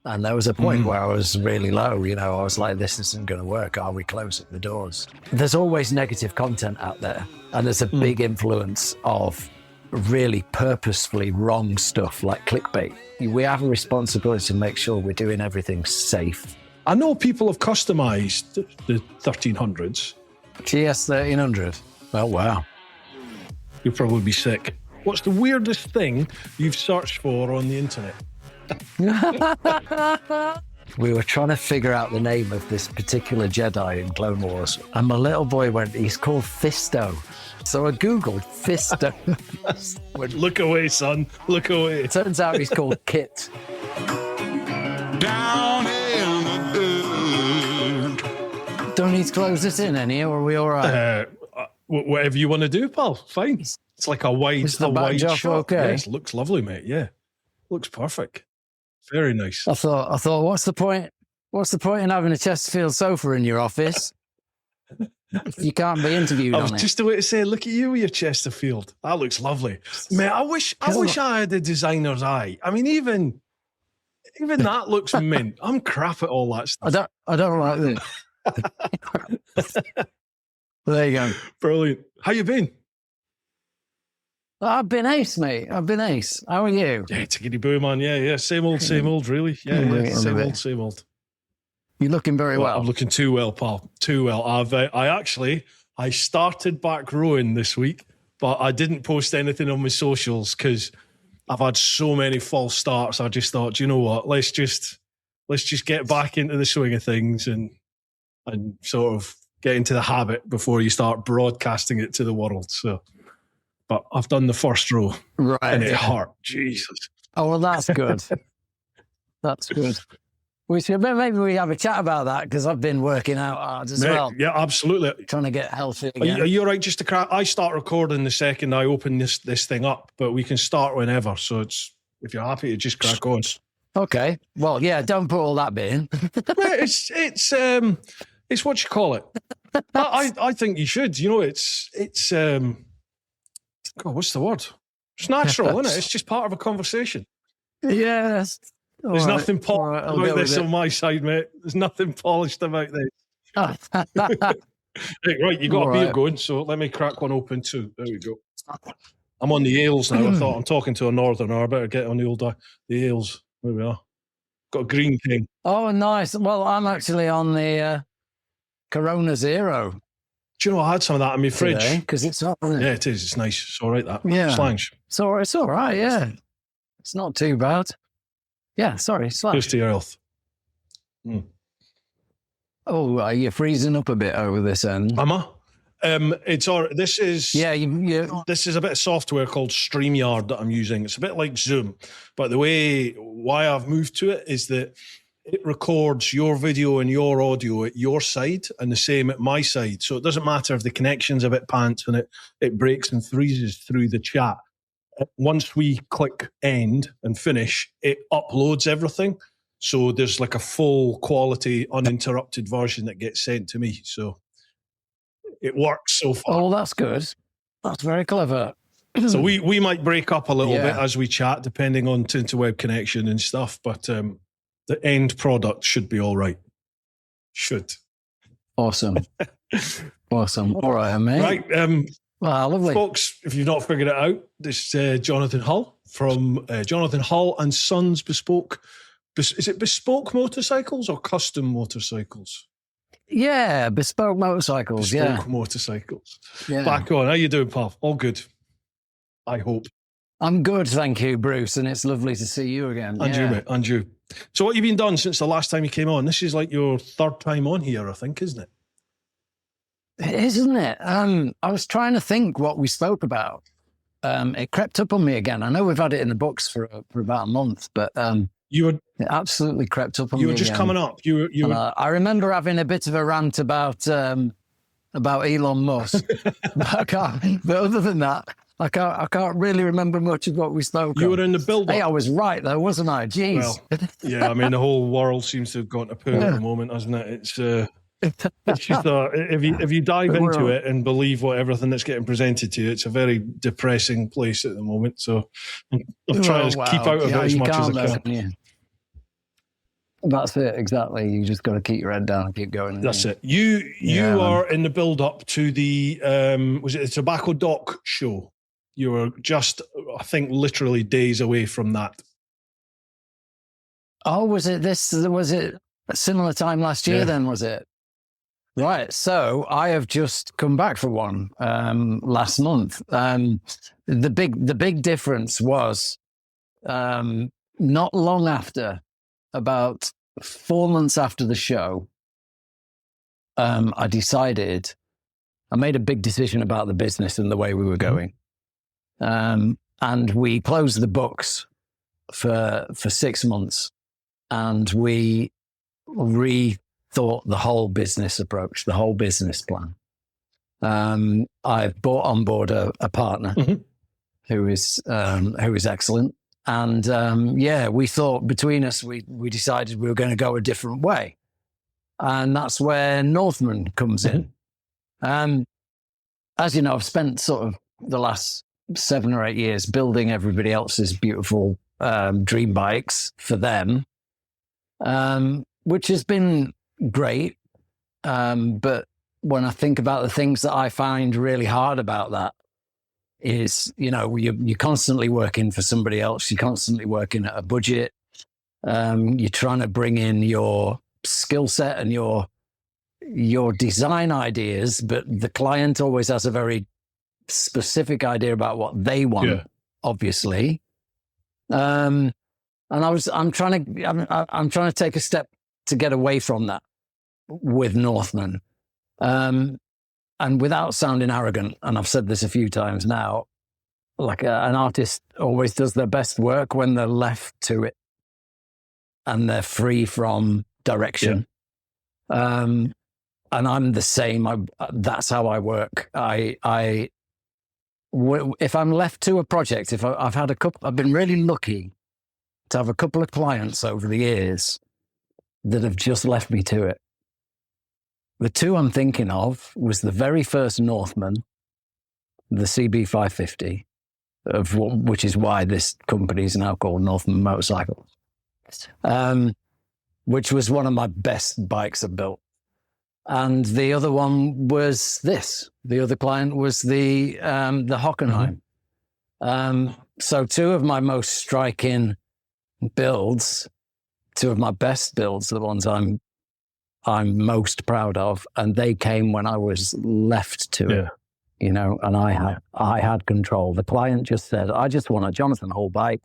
And there was a point where I was really low, I was like, this isn't going to work. Are we closing the doors? There's always negative content out there. And there's a big influence of really purposefully wrong stuff like clickbait. We have a responsibility to make sure we're doing everything safe. I know people have customized the 1300s. GS 1300. Oh, wow. You'll probably be sick. What's the weirdest thing you've searched for on the internet? We were trying to figure out the name of this particular Jedi in Clone Wars, and my little boy went, he's called Fisto. So I Googled Fisto. Look away, son. Look away. It turns out he's called Kit. Down in the dirt. Don't need to close this in any, or are we all right? Whatever you want to do, pal. Fine. It's like a wide shot. Okay. Yes, looks lovely, mate. Yeah. Looks perfect. Very nice. I thought, what's the point? What's the point in having a Chesterfield sofa in your office if you can't be interviewed on it? I was just a way to say, look at you with your Chesterfield. That looks lovely. Mate, I wish I had a designer's eye. I mean, even that looks mint. I'm crap at all that stuff. I don't like this. There you go. Brilliant. How you been? I've been ace, mate. I've been ace. How are you? Yeah, tickety boo, man. Yeah. Same old, really. Yeah. Same old. You're looking very well. I'm looking too well, pal. Too well. I started back rowing this week, but I didn't post anything on my socials because I've had so many false starts. I just thought, you know what? Let's just get back into the swing of things and sort of get into the habit before you start broadcasting it to the world. So. But I've done the first row, right? And it hurt. Jesus. Oh well, that's good. That's good. Maybe we have a chat about that because I've been working out hard as well. Yeah, absolutely. Trying to get healthy again. Are you all right? Just to crack? I start recording the second I open this thing up, but we can start whenever. So if you're happy to just crack on. Okay. Well, yeah. Don't put all that bit in. It's what you call it. I think you should. It's. God, what's the word? It's natural, isn't it? It's just part of a conversation. Yes. There's nothing polished about this on my side, mate. There's nothing polished about this. Right, you got a beer going, so let me crack one open too. There we go. I'm on the ales now. I thought I'm talking to a northerner. I better get on the ales. There we are. Got a green king. Oh, nice. Well, I'm actually on the Corona Zero. Do you know I had some of that in my fridge? Because it's hot, isn't it? Yeah, it is. It's nice. It's all right, that. Yeah. Slange. It's all right, yeah. It's not too bad. Yeah, sorry, slange. Just to your health. Oh, are you freezing up a bit over this end? Am I? It's all right. This is... Yeah, This is a bit of software called StreamYard that I'm using. It's a bit like Zoom. But why I've moved to it is that it records your video and your audio at your side and the same at my side. So it doesn't matter if the connection's a bit pants and it breaks and freezes through the chat. Once we click end and finish, it uploads everything. So there's like a full quality, uninterrupted version that gets sent to me. So it works so far. Oh, that's good. That's very clever. So we might break up a little bit as we chat, depending on interweb connection and stuff. But the end product should be all right. Should. Awesome. All right, mate. Right. Wow, lovely. Folks, if you've not figured it out, this is Jonathan Hull from Jonathan Hull and Sons Bespoke. Is it Bespoke Motorcycles or Custom Motorcycles? Yeah, Bespoke Motorcycles. Bespoke Motorcycles. Yeah. Back on. How you doing, pal? All good, I hope. I'm good, thank you, Bruce, and it's lovely to see you again. And you, mate, and you. So what have you been done since the last time you came on? This is like your third time on here, I think, isn't it? It is, isn't it? I was trying to think what we spoke about. It crept up on me again. I know we've had it in the books for about a month, but it absolutely crept up on me. You were just coming up. You were... I remember having a bit of a rant about Elon Musk. But other than that, I can't really remember much of what we spoke. You were in the build-up. Hey, I was right though, wasn't I? Jeez. Well, yeah, I mean the whole world seems to have gone to poo at the moment, hasn't it? It's just if you dive into it and believe everything that's getting presented to you, it's a very depressing place at the moment. So I'm trying to keep out of it as much as I can. That's it, exactly. You just got to keep your head down and keep going. That's it. You are in the build up to the was it the Tobacco Dock show? You were just, I think, literally days away from that. Oh, was it a similar time last year? Then was it? Right. So I have just come back for one last month. The big difference was not long after, about 4 months after the show, I made a big decision about the business and the way we were going. And we closed the books for 6 months, and we rethought the whole business approach, the whole business plan. I've brought on board a partner who is excellent. And we thought between us, we decided we were going to go a different way. And that's where Northman comes in. As you know, I've spent sort of the last 7 or 8 years building everybody else's beautiful dream bikes for them, which has been great. But when I think about the things that I find really hard about that is, you're constantly working for somebody else. You're constantly working at a budget. You're trying to bring in your skill set and your design ideas, but the client always has a very specific idea about what they want, obviously. And I'm trying to take a step to get away from that with Northman. And without sounding arrogant, and I've said this a few times now, like an artist always does their best work when they're left to it and they're free from direction. And I'm the same. That's how I work. If I'm left to a project, I've been really lucky to have a couple of clients over the years that have just left me to it. The two I'm thinking of was the very first Northman, the CB550, which is why this company is now called Northman Motorcycles, which was one of my best bikes I've built. And the other one was this. The other client was the Hockenheim. So two of my most striking builds, two of my best builds, the ones I'm most proud of, and they came when I was left to it, and I had control. The client just said, I just want a Jonathan Hull bike.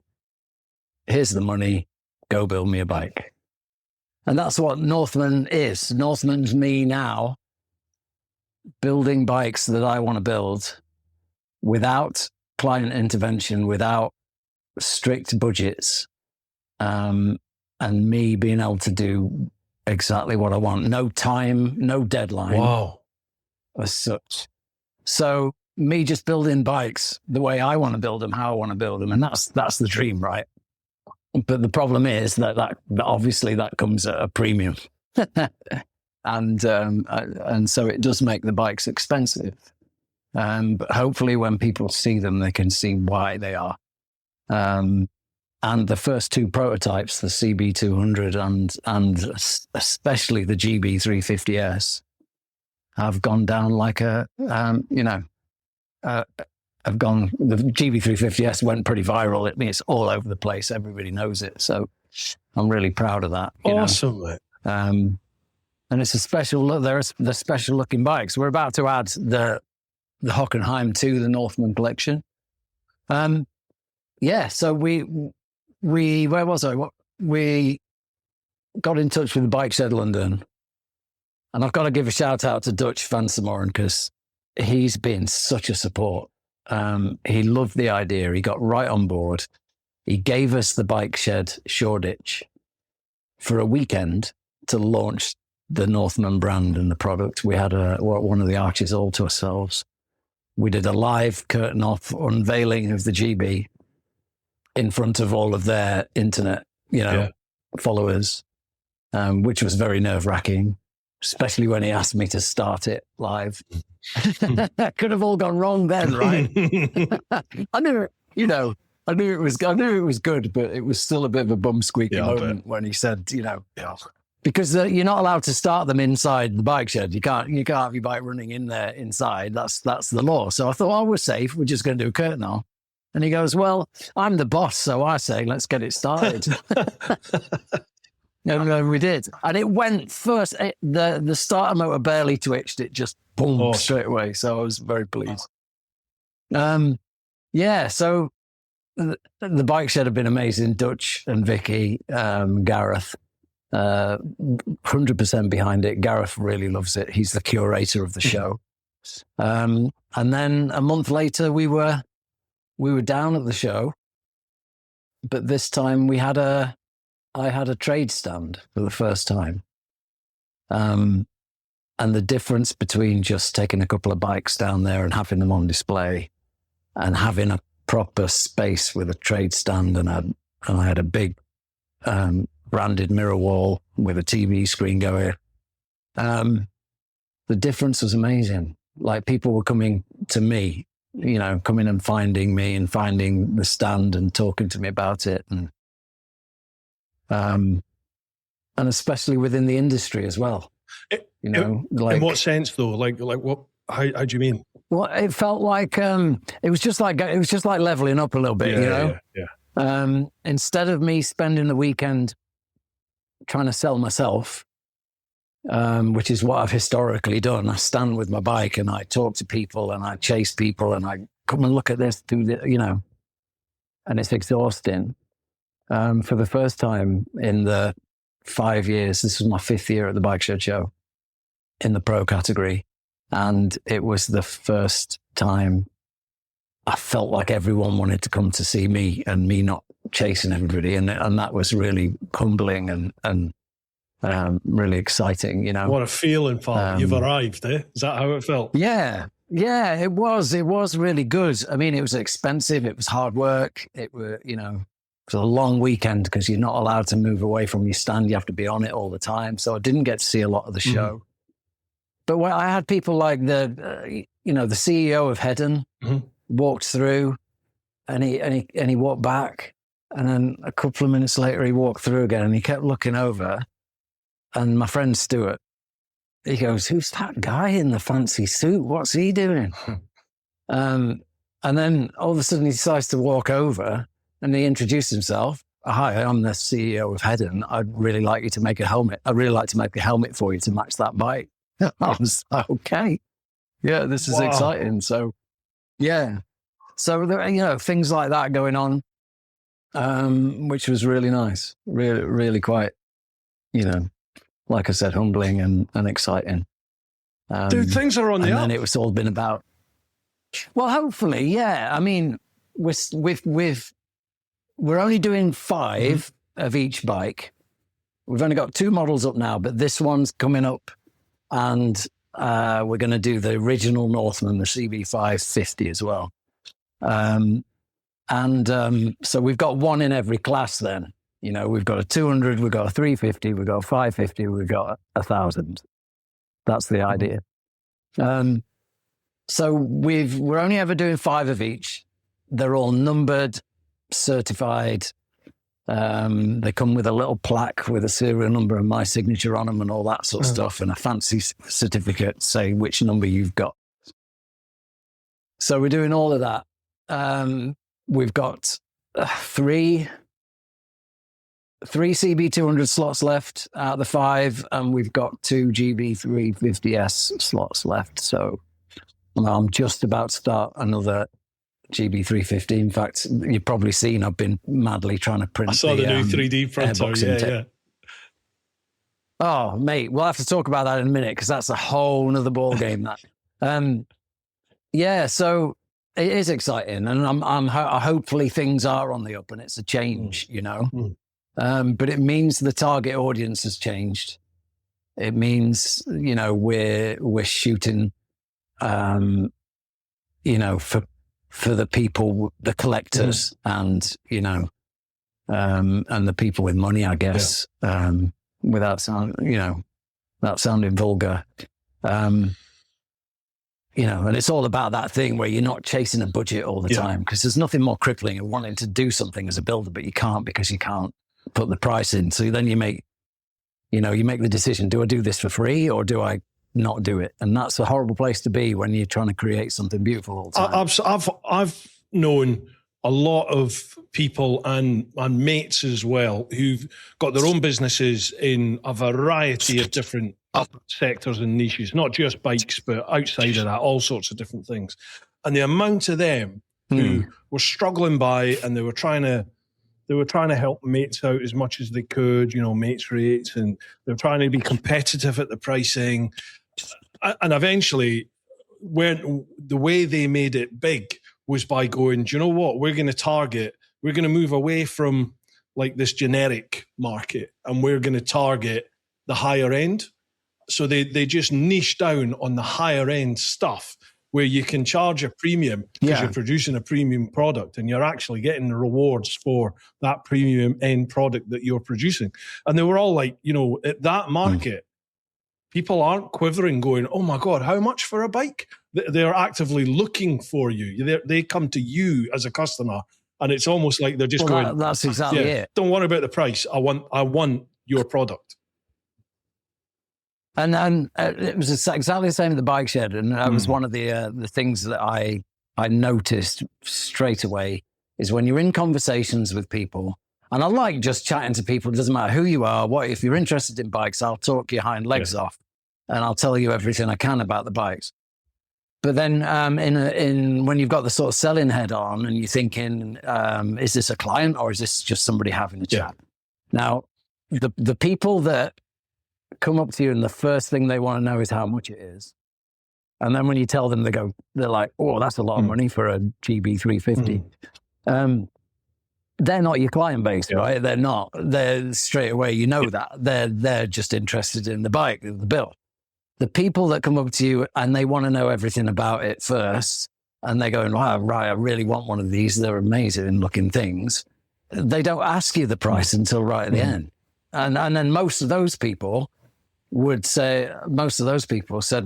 Here's the money. Go build me a bike. And that's what Northman is. Northman's me now, building bikes that I want to build without client intervention, without strict budgets, and me being able to do exactly what I want. No time, no deadline. Wow. As such. So me just building bikes the way I want to build them, how I want to build them. And that's the dream, right? But the problem is that obviously that comes at a premium. And so it does make the bikes expensive. But hopefully when people see them, they can see why they are. And the first two prototypes, the CB200 and especially the GB350S, have gone down like the GB350S went pretty viral. I mean, it's all over the place. Everybody knows it. So I'm really proud of that. Awesome, mate. And it's a special look. They're special looking bikes. We're about to add the Hockenheim to the Northman collection. So where was I? We got in touch with the Bike Shed London, and I've got to give a shout out to Dutch van Semoren because he's been such a support. He loved the idea. He got right on board. He gave us the Bike Shed Shoreditch for a weekend to launch the Northman brand and the product. We had one of the arches all to ourselves. We did a live curtain off unveiling of the GB in front of all of their internet, followers, which was very nerve-wracking, especially when he asked me to start it live. That could have all gone wrong then, right? I never, I knew it was good, but it was still a bit of a bum squeaky Yeah, I moment when he said, Yeah. because you're not allowed to start them inside the bike shed. You can't have your bike running in there inside. That's the law. So I thought, we're safe. We're just going to do a curtain on. And he goes, well, I'm the boss, so I say, let's get it started. And we did. And it went first. The starter motor barely twitched. It just boom straight away. So I was very pleased. So the bike shed have been amazing. Dutch and Vicky, Gareth, 100% behind it. Gareth really loves it. He's the curator of the show. And then a month later, we were down at the show, but this time I had a trade stand for the first time. And the difference between just taking a couple of bikes down there and having them on display and having a proper space with a trade stand, and I had a big branded mirror wall with a TV screen going. The difference was amazing. Like, people were coming to me, coming and finding me and finding the stand and talking to me about it. And especially within the industry as well. In what sense though? Like what? How do you mean? Well, it felt like it was just like leveling up a little bit. Yeah. Instead of me spending the weekend trying to sell myself, which is what I've historically done, I stand with my bike and I talk to people and I chase people and I come and look at this through and it's exhausting. For the first time in the 5 years, this was my 5th year at the Bike Shed Show in the pro category. And it was the first time I felt like everyone wanted to come to see me and me not chasing everybody. And that was really humbling and really exciting, What a feeling, Father. You've arrived, eh? Is that how it felt? Yeah, it was. It was really good. I mean, it was expensive. It was hard work. It was a long weekend because you're not allowed to move away from your stand. You have to be on it all the time. So I didn't get to see a lot of the show. But when I had people like the CEO of Hedden walked through, and he walked back, and then a couple of minutes later he walked through again, and he kept looking over. And my friend Stuart, he goes, "Who's that guy in the fancy suit? What's he doing?" And then all of a sudden he decides to walk over, and he introduced himself. "Hi, I'm the CEO of Hedden. I'd really like you to make a helmet. I'd really like to make a helmet for you to match that bike." I was like, okay. Yeah, this is exciting. So, yeah. So, there, things like that going on, which was really nice. Really, really quite, like I said, humbling and exciting. Dude, things are on the up. And then it was all been about, well, hopefully, yeah. I mean, we're only doing 5 of each bike. We've only got 2 models up now, but this one's coming up. And we're going to do the original Northman, the CB550 as well. So we've got one in every class then. We've got a 200, we've got a 350, we've got a 550, we've got 1,000. That's the idea. So we're only ever doing 5 of each. They're all numbered, certified. They come with a little plaque with a serial number and my signature on them and all that sort of stuff, and a fancy certificate to say which number you've got. So we're doing all of that. We've got 3 CB200 slots left out of the 5, and we've got 2 GB350S slots left. So I'm just about to start another GB350. In fact, you've probably seen I've been madly trying to print. I saw the new 3D printer. Yeah. Oh, mate, we'll have to talk about that in a minute because that's a whole nother ball game. That, so it is exciting, and I'm hopefully things are on the up, and it's a change, but it means the target audience has changed. It means we're shooting, for the people, the collectors, and the people with money, I guess, without sounding vulgar. You know, and it's all about that thing where you're not chasing a budget all the time, because there's nothing more crippling than wanting to do something as a builder, but you can't because you can't put the price in. So then you make the decision, do I do this for free or do I not do it? And that's a horrible place to be when you're trying to create something beautiful all the time. I've known a lot of people and mates as well who've got their own businesses in a variety of different sectors and niches, not just bikes, but outside of that, all sorts of different things. And the amount of them who were struggling by, and they were trying to help mates out as much as they could, mates rates, and they were trying to be competitive at the pricing. And eventually, when the way they made it big was by going, do you know what? We're going to move away from like this generic market, and we're going to target the higher end. So they just niche down on the higher end stuff where you can charge a premium because you're producing a premium product and you're actually getting the rewards for that premium end product that you're producing. And they were all like, at that market, people aren't quivering going, oh my God, how much for a bike? They're actively looking for you. They come to you as a customer, and it's almost like they're just going, that's exactly it. Don't worry about the price. I want your product. And it was exactly the same in the bike shed. And that was one of the things that I noticed straight away is when you're in conversations with people, and I like just chatting to people. It doesn't matter who you are. If you're interested in bikes, I'll talk your hind legs off and I'll tell you everything I can about the bikes. But then when you've got the sort of selling head on and you're thinking, is this a client or is this just somebody having a chat? Now, the people that come up to you and the first thing they want to know is how much it is. And then when you tell them, they're like, oh, that's a lot of money for a GB350. They're not your client base, right? They're not. They're straight away, that. They're just interested in the bike, the build. The people that come up to you and they want to know everything about it first, and they're going, wow, right, I really want one of these. They're amazing looking things. They don't ask you the price until right at the end. And then most of those people said,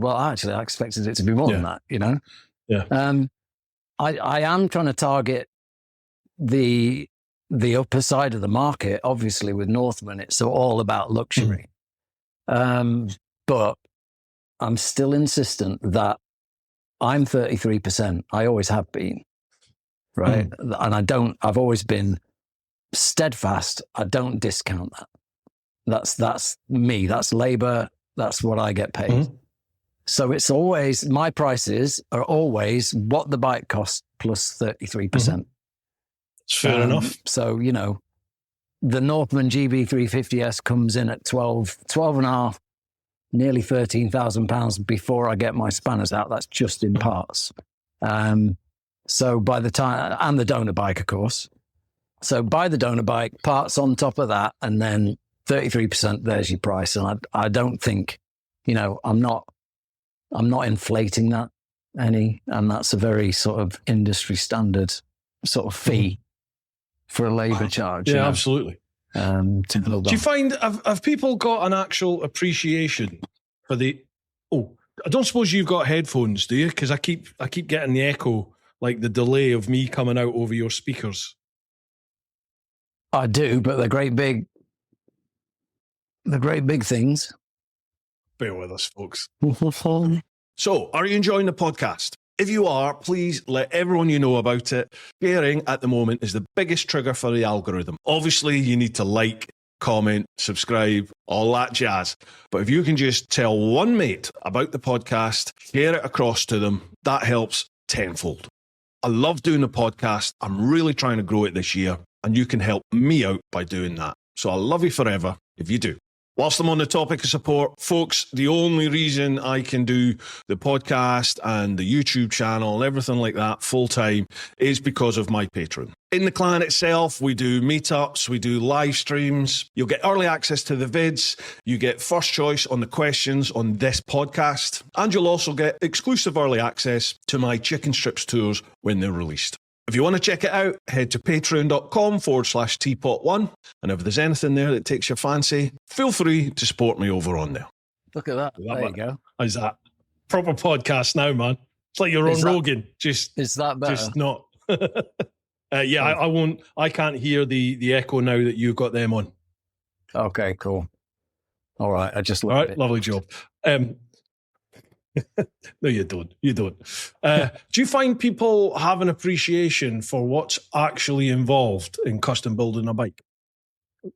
well, actually, I expected it to be more than that, I am trying to target the upper side of the market. Obviously, with Northman, it's all about luxury. But I'm still insistent that I'm 33%. I always have been, right? And I've always been steadfast. I don't discount that. That's me. That's labor. That's what I get paid. So it's always, my prices are always what the bike costs plus 33%. It's fair enough. So, the Northman GB350S comes in at 12 and a half, nearly £13,000 before I get my spanners out. That's just in parts. So by the time, and the donor bike, of course. So buy the donor bike, parts on top of that, and then 33%, there's your price. And I don't think, I'm not inflating that any, and that's a very sort of industry standard sort of fee for a labour charge. Yeah, absolutely. To build Do you find, have people got an actual appreciation for I don't suppose you've got headphones, do you? Because I keep getting the echo, like the delay of me coming out over your speakers. I do, but they're great big things. Bear with us, folks. So, are you enjoying the podcast? If you are, please let everyone you know about it. Sharing at the moment is the biggest trigger for the algorithm. Obviously, you need to like, comment, subscribe, all that jazz. But if you can just tell one mate about the podcast, share it across to them, that helps tenfold. I love doing the podcast. I'm really trying to grow it this year, and you can help me out by doing that. So I'll love you forever if you do. Whilst I'm on the topic of support, folks, the only reason I can do the podcast and the YouTube channel and everything like that full time is because of my Patreon. In the clan itself, we do meetups, we do live streams. You'll get early access to the vids. You get first choice on the questions on this podcast. And you'll also get exclusive early access to my chicken strips tours when they're released. If you want to check it out, head to patreon.com/TeapotOne. And if there's anything there that takes your fancy, feel free to support me over on there. Look at that. There you go. How's that? Proper podcast now, man. It's like you're on Rogan, just is that better? Just not. I won't. I can't hear the echo now that you've got them on. Okay, cool. All right, I just all right, lovely job. No, you don't. You don't. Do you find people have an appreciation for what's actually involved in custom building a bike?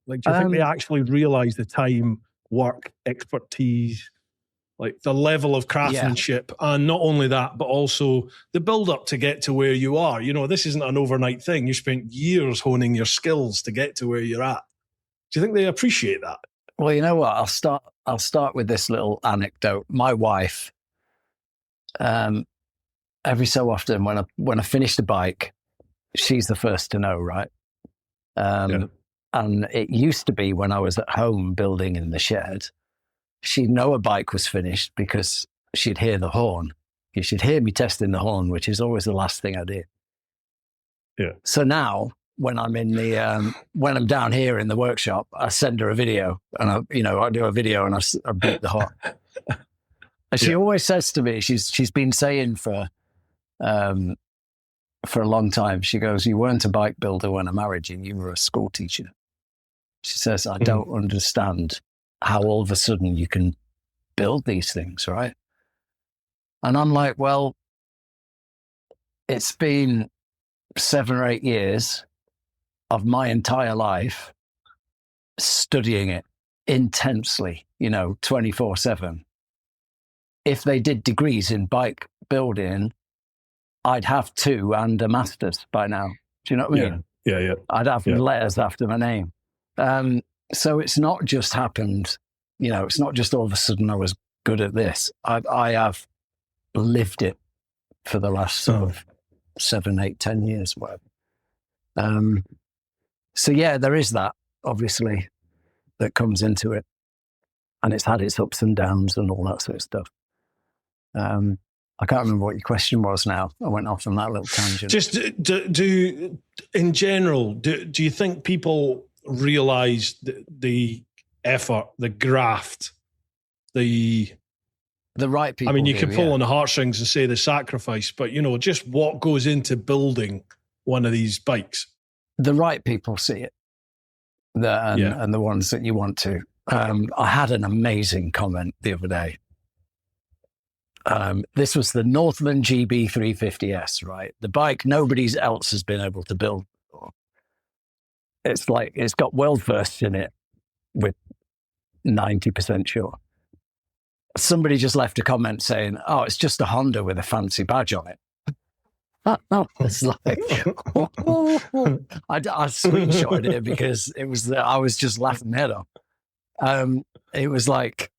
Like, do you think they actually realise the time, work, expertise, like the level of craftsmanship, and not only that, but also the build-up to get to where you are? You know, this isn't an overnight thing. You spent years honing your skills to get to where you're at. Do you think they appreciate that? Well, you know what? I'll start with this little anecdote. My wife, every so often when I finish the bike, she's the first to know, right? And it used to be when I was at home building in the shed, she'd know a bike was finished because she'd hear the horn. You should hear me testing the horn, which is always the last thing I do. Yeah. So now when I'm in the when I'm down here in the workshop, I send her a video, and I do a video and I beat the horn. And she always says to me, she's been saying for a long time, she goes, "You weren't a bike builder when I married you. You were a school teacher." She says, "I don't understand how all of a sudden you can build these things, right?" And I'm like, well, it's been 7 or 8 years of my entire life studying it intensely, 24/7. If they did degrees in bike building, I'd have 2 and a master's by now. Do you know what I mean? Yeah. I'd have letters after my name. So it's not just happened, it's not just all of a sudden I was good at this. I have lived it for the last sort of 7, 8, 10 years, whatever. So yeah, there is that, obviously, that comes into it. And it's had its ups and downs and all that sort of stuff. I can't remember what your question was now. I went off on that little tangent. Just in general, do you think people realise the effort, the graft, the right people? I mean, you can pull on the heartstrings and say the sacrifice, but, just what goes into building one of these bikes? The right people see it, and the ones that you want to. I had an amazing comment the other day. This was the Northman GB350S, right? The bike nobody else has been able to build before. It's like, it's got world firsts in it, with 90% sure. Somebody just left a comment saying, "Oh, it's just a Honda with a fancy badge on it." It's like, I screenshotted it because I was just laughing my head off. It was like,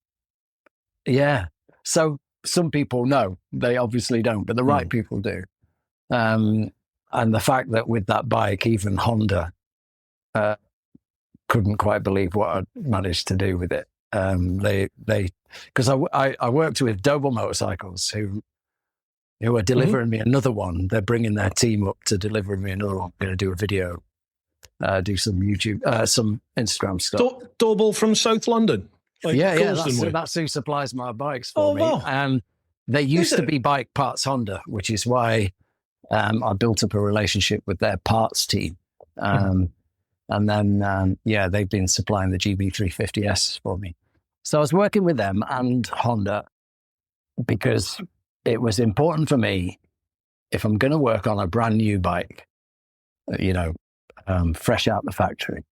yeah. So some people know, they obviously don't, but the right people do. And the fact that with that bike, even Honda couldn't quite believe what I'd managed to do with it. Because I worked with Doble Motorcycles who are delivering me another one. They're bringing their team up to deliver me another one. I'm going to do a video, do some YouTube, some Instagram stuff. Doble from South London? Like That's who supplies my bikes for me. Wow. They used to be Bike Parts Honda, which is why I built up a relationship with their parts team. And then, they've been supplying the GB350S for me. So I was working with them and Honda because it was important for me, if I'm going to work on a brand new bike, fresh out the factory,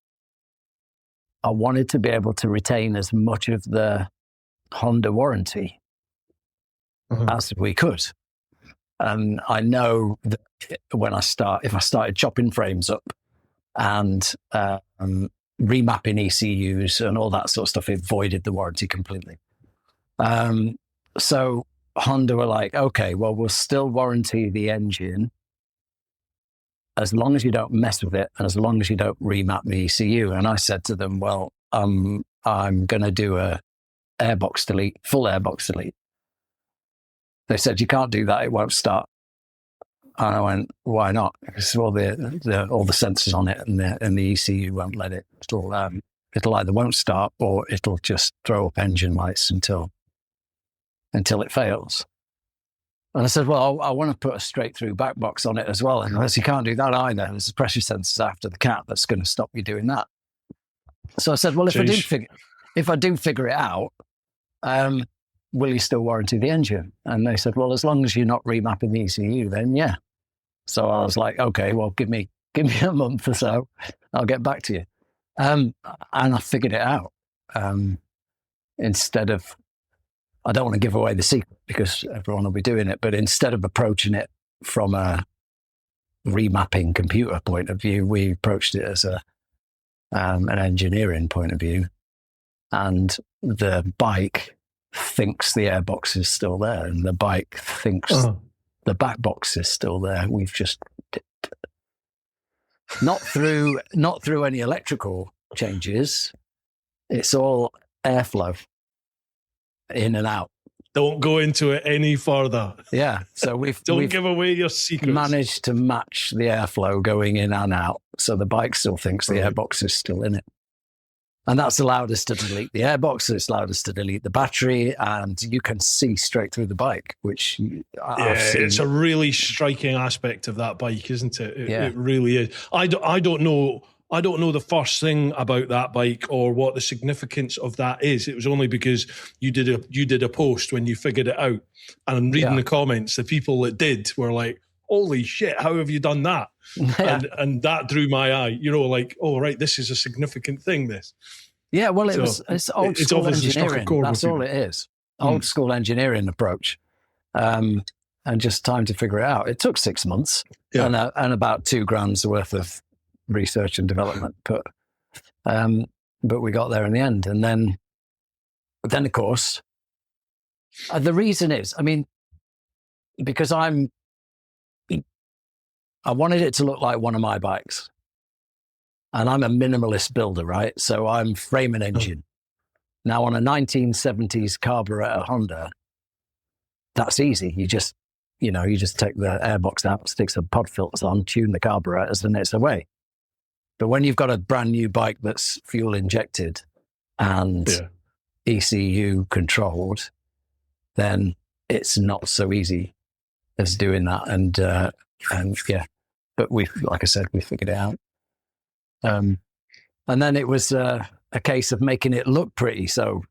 I wanted to be able to retain as much of the Honda warranty as we could. And I know that if I started chopping frames up and remapping ECUs and all that sort of stuff, it voided the warranty completely. So Honda were like, okay, well, we'll still warranty the engine as long as you don't mess with it and as long as you don't remap the ECU. And I said to them, well, I'm going to do a airbox delete, full airbox delete. They said, you can't do that, it won't start. And I went, why not? Because all the sensors on it and the ECU won't let it. It'll either won't start or it'll just throw up engine lights until it fails. And I said, well, I want to put a straight through back box on it as well. And I said, you can't do that either. There's a pressure sensor after the cat that's going to stop you doing that. So I said, well, if I do figure it out, will you still warranty the engine? And they said, well, as long as you're not remapping the ECU, then yeah. So I was like, okay, well, give me a month or so. I'll get back to you. And I figured it out. Instead of, I don't want to give away the secret because everyone will be doing it, but instead of approaching it from a remapping computer point of view, we approached it as an engineering point of view. And the bike thinks the airbox is still there, and the bike thinks the back box is still there. We've just not through any electrical changes. It's all airflow in and out. Don't go into it any further. Yeah, so we've give away your secrets. Managed to match the airflow going in and out, so the bike still thinks the airbox is still in it. And that's allowed us to delete the airbox. It's allowed us to delete the battery, and you can see straight through the bike, which it's a really striking aspect of that bike, isn't it? It really is. I don't know the first thing about that bike or what the significance of that is. It was only because you did a post when you figured it out, and I'm reading the comments. The people that did were like, "Holy shit! How have you done that?" And that drew my eye. You know, like, oh right, this is a significant thing. This. Yeah, well, it's old school engineering. That's all it is. Old school engineering approach, and just time to figure it out. It took 6 months and about $2,000 worth of research and development, but we got there in the end. And then of course, the reason is, I mean, because I wanted it to look like one of my bikes. And I'm a minimalist builder, right? So I'm frame and engine. Now on a 1970s carburetor Honda, that's easy. You just take the airbox out, stick some pod filters on, tune the carburetors, and it's away. But when you've got a brand new bike that's fuel injected and ECU controlled, then it's not so easy as doing that. But like I said, we figured it out. And then it was a case of making it look pretty. So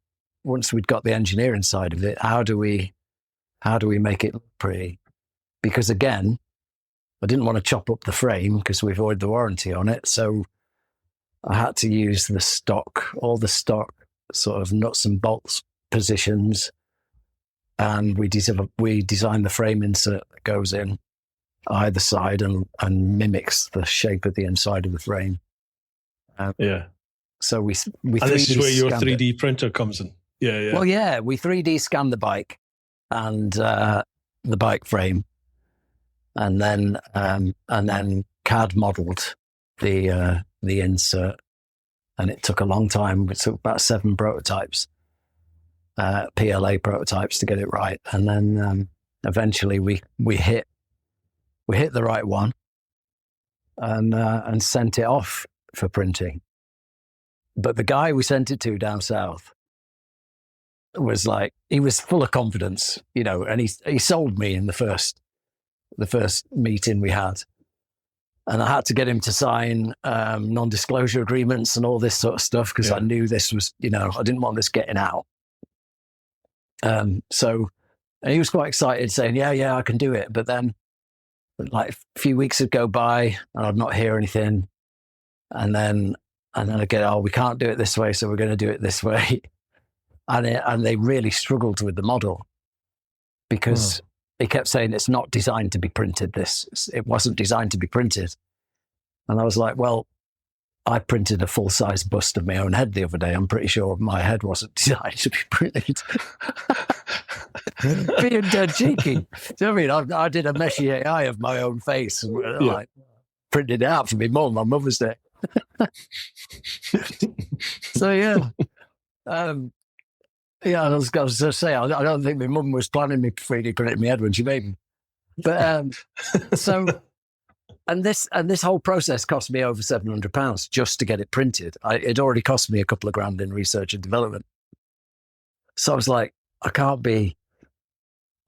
once we'd got the engineering side of it, how do we make it look pretty? Because again, I didn't want to chop up the frame because we avoid the warranty on it. So I had to use all the stock sort of nuts and bolts positions. And we designed the frame insert that goes in either side and mimics the shape of the inside of the frame. So we and this is where your 3D printer comes in. Yeah. Well, yeah, we 3D scanned the bike and the bike frame, and then CAD modeled the insert, and it took a long time. It took about 7 prototypes, PLA prototypes, to get it right, and then eventually we hit the right one, and sent it off for printing. But the guy we sent it to down south was like, he was full of confidence, and he sold me in the first meeting we had. And I had to get him to sign non-disclosure agreements and all this sort of stuff because I knew this was, I didn't want this getting out. So and he was quite excited, saying, yeah, I can do it. But then like a few weeks would go by and I'd not hear anything. And then again, we can't do it this way, so we're going to do it this way. And they really struggled with the model because he kept saying it's not designed to be printed. It wasn't designed to be printed. And I was like, well, I printed a full-size bust of my own head the other day. I'm pretty sure my head wasn't designed to be printed. Being dead cheeky. Do you know what I mean? I did a Messier eye of my own face and like printed it out for me mum on Mother's Day. So I was going to say, I don't think my mum was planning me 3D printing my head when she made me. But and this whole process cost me over £700 just to get it printed. It already cost me a couple of grand in research and development. So I was like, I can't be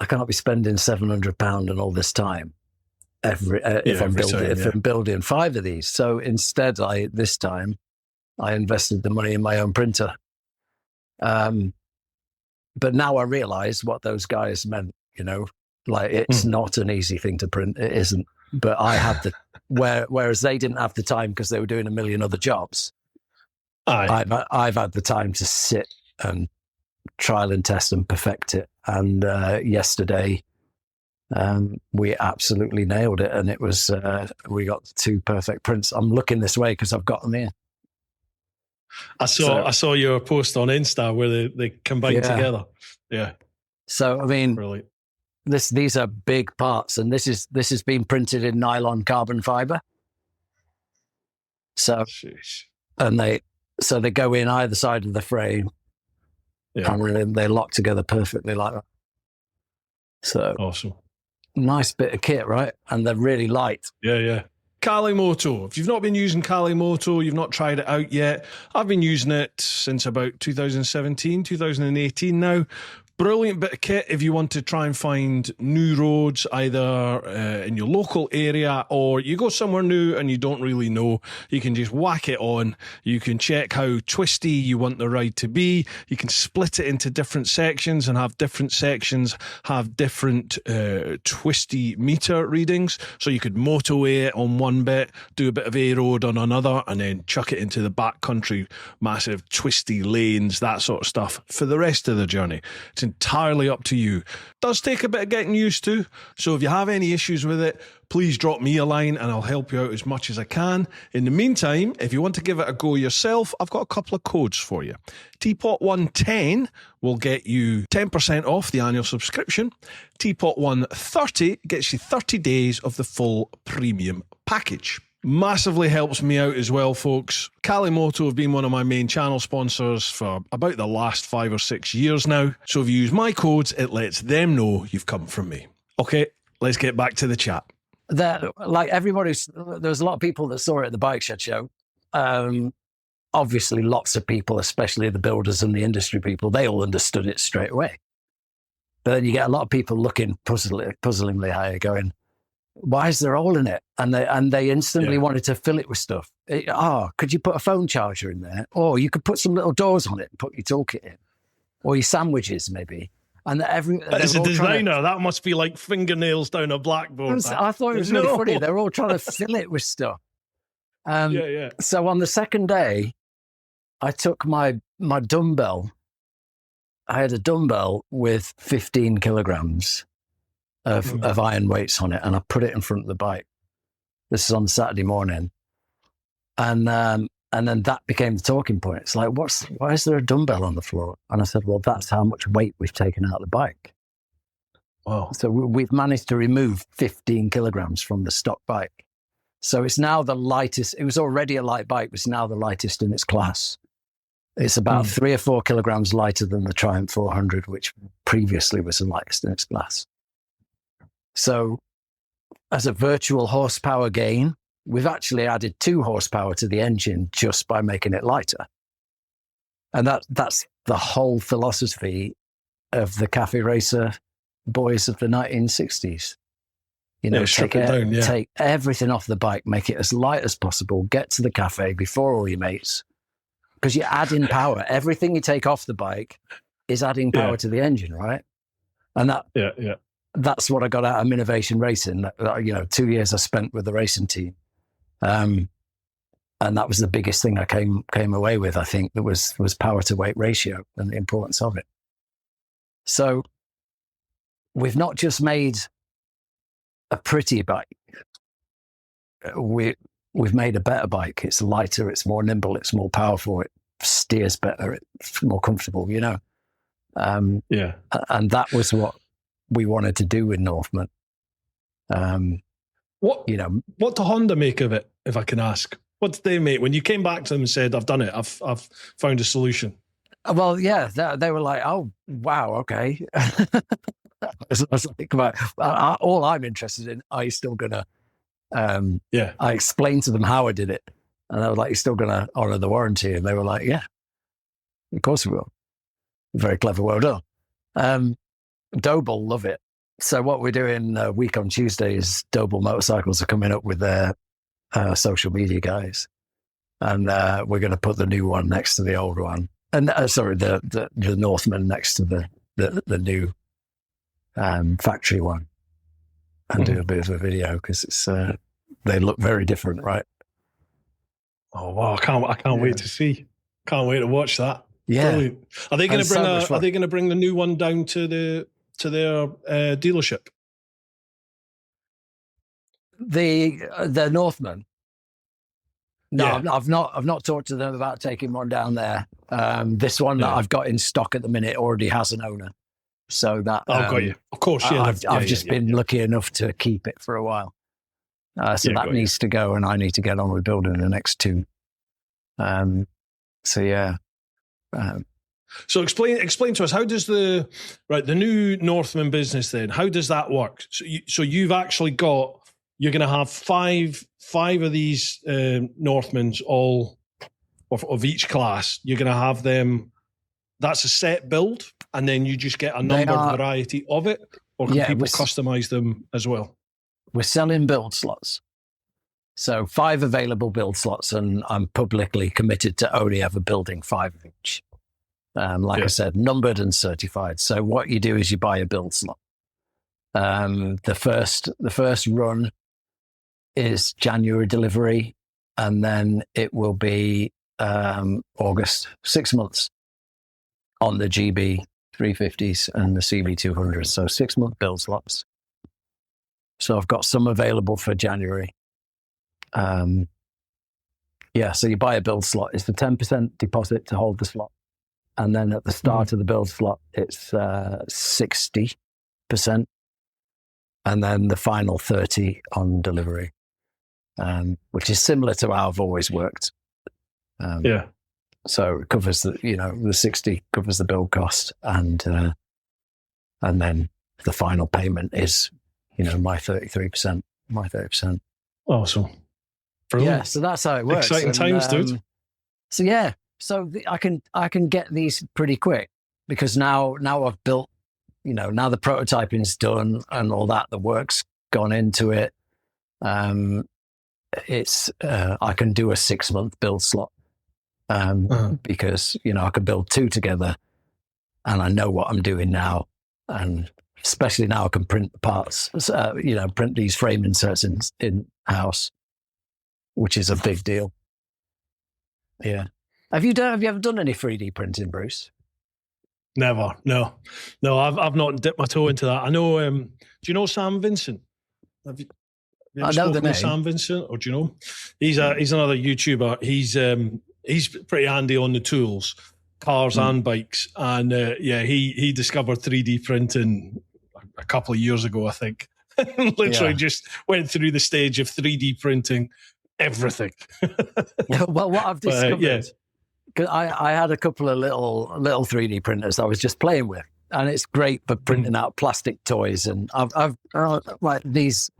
I cannot be spending £700 and all this time if I'm building 5 of these. So instead, this time I invested the money in my own printer. But now I realize what those guys meant, like it's not an easy thing to print. It isn't. But I had whereas they didn't have the time because they were doing a million other jobs. I've had the time to sit and trial and test and perfect it. And yesterday, we absolutely nailed it. And it was, we got 2 perfect prints. I'm looking this way because I've got them here. I saw your post on Insta where they combine together. Yeah. So, I mean, brilliant. These are big parts, and this is being printed in nylon carbon fiber. So, and they go in either side of the frame, and they lock together perfectly like that. So awesome, nice bit of kit, right? And they're really light. Yeah. Kalimoto. If you've not been using Kalimoto, you've not tried it out yet. I've been using it since about 2017, 2018 now. Brilliant bit of kit if you want to try and find new roads either in your local area, or you go somewhere new and you don't really know. You can just whack it on. You can check how twisty you want the ride to be. You can split it into different sections and have different sections have different twisty meter readings. So you could motorway it on one bit, do a bit of A-road on another, and then chuck it into the backcountry, massive twisty lanes, that sort of stuff for the rest of the journey. It's entirely up to you. Does take a bit of getting used to, so if you have any issues with it, please drop me a line and I'll help you out as much as I can. In the meantime, if you want to give it a go yourself, I've got a couple of codes for you. TeapotOne 10 will get you 10% off the annual subscription. TeapotOne 30 gets you 30 days of the full premium package. Massively helps me out as well, folks. Kalimoto have been one of my main channel sponsors for about the last 5 or 6 years now. So if you use my codes, it lets them know you've come from me. Okay, let's get back to the chat. There's a lot of people that saw it at the Bike Shed show. Obviously, lots of people, especially the builders and the industry people, they all understood it straight away. But then you get a lot of people looking puzzlingly higher going, why is there a hole in it? And they instantly wanted to fill it with stuff. Could you put a phone charger in there? Or you could put some little doors on it and put your toolkit in. Or your sandwiches, maybe. And as a designer, that must be like fingernails down a blackboard. I thought it was really funny. They're all trying to fill it with stuff. So on the second day, I took my dumbbell. I had a dumbbell with 15 kilograms of iron weights on it, and I put it in front of the bike. This is on Saturday morning, and then that became the talking point. It's like, why is there a dumbbell on the floor? And I said, well, that's how much weight we've taken out of the bike. Wow! So we've managed to remove 15 kilograms from the stock bike. So it's now the lightest. It was already a light bike, but it's now the lightest in its class. It's about 3 or 4 kilograms lighter than the Triumph 400, which previously was the lightest in its class. So as a virtual horsepower gain, we've actually added 2 horsepower to the engine just by making it lighter. And that's the whole philosophy of the cafe racer boys of the 1960s. Take everything off the bike, make it as light as possible, get to the cafe before all your mates, because you're adding power. Everything you take off the bike is adding power to the engine, right? And that's what I got out of Innovation Racing. 2 years I spent with the racing team. And that was the biggest thing I came away with, I think, that was power to weight ratio and the importance of it. So we've not just made a pretty bike. We've made a better bike. It's lighter, it's more nimble, it's more powerful, it steers better, it's more comfortable, And that was what we wanted to do with Northman. What did Honda make of it, if I can ask? What did they make when you came back to them and said, "I've done it. I've found a solution"? Well, yeah, they were like, "Oh, wow, okay." I was like, all I'm interested in, are you still gonna? I explained to them how I did it, and I was like, "You're still gonna honor the warranty?" And they were like, "Yeah, of course we will." Very clever, well done. Doble love it. So what we're doing a week on Tuesday is Doble Motorcycles are coming up with their social media guys, and we're going to put the new one next to the old one, and the Northman next to the new factory one, and do a bit of a video because it's they look very different, right? Oh wow! I can't wait to see. Can't wait to watch that. Yeah. Brilliant. Are they going to bring Are they going to bring the new one down to their dealership? The Northman. No, Yeah. I've not talked to them about taking one down there. This one that I've got in stock at the minute already has an owner, so that got you. Of course, yeah. I've just been lucky enough to keep it for a while. So that needs to go, and I need to get on with building the next two. So yeah. So explain to us, how does the new Northman business then? How does that work? So you've actually you're going to have five of these Northmans, all of each class. You're going to have them. That's a set build, and then you just get a numbered variety of it, or can people customize them as well? We're selling build slots. So 5 available build slots, and I'm publicly committed to only ever building 5 of each. I said, numbered and certified. So what you do is you buy a build slot. The first run is January delivery, and then it will be August, 6 months on the GB 350s and the CB 200s. So 6-month build slots. So I've got some available for January. So you buy a build slot. It's the 10% deposit to hold the slot. And then at the start of the build slot, it's 60%. And then the final 30 on delivery, which is similar to how I've always worked. So it covers the 60 covers the build cost. And then the final payment is, my 33%, my 30%. Awesome. Brilliant. Yeah, so that's how it works. Exciting times, dude. So I can get these pretty quick because now I've built, now the prototyping's done and all that, the work's gone into it. It's I can do a 6-month build slot because I can build 2 together, and I know what I'm doing now, and especially now I can print the parts, print these frame inserts in house, which is a big deal. Yeah. Have you ever done any 3D printing, Bruce? Never. No. I've not dipped my toe into that. I know. Do you know Sam Vincent? Have you I know the name. Sam Vincent, or do you know? He's another YouTuber. He's pretty handy on the tools, cars and bikes, and he discovered 3D printing a couple of years ago, I think. Literally just went through the stage of 3D printing everything. Well, what I've discovered, because I had a couple of little 3D printers I was just playing with, and it's great for printing out plastic toys, and I've like these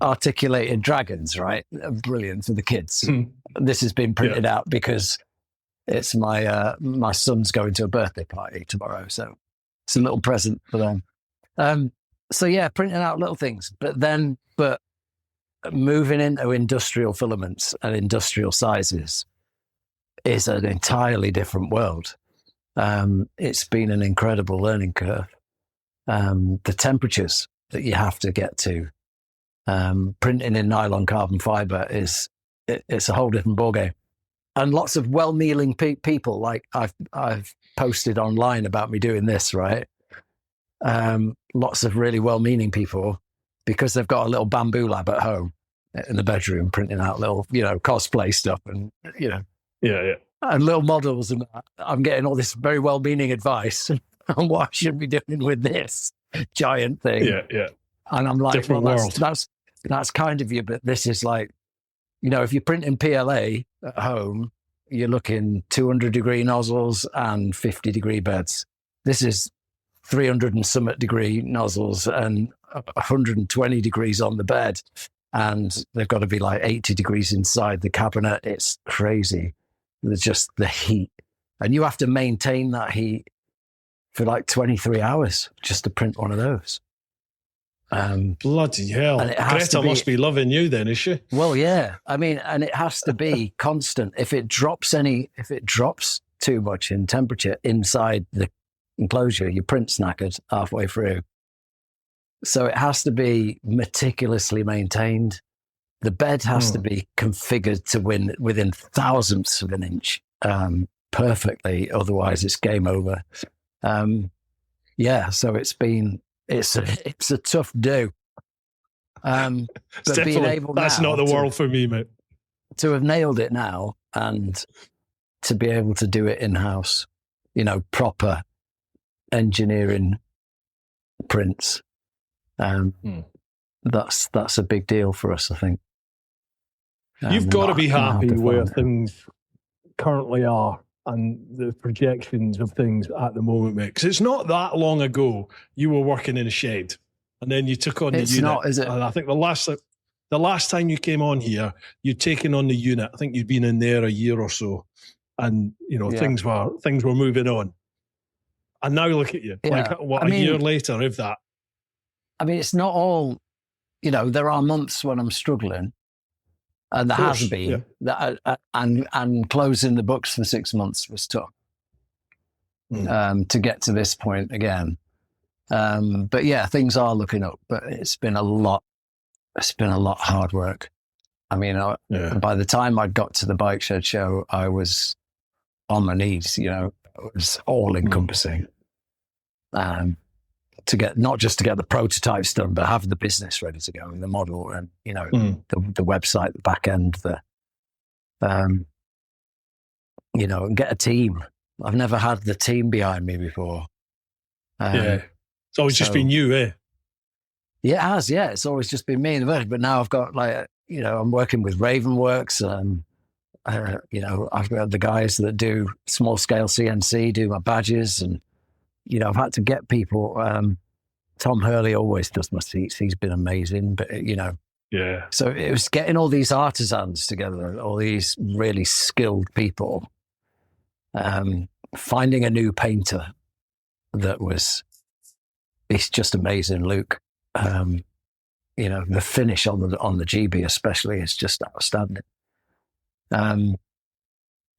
articulated dragons, right? Brilliant for the kids. This has been printed out because it's my son's going to a birthday party tomorrow, so it's a little present for them. Printing out little things, but moving into industrial filaments and industrial sizes is an entirely different world. It's been an incredible learning curve. The temperatures that you have to get to, printing in nylon carbon fiber it's a whole different ballgame. And lots of well-meaning people, like I've posted online about me doing this, right? Lots of really well-meaning people, because they've got a little bamboo lab at home in the bedroom, printing out little, cosplay stuff and, and little models. And I'm getting all this very well-meaning advice on what I should be doing with this giant thing. Yeah. And I'm like, different world. That's kind of you, but this is like, if you're printing PLA at home, you're looking 200-degree nozzles and 50-degree beds. This is 300 and something degree nozzles and 120 degrees on the bed. And they've got to be like 80 degrees inside the cabinet. It's crazy. There's just the heat. And you have to maintain that heat for like 23 hours just to print one of those. Bloody hell. And it has Greta to be, must be loving you then, is she? well, yeah. I mean, and it has to be constant. If it drops too much in temperature inside the enclosure, your print's knackered halfway through. So it has to be meticulously maintained. The bed has to be configured to win within thousandths of an inch perfectly. Otherwise, it's game over. So it's a tough do. But being able that's now not the world for me, mate. to have nailed it now and to be able to do it in-house, proper engineering prints. That's a big deal for us, I think. You've got to be happy where things. things currently are and the projections of things at the moment, mate. Because it's not that long ago you were working in a shed and then you took on the unit. It's not, is it? And I think the last time you came on here, you'd taken on the unit. I think you'd been in there a year or so, and things were moving on. And now look at you, a year later, if that. I mean, it's not all. There are months when I'm struggling. And there has been, and closing the books for 6 months was tough to get to this point again. But yeah, things are looking up. But it's been a lot. It's been a lot of hard work. I mean, by the time I got to the Bike Shed show, I was on my knees. It was all encompassing. To get not just to get the prototypes done, but have the business ready to go and the model and the website, the back end, and get a team. I've never had the team behind me before. It's always just been you, eh? Yeah, it has. Yeah, it's always just been me. But now I've got I'm working with Ravenworks. I've got the guys that do small scale CNC, do my badges and. I've had to get people. Tom Hurley always does my seats. He's been amazing, but So it was getting all these artisans together, all these really skilled people. Finding a new painter it's just amazing, Luke. The finish on the GB especially is just outstanding.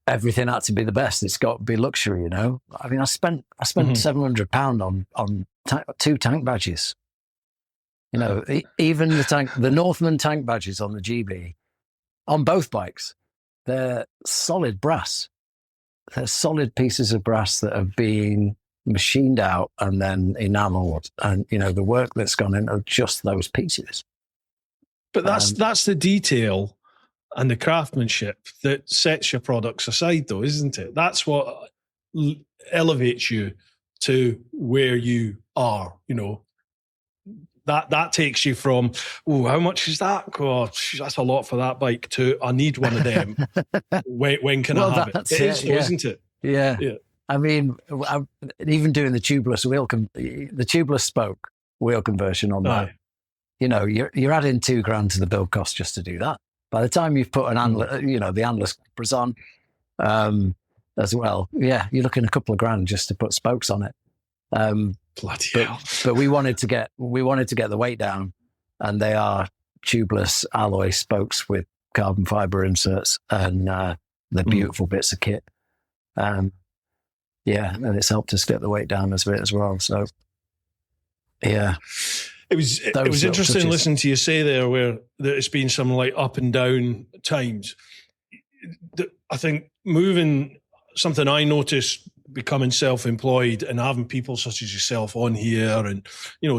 Everything had to be the best. It's got to be luxury, I mean, I spent £700 on two tank badges. Even the Northman tank badges on the GB, on both bikes, they're solid brass. They're solid pieces of brass that are being machined out and then enameled. And, the work that's gone into just those pieces. But that's the detail and the craftsmanship that sets your products aside, though, isn't it? That's what elevates you to where you are, That takes you from, how much is that? Oh, that's a lot for that bike, to, I need one of them. when can I have it? It is, though, isn't it? Yeah. I mean, even doing the tubeless spoke wheel conversion on that, you're adding £2,000 to the build cost just to do that. By the time you've put the Andless clippers on as well, you're looking a couple of grand just to put spokes on it. Bloody hell. But we wanted to get the weight down, and they are tubeless alloy spokes with carbon fiber inserts, and they're beautiful bits of kit. And it's helped us get the weight down a bit as well. So, yeah. It was interesting listening to you say there where there's been some up and down times. I think something I noticed becoming self-employed and having people such as yourself on here and,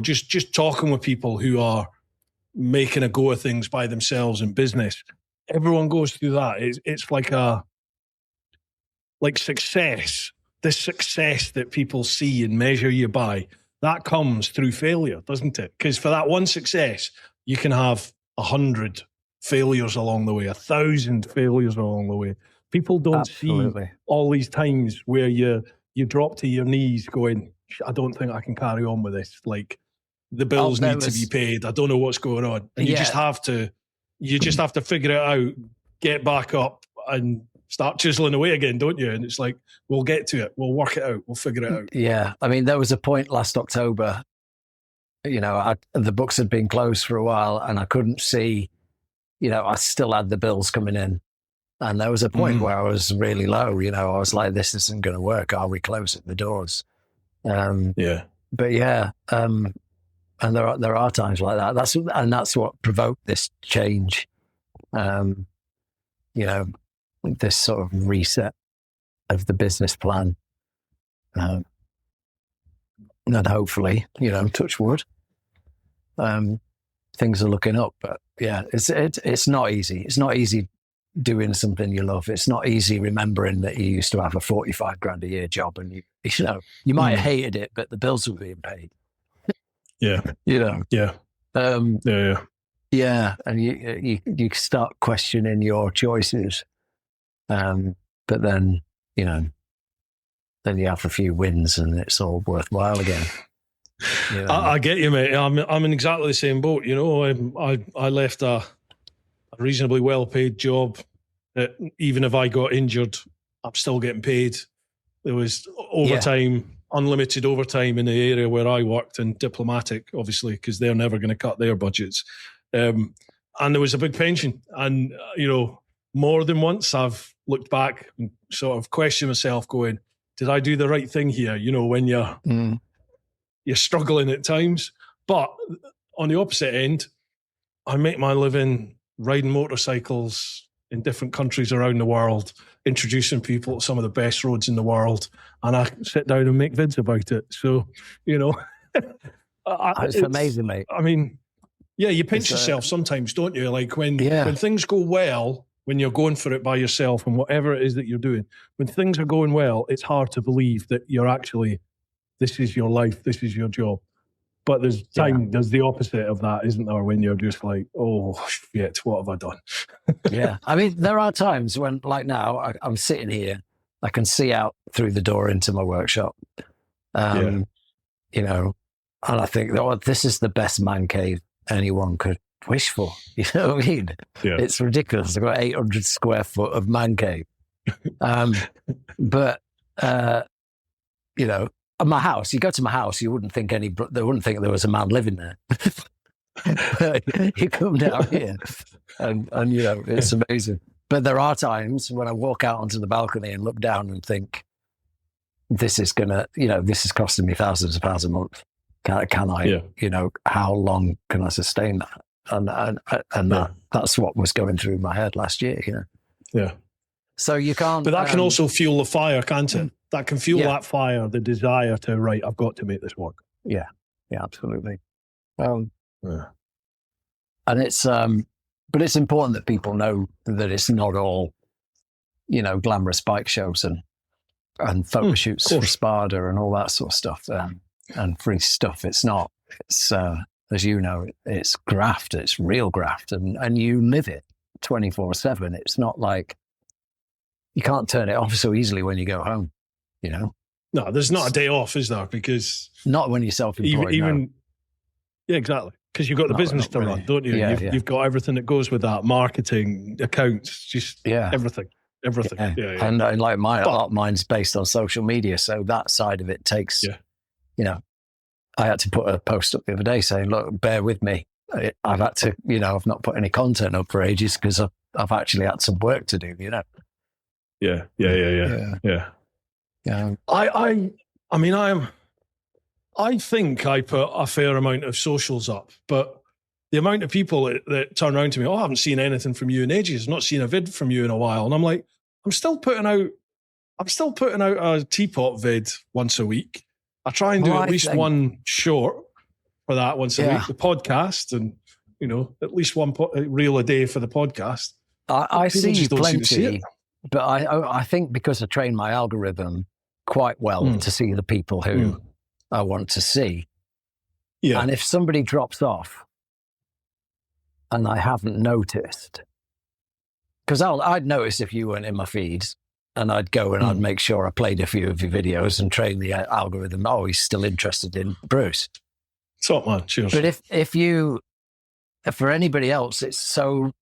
just talking with people who are making a go of things by themselves in business. Everyone goes through that. It's like success, this success that people see and measure you by. That comes through failure, doesn't it? Because for that one success, you can have 100 failures along the way, 1,000 failures along the way. People don't see all these times where you drop to your knees going, I don't think I can carry on with this. Like, the bills need to be paid. I don't know what's going on. And you just have to figure it out, get back up and start chiseling away again, don't you? And it's like, we'll get to it. We'll work it out. We'll figure it out. Yeah. I mean, there was a point last October the books had been closed for a while and I couldn't see, I still had the bills coming in. And there was a point where I was really low, I was like, this isn't going to work. Are we closing the doors? But yeah, and there are times like that. That's what provoked this change. This sort of reset of the business plan. And hopefully, touch wood, things are looking up. But yeah, it's not easy. It's not easy doing something you love. It's not easy remembering that you used to have a 45 grand a year job and you might have hated it, but the bills were being paid. Yeah. Yeah. Yeah. And you start questioning your choices. But then, then you have a few wins and it's all worthwhile again. I get you, mate. I'm in exactly the same boat. I left a reasonably well-paid job. Even if I got injured, I'm still getting paid. There was overtime, unlimited overtime in the area where I worked, in diplomatic, obviously, because they're never going to cut their budgets. And there was a big pension. And, more than once I've looked back and sort of questioned myself going, did I do the right thing here? When you're struggling at times. But on the opposite end, I make my living riding motorcycles in different countries around the world, introducing people to some of the best roads in the world, and I sit down and make vids about it. So, it's amazing, mate. I mean, yeah, you pinch yourself sometimes, don't you? Like when things go well, when you're going for it by yourself and whatever it is that you're doing, when things are going well, it's hard to believe that you're actually, this is your life, this is your job. But there's the opposite of that, isn't there? When you're just like, oh shit, what have I done? Yeah. I mean, there are times when, like now, I'm sitting here, I can see out through the door into my workshop, and I think, this is the best man cave anyone could wish for. You know what I mean? Yeah. It's ridiculous. I've got 800 square foot of man cave. But, my house, you go to my house, you wouldn't think they wouldn't think there was a man living there. You come down here and it's amazing. But there are times when I walk out onto the balcony and look down and think, this is costing me thousands of pounds a month. Can I, how long can I sustain that? And that's what was going through my head last year, Yeah. So you can't. But that can also fuel the fire, can't it? That can fuel that fire, the desire to, right, I've got to make this work. Yeah. Yeah, absolutely. And it's, but it's important that people know that it's not all, glamorous bike shows and photo shoots for Spada and all that sort of stuff and free stuff. It's not. It's, as you know, it's graft. It's real graft, and you live it 24/7. It's not like you can't turn it off so easily when you go home. No, there's not a day off, is there? Because not when you're self-employed. Yeah, exactly. Because you've got the business to run, don't you? You've got everything that goes with that: marketing, accounts, just everything. Yeah. And like a lot of mine's based on social media, so that side of it takes. I had to put a post up the other day saying, "Look, bear with me. I've had to, I've not put any content up for ages because I've actually had some work to do." Yeah. I think I put a fair amount of socials up, but the amount of people that turn around to me, I haven't seen anything from you in ages, not seen a vid from you in a while. And I'm like, I'm still putting out a teapot vid once a week. I try and do at least one short for that once a week, the podcast, and, at least one reel a day for the podcast. I see you plenty, but I think because I train my algorithm quite well to see the people who I want to see. Yeah. And if somebody drops off and I haven't noticed, because I'd notice if you weren't in my feeds, and I'd go and I'd make sure I played a few of your videos and train the algorithm. Oh, he's still interested in Bruce. Top man, cheers. But if for anybody else, it's so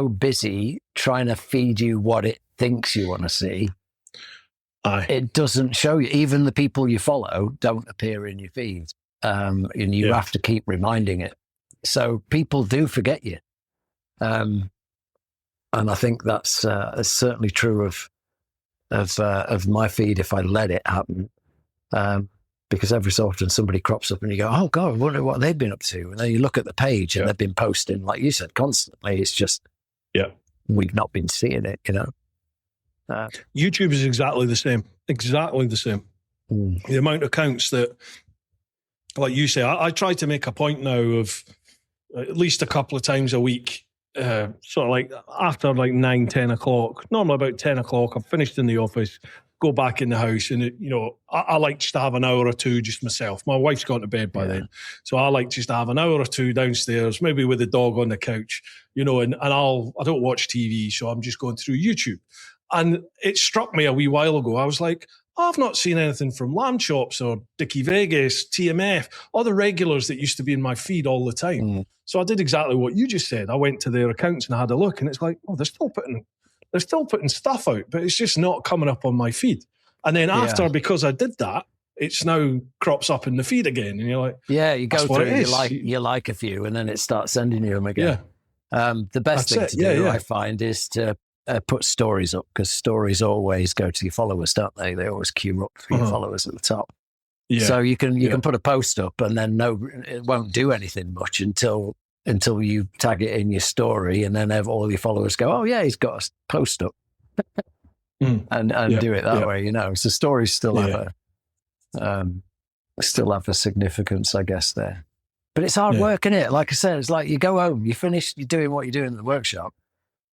busy trying to feed you what it thinks you want to see. It doesn't show you. Even the people you follow don't appear in your feeds. and you have to keep reminding it. So people do forget you. And I think that's certainly true of my feed if I let it happen. Because every so often somebody crops up and you go, oh God, I wonder what they've been up to. And then you look at the page and they've been posting, like you said, constantly. It's just, we've not been seeing it, YouTube is exactly the same. Exactly the same. The amount of accounts that, like you say, I try to make a point now of at least a couple of times a week, sort of like after like 9, 10 o'clock, normally about 10 o'clock, I'm finished in the office, go back in the house, and I like just to have an hour or two just myself. My wife's gone to bed by then, so I like just to have an hour or two downstairs, maybe with the dog on the couch, and I don't watch TV, so I'm just going through YouTube. And it struck me a wee while ago. I was like, I've not seen anything from Lamb Chops or Dickie Vegas, TMF, all the regulars that used to be in my feed all the time. So I did exactly what you just said. I went to their accounts and I had a look, and it's like, they're still putting stuff out, but it's just not coming up on my feed. And then after, because I did that, it's now crops up in the feed again, and you're like, you go through, you like a few, and then it starts sending you them again. The best thing to do, I find, is to put stories up, because stories always go to your followers, don't they? They always queue up for your followers at the top. So you can put a post up, and then it won't do anything much until you tag it in your story, and then all your followers go, oh yeah, he's got a post up, and do it that way. So stories still have a significance, I guess, there. But it's hard work, isn't it? Like I said, it's like you go home, you finish, you're doing what you're doing in the workshop,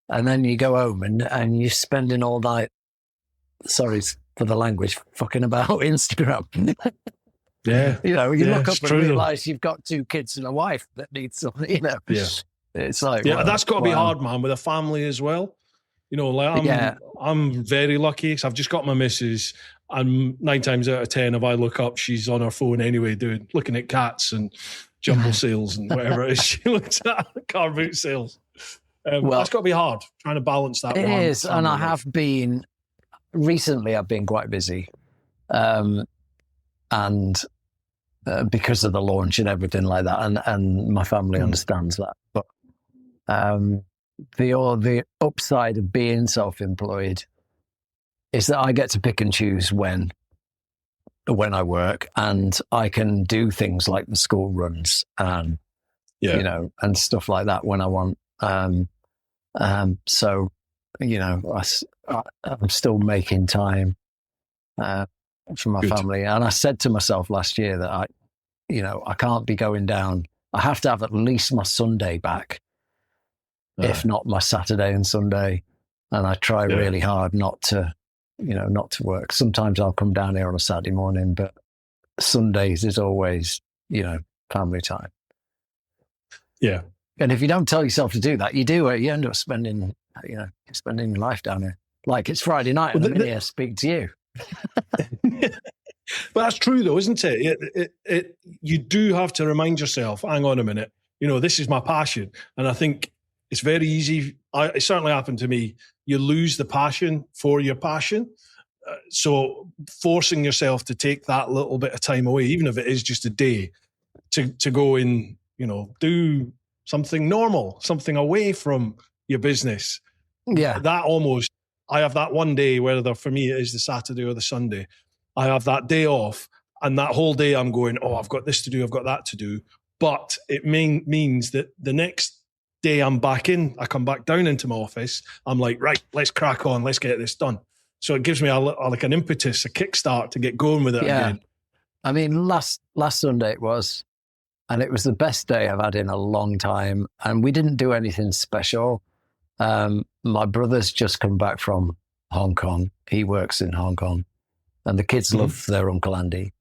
and then you go home and you're spending all night, sorry for the language, fucking about Instagram. You look up and realise you've got 2 kids and a wife that need something, It's like, that's got to be hard, man, with a family as well. I'm very lucky because I've just got my missus, and 9 times out of 10, if I look up, she's on her phone anyway, looking at cats and jumbo sales and whatever it is she looks at, car boot sales. That's got to be hard, trying to balance that. It is, and I have been, recently I've been quite busy, and because of the launch and everything like that, and my family understands that. But the upside of being self-employed is that I get to pick and choose when I work, and I can do things like the school runs and and stuff like that when I want. So I'm still making time for my family. And I said to myself last year that I can't be going down. I have to have at least my Sunday back, if not my Saturday and Sunday. And I try really hard not to work. Sometimes I'll come down here on a Saturday morning, but Sundays is always, family time. Yeah. And if you don't tell yourself to do that, you end up spending your life down here. Like it's Friday night and I'm in here speaking to you. But that's true though, isn't it? You do have to remind yourself, hang on a minute, this is my passion. And I think it's very easy. It certainly happened to me. You lose the passion for your passion. So forcing yourself to take that little bit of time away, even if it is just a day, to go and, do something normal, something away from your business. Yeah. I have that one day, whether for me it is the Saturday or the Sunday, I have that day off, and that whole day I'm going, I've got this to do, I've got that to do. But it means that the next day I'm back in, I come back down into my office, I'm like, right, let's crack on, let's get this done. So it gives me like an impetus, a kickstart to get going with it again. I mean, last Sunday it was, and it was the best day I've had in a long time. And we didn't do anything special. My brother's just come back from Hong Kong. He works in Hong Kong, and the kids love their Uncle Andy.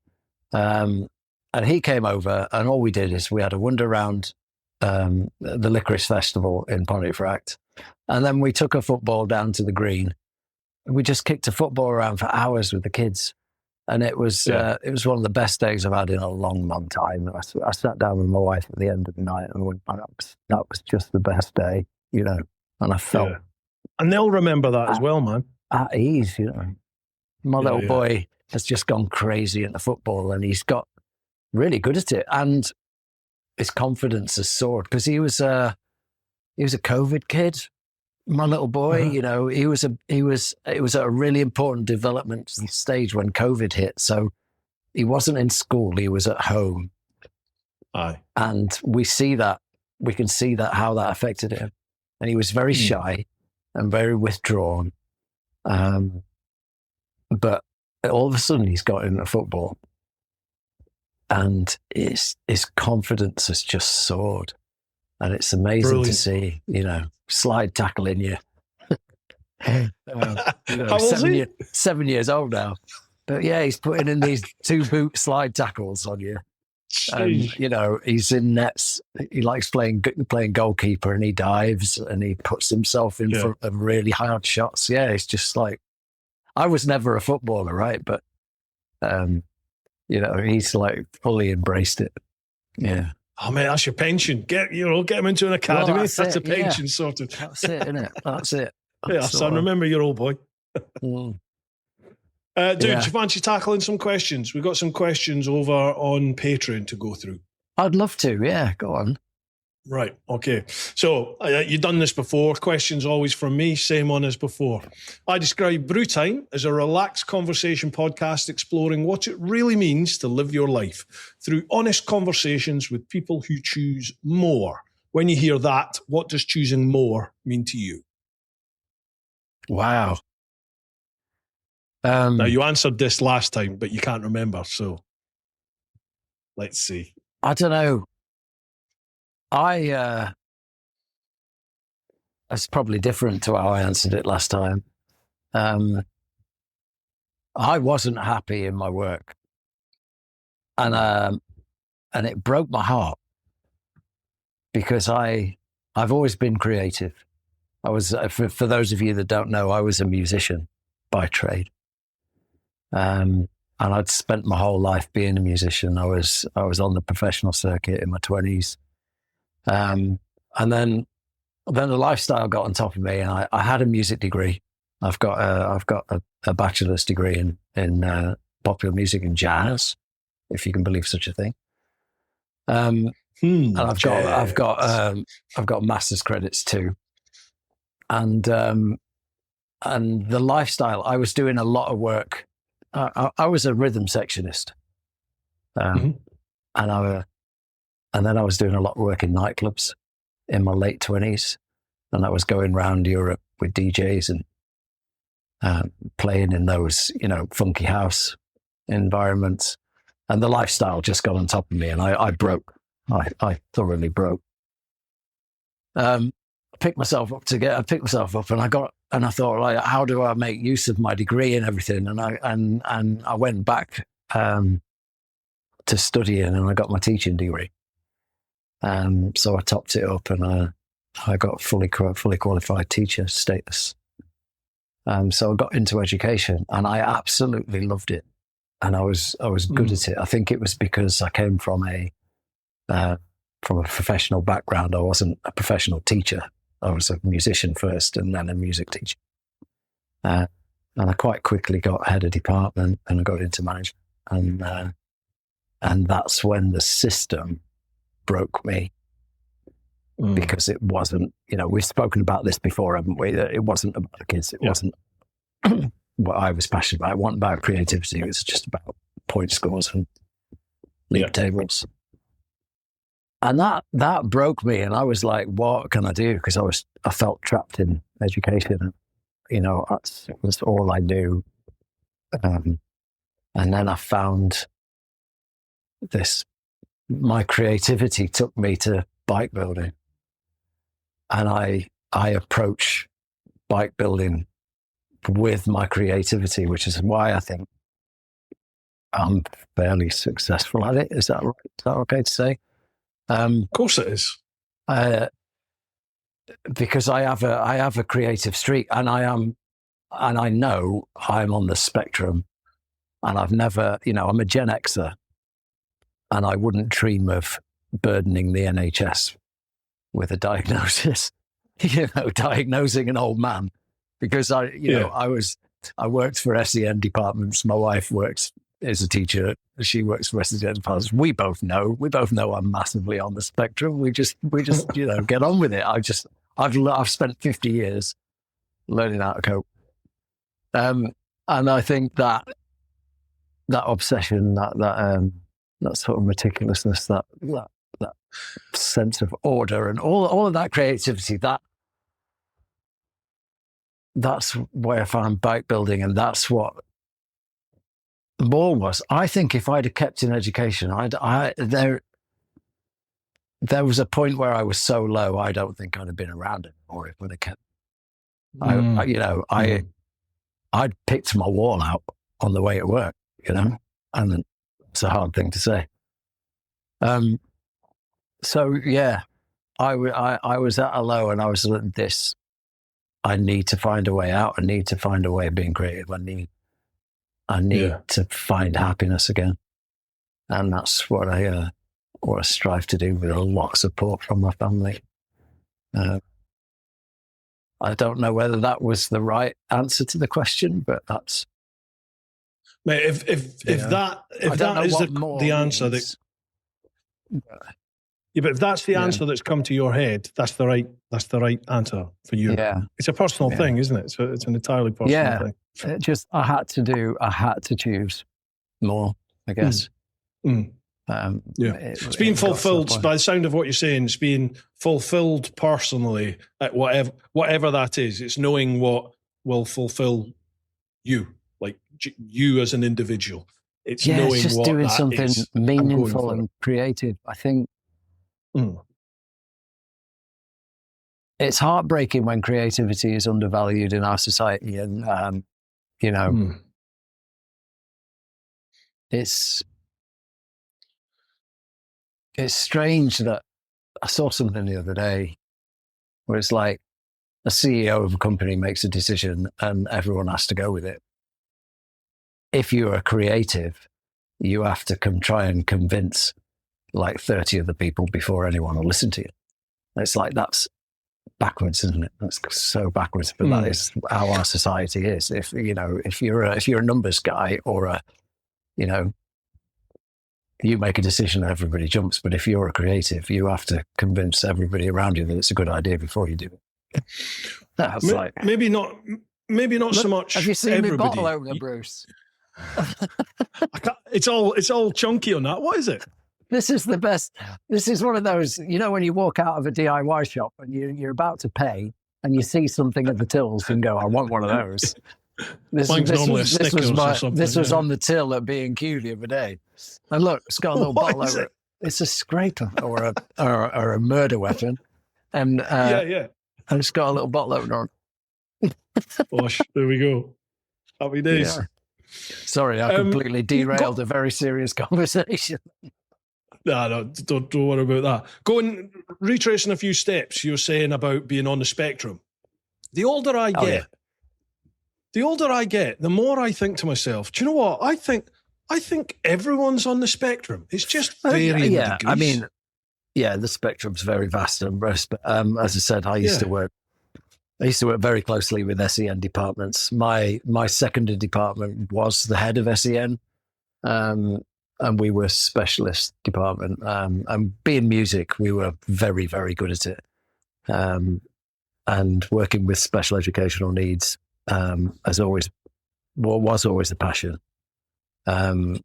And he came over, and all we did is we had a wander around the Licorice Festival in Pontefract, and then we took a football down to the green. We just kicked a football around for hours with the kids. And it was one of the best days I've had in a long, long time. I sat down with my wife at the end of the night and went, that was just the best day, and I felt... Yeah. And they'll remember that as well, man. At ease, My little boy has just gone crazy into football, and he's got really good at it, and his confidence has soared because he was a COVID kid. My little boy, you know, it was at a really important development stage when COVID hit. So he wasn't in school; he was at home. Aye. And we can see that how that affected him. And he was very shy and very withdrawn. But all of a sudden he's got into football, and his confidence has just soared. And it's amazing to see, you know, slide tackling you. You know, How old is he? 7 years old now. But yeah, he's putting in these 2 boot slide tackles on you. And, you know, he's in nets. He likes playing goalkeeper, and he dives and he puts himself in for really hard shots. Yeah, it's just like, I was never a footballer, right? But, you know, he's like fully embraced it. Yeah. Oh man, that's your pension. Get him into an academy. Well, that's a pension sorted. That's it, isn't it? That's it. Yeah, son, remember your old boy. Dude, do you fancy tackling some questions? We've got some questions over on Patreon to go through. I'd love to. Yeah, go on. Right. Okay. So you've done this before. Questions always from me. Same one as before. I describe Bru Time as a relaxed conversation podcast exploring what it really means to live your life through honest conversations with people who choose more. When you hear that, what does choosing more mean to you? Wow. Now, you answered this last time, but you can't remember. So let's see. I don't know. It's probably different to how I answered it last time. I wasn't happy in my work, and it broke my heart because I've always been creative. I was, for those of you that don't know, I was a musician by trade, and I'd spent my whole life being a musician. I was on the professional circuit in my 20s. And then the lifestyle got on top of me, and I had a music degree. I've got a bachelor's degree in popular music and jazz, if you can believe such a thing. And I've got master's credits too. And the lifestyle, I was doing a lot of work. I was a rhythm sectionist, and then I was doing a lot of work in nightclubs in my late 20s. And I was going around Europe with DJs and playing in those, you know, funky house environments. And the lifestyle just got on top of me, and I broke. I thoroughly broke. I picked myself up, and I thought, like, how do I make use of my degree and everything? And I went back to studying, and I got my teaching degree. So I topped it up, and I got fully qualified teacher status. So I got into education, and I absolutely loved it, and I was good at it. I think it was because I came from a professional background. I wasn't a professional teacher. I was a musician first, and then a music teacher. And I quite quickly got head of department, and I got into management, and that's when the system broke me, because it wasn't, you know, we've spoken about this before, haven't we? It wasn't about the kids. It wasn't what I was passionate about. It wasn't about creativity. It was just about point scores and league tables. And that broke me, and I was like, what can I do? Because I felt trapped in education, and, you know, that was all I knew. And then I found this. My creativity took me to bike building, and I approach bike building with my creativity, which is why I think I'm fairly successful at it. Is that right? Is that okay to say? Of course it is. Because I have a creative streak, and I know I'm on the spectrum, and I've never, you know, I'm a Gen Xer. And I wouldn't dream of burdening the NHS with a diagnosis, you know, diagnosing an old man, because I worked for SEN departments. My wife works is a teacher. She works for residential departments. We both know I'm massively on the spectrum. We just get on with it. I've spent 50 years learning how to cope. And I think that obsession, that sort of meticulousness, that sense of order, and all of that creativity, that's where I found bike building, and that's what more was. I think if I'd have kept in education, there was a point where I was so low, I don't think I'd have been around anymore if I'd have kept. I'd picked my wall out on the way to work, and it's a hard thing to say. So yeah, I was at a low, and I was like, this. I need to find a way out. I need to find a way of being creative. I need to find happiness again, and that's what I strive to do with a lot of support from my family. I don't know whether that was the right answer to the question, but that's. Mate, if that is the answer that. Yeah, but if that's the answer that's come to your head, that's the right answer for you. Yeah, it's a personal thing, isn't it? So it's an entirely personal thing. It just I had to choose more, I guess. It's being fulfilled by the sound of what you're saying. It's being fulfilled personally at whatever that is. It's knowing what will fulfill you, like you as an individual. It's knowing it's just what doing that something is. meaningful and creative. I think. It's heartbreaking when creativity is undervalued in our society, and it's strange that I saw something the other day where it's like a CEO of a company makes a decision and everyone has to go with it. If you're a creative, you have to try and convince like 30 other people before anyone will listen to you. It's like, that's backwards, isn't it? That's so backwards, but that is how our society is. If you're a numbers guy, or you make a decision, everybody jumps. But if you're a creative, you have to convince everybody around you that it's a good idea before you do it. That's maybe not so much. Have you seen me bottle opener, Bruce? It's all chunky on that. What is it? This is the best. This is one of those, when you walk out of a DIY shop and you're about to pay and you see something at the tills and go, I want one of those. This was on the till at B&Q the other day. And look, it's got a little bottle over it. It's a scraper or a murder weapon. And and it's got a little bottle opener on. Gosh, there we go. Happy days. Yeah. Sorry, I completely derailed a very serious conversation. No, don't worry about that. Going, retracing a few steps, you're saying about being on the spectrum. The older I get, the more I think to myself, do you know what? I think everyone's on the spectrum. It's just varying degrees. I mean, the spectrum's very vast and diverse. But as I said, I used to work very closely with SEN departments. My secondary department was the head of SEN. And we were specialist department. And being music, we were very, very good at it. And working with special educational needs was always a passion. And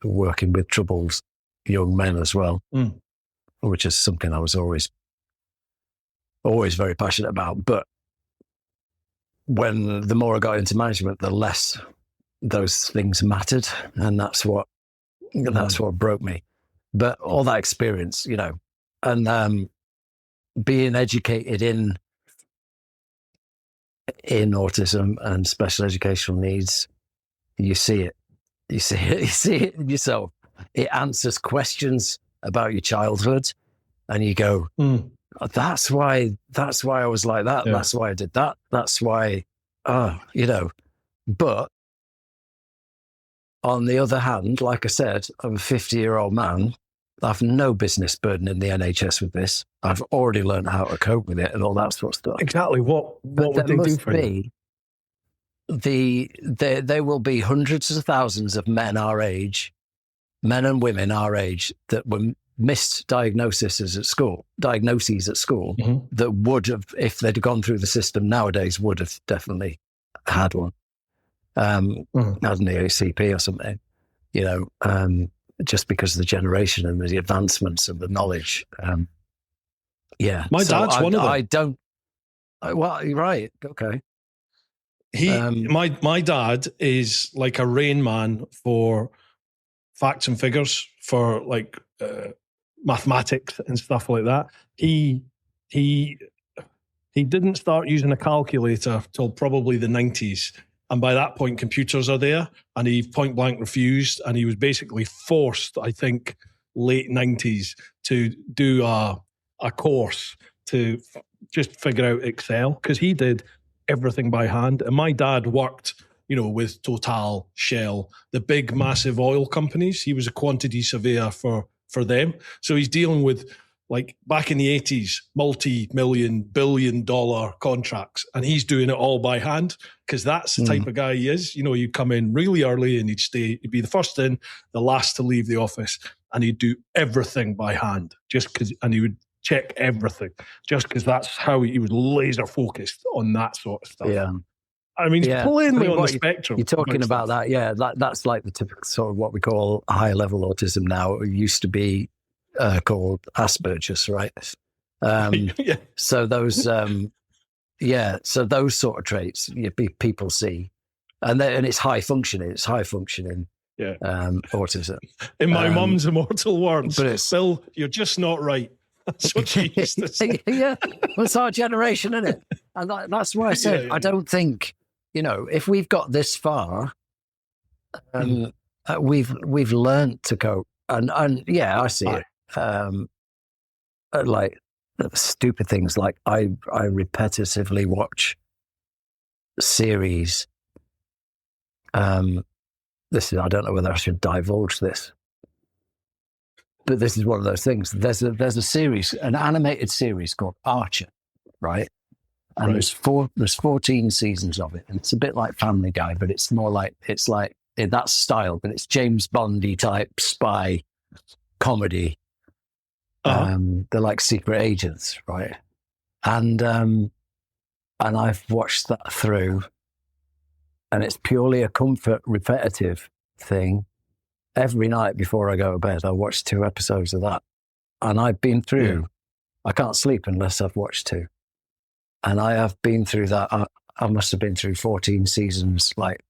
working with troubled young men as well, which is something I was always very passionate about. But the more I got into management, the less those things mattered. And that's what broke me. But all that experience, and being educated in autism and special educational needs, you see it in yourself. It answers questions about your childhood, and you go, that's why I was like that. Yeah. That's why I did that. That's why, but on the other hand, like I said, I'm a 50-year-old man. I have no business burdening the NHS with this. I've already learned how to cope with it and all that sort of stuff. Exactly. What would they do for you? there will be hundreds of thousands of men our age, men and women our age, that were missed diagnoses at school, that would have, if they'd gone through the system nowadays, would have definitely had one, had an EACP or something, just because of the generation and the advancements of the knowledge. My dad's one of them. I don't. Well, you're right. Okay. My dad is like a Rain Man for facts and figures, for like mathematics and stuff like that. He didn't start using a calculator till probably the 90s. And by that point, computers are there, and he point blank refused. And he was basically forced, I think, late 90s to do a course to just figure out Excel, because he did everything by hand. And my dad worked, with Total, Shell, the big, massive oil companies. He was a quantity surveyor for them. So he's dealing with, like, back in the 80s, multi-million, billion-dollar contracts, and he's doing it all by hand, because that's the type of guy he is. You'd come in really early and he'd be the first in, the last to leave the office, and he'd do everything by hand, and he would check everything, just because that's how he was laser focused on that sort of stuff. Yeah. I mean, he's plainly on the spectrum. You're talking about that, yeah. That's like the typical sort of what we call high level autism now. It used to be called Asperger's, right? Yeah. So those, so those sort of traits people see, and it's high functioning. It's high functioning. Yeah. Autism. In my mum's immortal words, but it's Bill, you're just not right. That's what she used to say. Yeah, well, it's our generation, isn't it? And that's why I said I don't think, if we've got this far, we've learned to cope, and I see it. Like stupid things, like I repetitively watch series. I don't know whether I should divulge this, but this is one of those things. There's a series, an animated series called Archer, right? And there's 14 seasons of it, and it's a bit like Family Guy, but it's more like in that style, but it's James Bondy type spy comedy. They're like secret agents, right? And I've watched that through, and it's purely a comfort, repetitive thing. Every night before I go to bed, I watch 2 episodes of that. And I've been through, I can't sleep unless I've watched 2. And I have been through that. I must have been through 14 seasons, like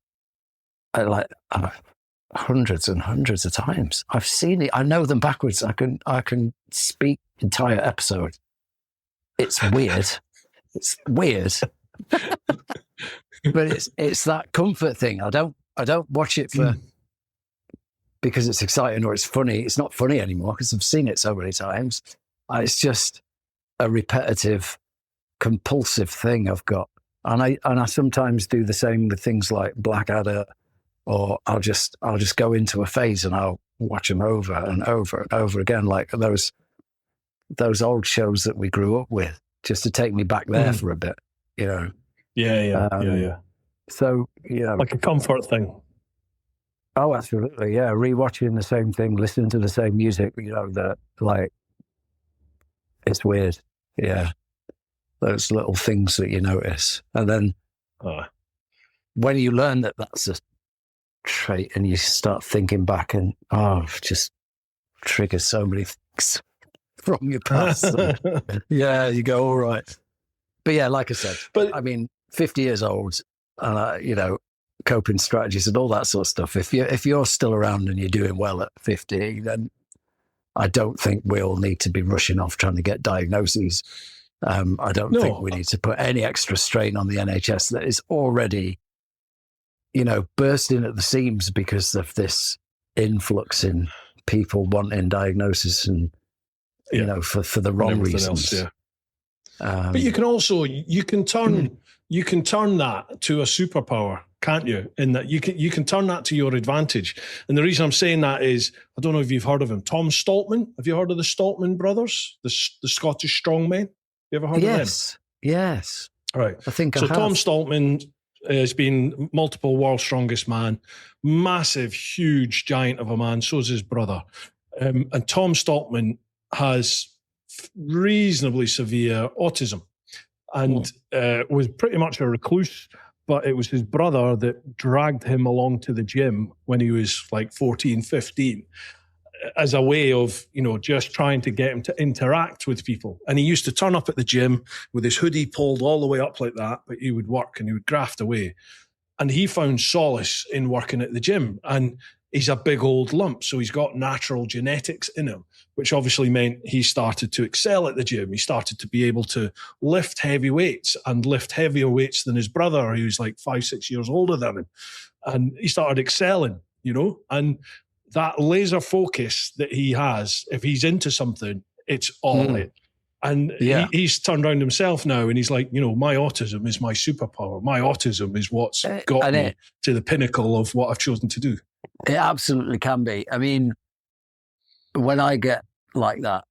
hundreds and hundreds of times. I've seen it. I know them backwards. I can speak entire episode. It's weird. It's weird. But it's that comfort thing. I don't watch it because it's exciting or it's funny. It's not funny anymore because I've seen it so many times. It's just a repetitive, compulsive thing I've got. And I sometimes do the same with things like Blackadder, or I'll just go into a phase and I'll watch them over and over and over again, like those old shows that we grew up with, just to take me back there for a bit, Yeah. So, like a comfort thing. Oh, absolutely, yeah. Rewatching the same thing, listening to the same music, that, like, it's weird, yeah. Those little things that you notice. And then when you learn that that's a trait and you start thinking back and, just triggers so many things from your past. Yeah, you go, all right. But yeah, like I said, 50 years old, coping strategies and all that sort of stuff. If you're still around and you're doing well at 50, then I don't think we all need to be rushing off trying to get diagnoses. I don't think we need to put any extra strain on the NHS that is already, bursting at the seams because of this influx in people wanting diagnosis and, for the wrong reasons. Else, yeah. But you can turn that to a superpower, can't you? In that you can turn that to your advantage. And the reason I'm saying that is, I don't know if you've heard of him, Tom Stoltman. Have you heard of the Stoltman brothers, the Scottish strongmen? You ever heard of them? Yes. Right. I think so. Tom Stoltman He's been multiple world's strongest man, massive, huge giant of a man. So's his brother. And Tom Stoltman has reasonably severe autism and was pretty much a recluse, but it was his brother that dragged him along to the gym when he was like 14, 15 as a way of, just trying to get him to interact with people. And he used to turn up at the gym with his hoodie pulled all the way up like that, but he would work and he would graft away. And he found solace in working at the gym. And he's a big old lump, so he's got natural genetics in him, which obviously meant he started to excel at the gym. He started to be able to lift heavy weights and lift heavier weights than his brother, who's like 5-6 years older than him. And he started excelling, and that laser focus that he has, if he's into something, it's all in. And he's turned around himself now and he's like, my autism is my superpower. My autism is what's got me to the pinnacle of what I've chosen to do. It absolutely can be. I mean, when I get like that,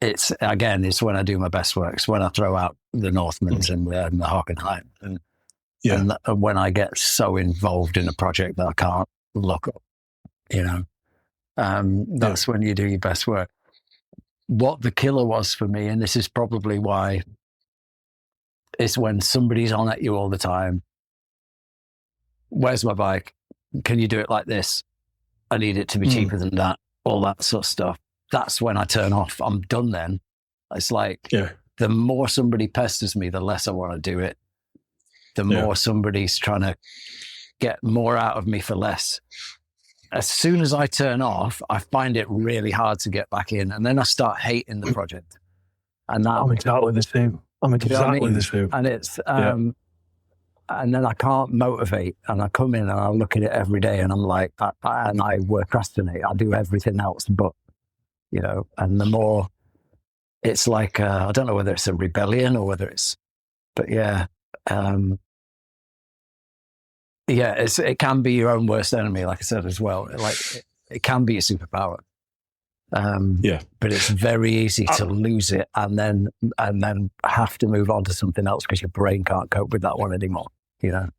it's when I do my best work. It's when I throw out the Northmans and the Hockenheim. And when I get so involved in a project that I can't look up, that's when you do your best work. What the killer was for me, and this is probably why, is when somebody's on at you all the time. Where's my bike? Can you do it like this? I need it to be cheaper than that. All that sort of stuff. That's when I turn off. I'm done then. It's like the more somebody pesters me, the less I want to do it. The more somebody's trying to get more out of me for less. As soon as I turn off, I find it really hard to get back in. And then I start hating the project. And that, I'm exactly the same. The same. And it's, and then I can't motivate. And I come in and I look at it every day and I'm like, and I procrastinate. I do everything else but, and the more it's like, I don't know whether it's a rebellion or whether it's, but it can be your own worst enemy, like I said as well. Like it can be a superpower, but it's very easy to lose it and then have to move on to something else because your brain can't cope with that one anymore. And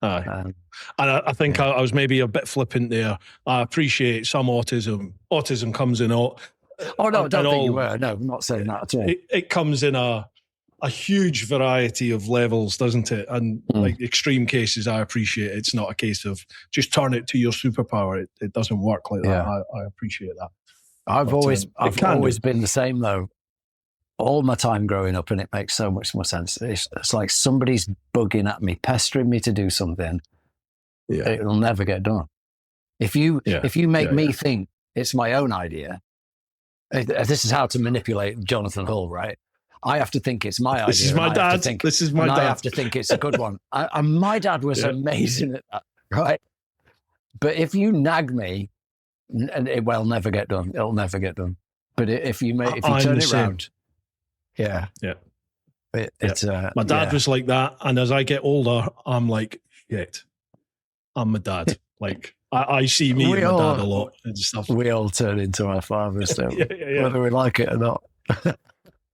I think I was maybe a bit flippant there. I appreciate some autism. Autism comes in all. Oh no, I don't think you were. No, I'm not saying that at all. It comes in a huge variety of levels, doesn't it? And like extreme cases, I appreciate it. It's not a case of just turn it to your superpower. It doesn't work like that. I appreciate that. I've always been the same though. All my time growing up, and it makes so much more sense. It's like somebody's bugging at me, pestering me to do something. It'll never get done. If you make me think it's my own idea, this is how to manipulate Jonathan Hull, right? I have to think it's my idea. This is my dad. I have to think it's a good one. And my dad was amazing at that, right? But if you nag me, and it will never get done. It'll never get done. But if you turn it around, it's my dad was like that, and as I get older, I'm like, shit, I'm my dad. Like I see me and my dad a lot and stuff. We all turn into our fathers, whether we like it or not.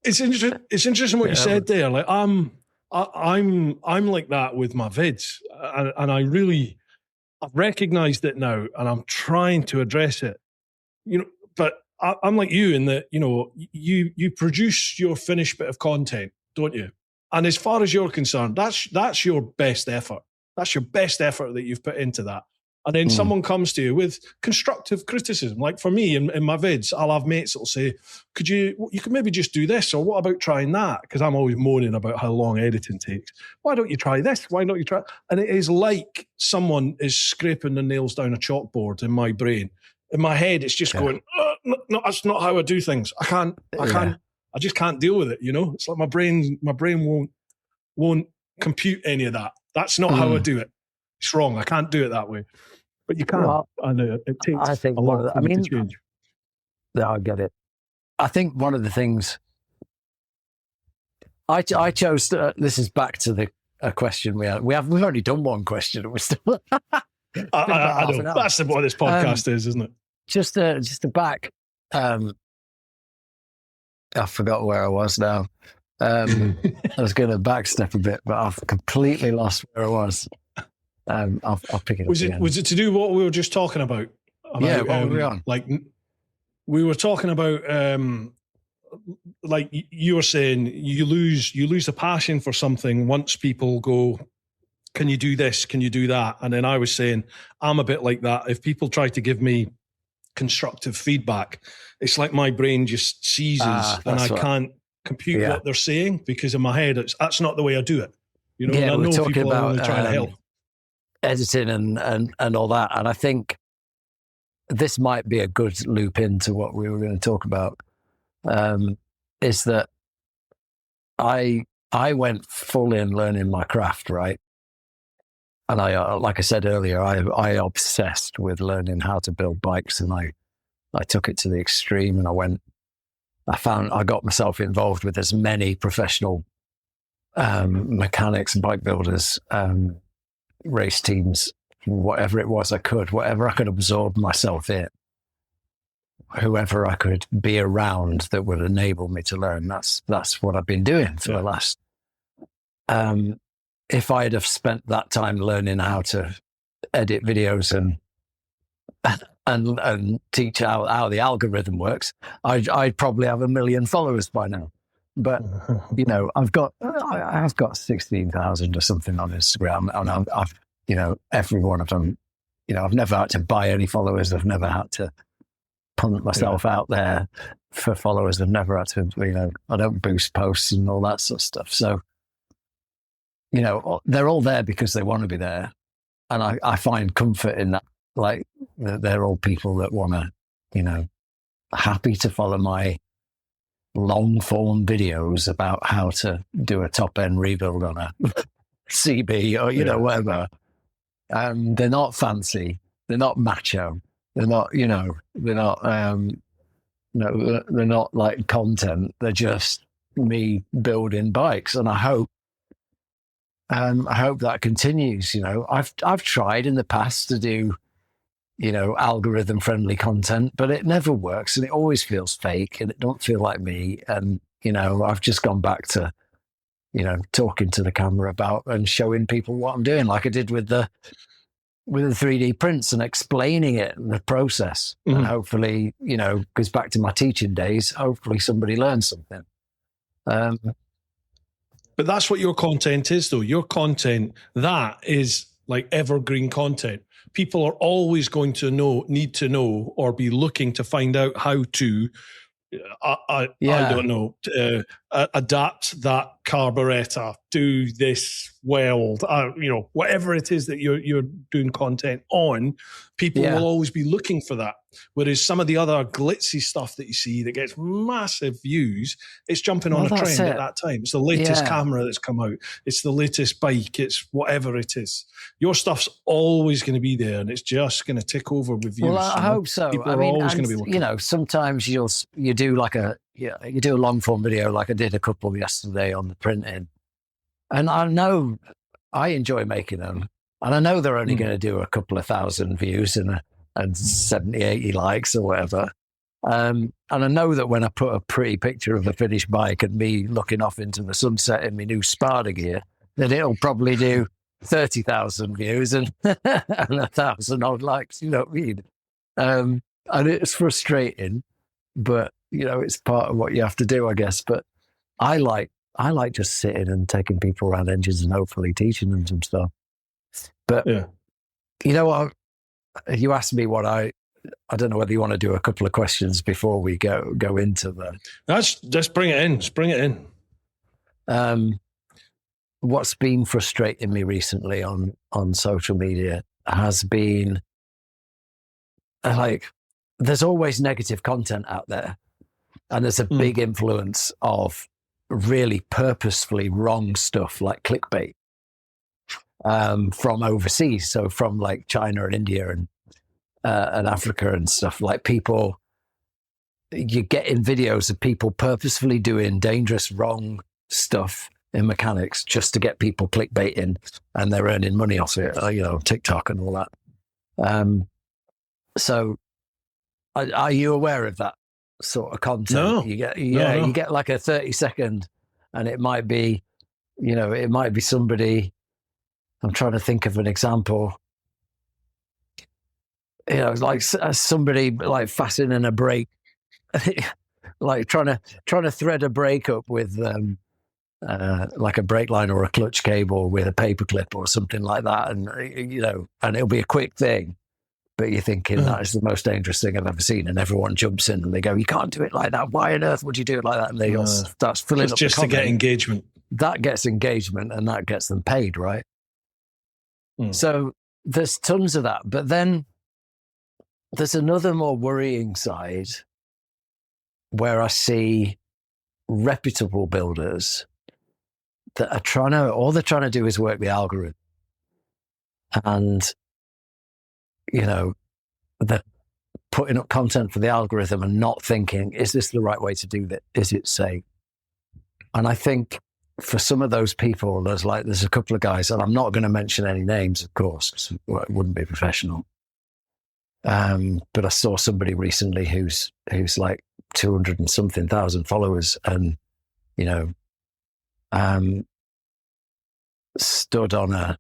It's interesting what you said there. Like I'm like that with my vids, and I've recognized it now, and I'm trying to address it. But I'm like you in that you produce your finished bit of content, don't you? And as far as you're concerned, that's your best effort. That's your best effort that you've put into that. And then someone comes to you with constructive criticism. Like for me, in my vids, I'll have mates that'll say, you could maybe just do this, or what about trying that? Because I'm always moaning about how long editing takes. Why don't you try this? Why don't you try? And it is like someone is scraping the nails down a chalkboard in my brain. In my head, it's just going, no, that's not how I do things. I just can't deal with it. It's like my brain won't compute any of that. That's not how I do it. It's wrong. I can't do it that way. But you can. Well, and it takes a lot to change. Yeah, I get it. I think one of the things I chose to, this is back to a question we had. We've only done one question. We're still. I know. That's what this podcast is, isn't it? Just to back. I forgot where I was now. I was going to backstep a bit, but I've completely lost where I was. I'll pick it up. Was it to do what we were just talking about? Yeah, what were we on? Like, we were talking about, like you were saying, you lose the passion for something once people go, can you do this? Can you do that? And then I was saying, I'm a bit like that. If people try to give me constructive feedback, it's like my brain just seizes and I can't compute what they're saying, because in my head, that's not the way I do it. You know, yeah, I we're know talking people about are only trying to help. Editing and all that. And I think this might be a good loop into what we were going to talk about, is that I went full in learning my craft, right? And I, like I said earlier, I obsessed with learning how to build bikes, and I took it to the extreme, and I got myself involved with as many professional mechanics, bike builders, race teams, whatever it was whatever I could absorb myself in, whoever I could be around that would enable me to learn. That's what I've been doing for the last. If I'd have spent that time learning how to edit videos and teach how the algorithm works, I'd probably have 1 million followers by now. But you know, I've got 16,000 or something on Instagram, and I've you know, every one of them. You know, I've never had to buy any followers. I've never had to punt myself out there for followers. I've never had to, you know, I don't boost posts and all that sort of stuff. So, you know, they're all there because they want to be there. And I find comfort in that. Like, they're all people that want to, you know, happy to follow my long form videos about how to do a top end rebuild on a CB or, you know, whatever. They're not fancy. They're not macho. They're not, you know, they're not, no, they're not like content. They're just me building bikes. And I hope that continues. You know, I've tried in the past to do, you know, algorithm friendly content, but it never works, and it always feels fake, and it don't feel like me. And, you know, I've just gone back to, you know, talking to the camera about and showing people what I'm doing, like I did with the 3D prints, and explaining it and the process. Mm-hmm. And hopefully, you know, goes back to my teaching days. Hopefully somebody learns something. But that's what your content is, though. Your content, that is like evergreen content. People are always going to need to know, or be looking to find out how to, I don't know, adapt that carburetor, do this weld, you know, whatever it is that you're doing content on, people will always be looking for that. Whereas some of the other glitzy stuff that you see that gets massive views, it's jumping on a trend at that time. It's the latest camera that's come out. It's the latest bike. It's whatever it is. Your stuff's always going to be there, and it's just going to tick over with views. Well, I hope so. People are always going to be looking. You know, sometimes you do like you do a long form video, like I did a couple yesterday on the printing, and I know I enjoy making them, and I know they're only going to do a couple of thousand views and 70, 80 likes or whatever. And I know that when I put a pretty picture of a finished bike and me looking off into the sunset in my new Sparta gear, then it'll probably do 30,000 views and 1,000 odd likes. You know what I mean? And it's frustrating, but you know, it's part of what you have to do, I guess. But I like just sitting and taking people around engines and hopefully teaching them some stuff. But you know what? You asked me what I don't know whether you want to do a couple of questions before we go into the. Let's bring it in. Let's bring it in. What's been frustrating me recently on social media has been like, there's always negative content out there, and there's a big influence of really purposefully wrong stuff like clickbait from overseas. So from like China and India and Africa and stuff. Like, people, you get in videos of people purposefully doing dangerous, wrong stuff in mechanics just to get people clickbaiting, and they're earning money off it, you know, TikTok and all that. So are you aware of that sort of content? No. You get like a 30-second And it might be, it might be somebody, I'm trying to think of an example, like somebody like fastening a brake, like trying to thread a brake up with like a brake line or a clutch cable with a paper clip or something like that. And, and it'll be a quick thing, but you're thinking that is the most dangerous thing I've ever seen. And everyone jumps in and they go, you can't do it like that. Why on earth would you do it like that? And they all start filling up just the to get engagement. That gets engagement and that gets them paid, right? So there's tons of that. But then there's another more worrying side where I see reputable builders that are all they're trying to do is work the algorithm. And, they're putting up content for the algorithm and not thinking, is this the right way to do that? Is it safe? And I think for some of those people, there's a couple of guys, and I'm not going to mention any names, of course, 'cause it wouldn't be professional. But I saw somebody recently who's like 200 and something thousand followers, and stood on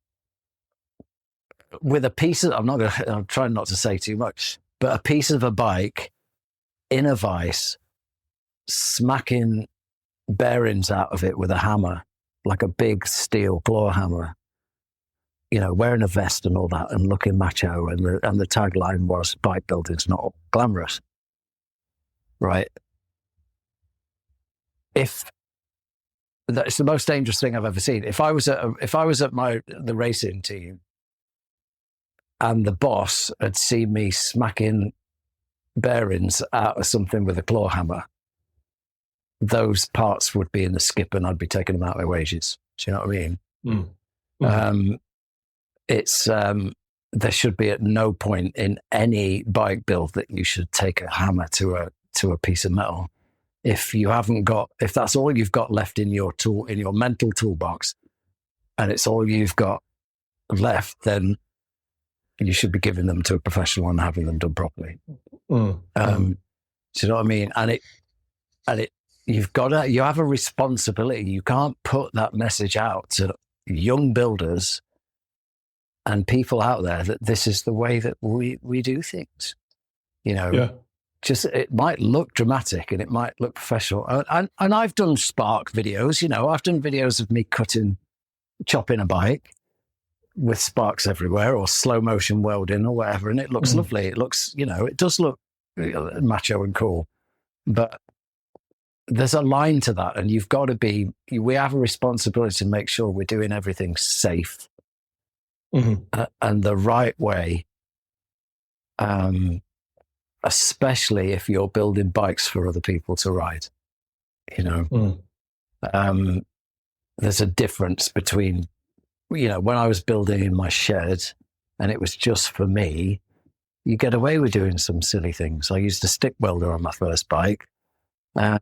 with a piece of, I'm trying not to say too much, but a piece of a bike in a vise, smacking bearings out of it with a hammer, like a big steel claw hammer, wearing a vest and all that and looking macho. And the tagline was, bike building's not glamorous. Right. It's the most dangerous thing I've ever seen. If I was at the racing team and the boss had seen me smacking bearings out of something with a claw hammer, those parts would be in the skip and I'd be taking them out of my wages. Do you know what I mean? There should be at no point in any bike build that you should take a hammer to a piece of metal. If that's all you've got left in your mental toolbox, and it's all you've got left, then you should be giving them to a professional and having them done properly. Do you know what I mean? And you have a responsibility. You can't put that message out to young builders and people out there that this is the way that we do things. Just, it might look dramatic and it might look professional. And I've done spark videos, I've done videos of me chopping a bike with sparks everywhere, or slow motion welding or whatever. And it looks lovely. It looks, it does look macho and cool, but there's a line to that. And you've got to we have a responsibility to make sure we're doing everything safe and the right way. Especially if you're building bikes for other people to ride, there's a difference between, when I was building in my shed and it was just for me, you get away with doing some silly things. I used a stick welder on my first bike, and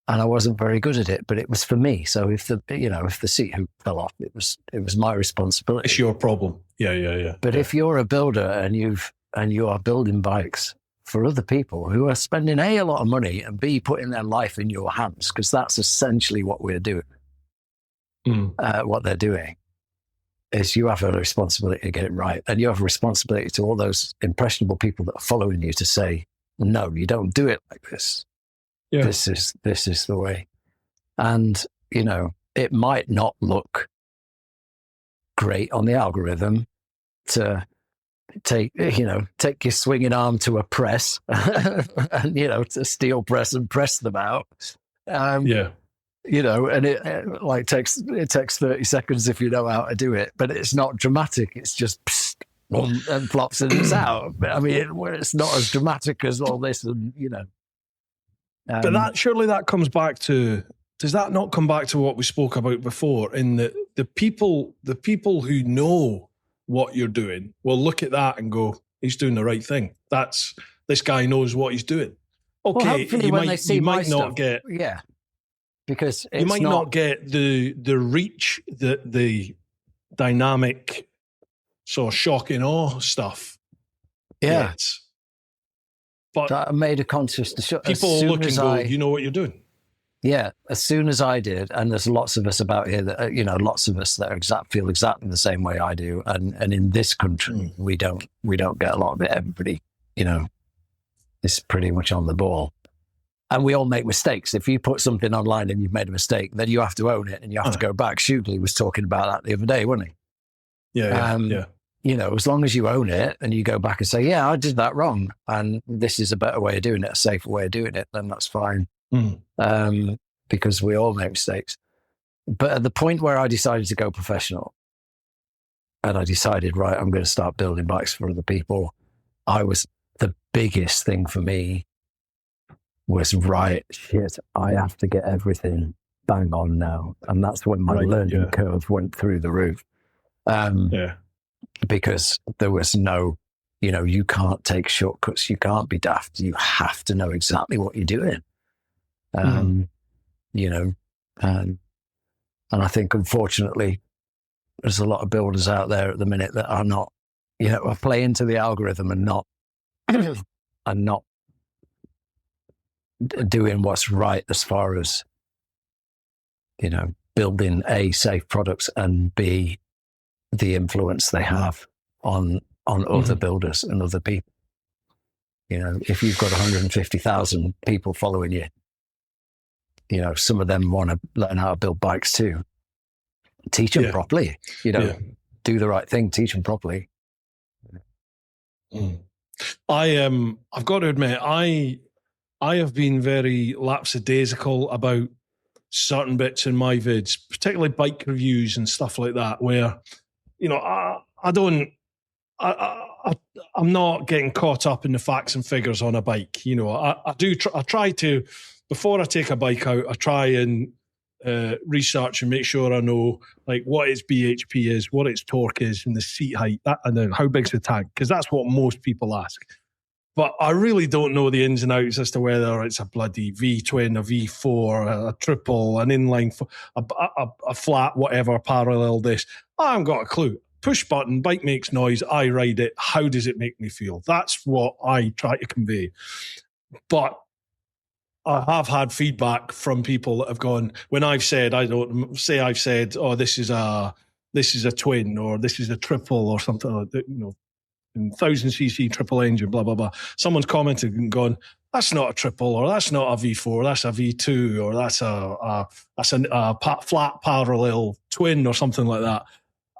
I wasn't very good at it, but it was for me. So if the seat hoop fell off, it was my responsibility. It's your problem. Yeah. But if you're a builder and you are building bikes for other people who are spending A, a lot of money, and B, putting their life in your hands, because that's essentially what we're doing. What they're doing is you have a responsibility to get it right. And you have a responsibility to all those impressionable people that are following you to say, no, you don't do it like this. Yeah. This is the way. And, it might not look great on the algorithm to take your swinging arm to a press and, to steel press and press them out. And it takes 30 seconds if you know how to do it, but it's not dramatic. It's just psst, and flops and it's out. I mean, it's not as dramatic as all this, and but surely that comes back to, does that not come back to what we spoke about before, in that the people who know what you're doing will look at that and go, he's doing the right thing. This guy knows what he's doing. Okay, you might not get because you might not get the reach, the dynamic sort of shock and awe stuff. Yeah. Yet. But I made a conscious decision. People look and go, you know what you're doing. Yeah, as soon as I did, and there's lots of us about here that lots of us that feel exactly the same way I do, and in this country we don't get a lot of it. Everybody, is pretty much on the ball, and we all make mistakes. If you put something online and you've made a mistake, then you have to own it and you have to go back. Shugley was talking about that the other day, wasn't he? Yeah. As long as you own it and you go back and say, yeah, I did that wrong, and this is a better way of doing it, a safer way of doing it, then that's fine. Because we all make mistakes. But at the point where I decided to go professional and I decided, right, I'm going to start building bikes for other people, the biggest thing for me was, right, shit, I have to get everything bang on now. And that's when my learning curve went through the roof. Because there was no, you can't take shortcuts. You can't be daft. You have to know exactly what you're doing. And I think, unfortunately, there's a lot of builders out there at the minute that are not, are playing to the algorithm and not doing what's right as far as, building A, safe products, and B, the influence they have on other builders and other people. If you've got 150,000 people following you, some of them want to learn how to build bikes too. Teach them properly, do the right thing, teach them properly. I've got to admit, I have been very lapsadaisical about certain bits in my vids, particularly bike reviews and stuff like that, where, I'm not getting caught up in the facts and figures on a bike. I try to, before I take a bike out, I try and research and make sure I know what its BHP is, what its torque is, and the seat height, and then how big's the tank, because that's what most people ask. But I really don't know the ins and outs as to whether it's a bloody V-twin, a V4, a triple, an inline, a flat, whatever, parallel this. I haven't got a clue. Push button, bike makes noise, I ride it. How does it make me feel? That's what I try to convey. But I have had feedback from people that have gone, when I've said, oh, this is a twin, or this is a triple, or something like that, 1,000cc triple engine, blah, blah, blah. Someone's commented and gone, that's not a triple, or that's not a V4, that's a V2, or that's a flat parallel twin, or something like that.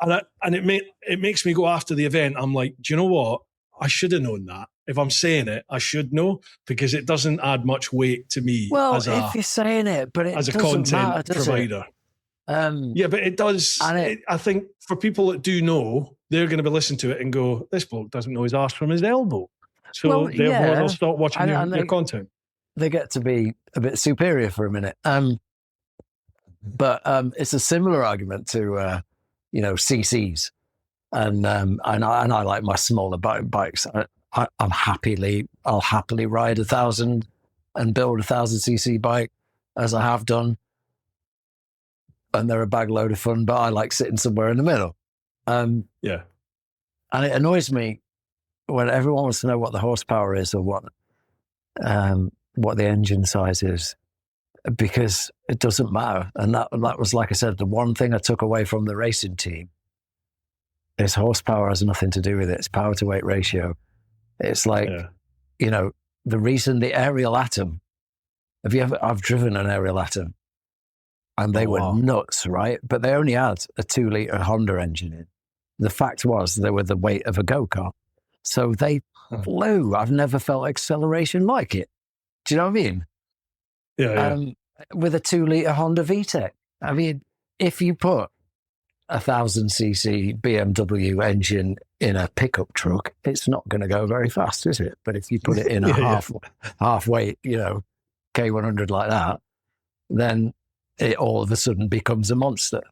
And it makes me go after the event. I'm like, do you know what? I should have known that. If I'm saying it, I should know, because it doesn't add much weight to me. Well, if you're saying it, but it as a doesn't content matter, does provider. It? But it does. And I think for people that do know, they're going to be listening to it and go, this bloke doesn't know his arse from his elbow. So therefore, they'll stop watching your content. They get to be a bit superior for a minute. But it's a similar argument to, CCs. And I like my smaller bikes. I'll happily ride 1,000 and build 1,000cc bike, as I have done. And they're a bag load of fun, but I like sitting somewhere in the middle. And it annoys me when everyone wants to know what the horsepower is, or what the engine size is, because it doesn't matter. And that was, like I said, the one thing I took away from the racing team is horsepower has nothing to do with it. It's power to weight ratio. It's like, the reason the aerial atom, I've driven an aerial atom, and they were nuts, right? But they only had a 2-litre Honda engine in. The fact was they were the weight of a go-kart. So they flew. I've never felt acceleration like it. Do you know what I mean? Yeah. With a 2-litre Honda VTEC. I mean, if you put 1,000cc BMW engine in a pickup truck, it's not going to go very fast, is it? But if you put it in a half weight, K100 like that, then it all of a sudden becomes a monster.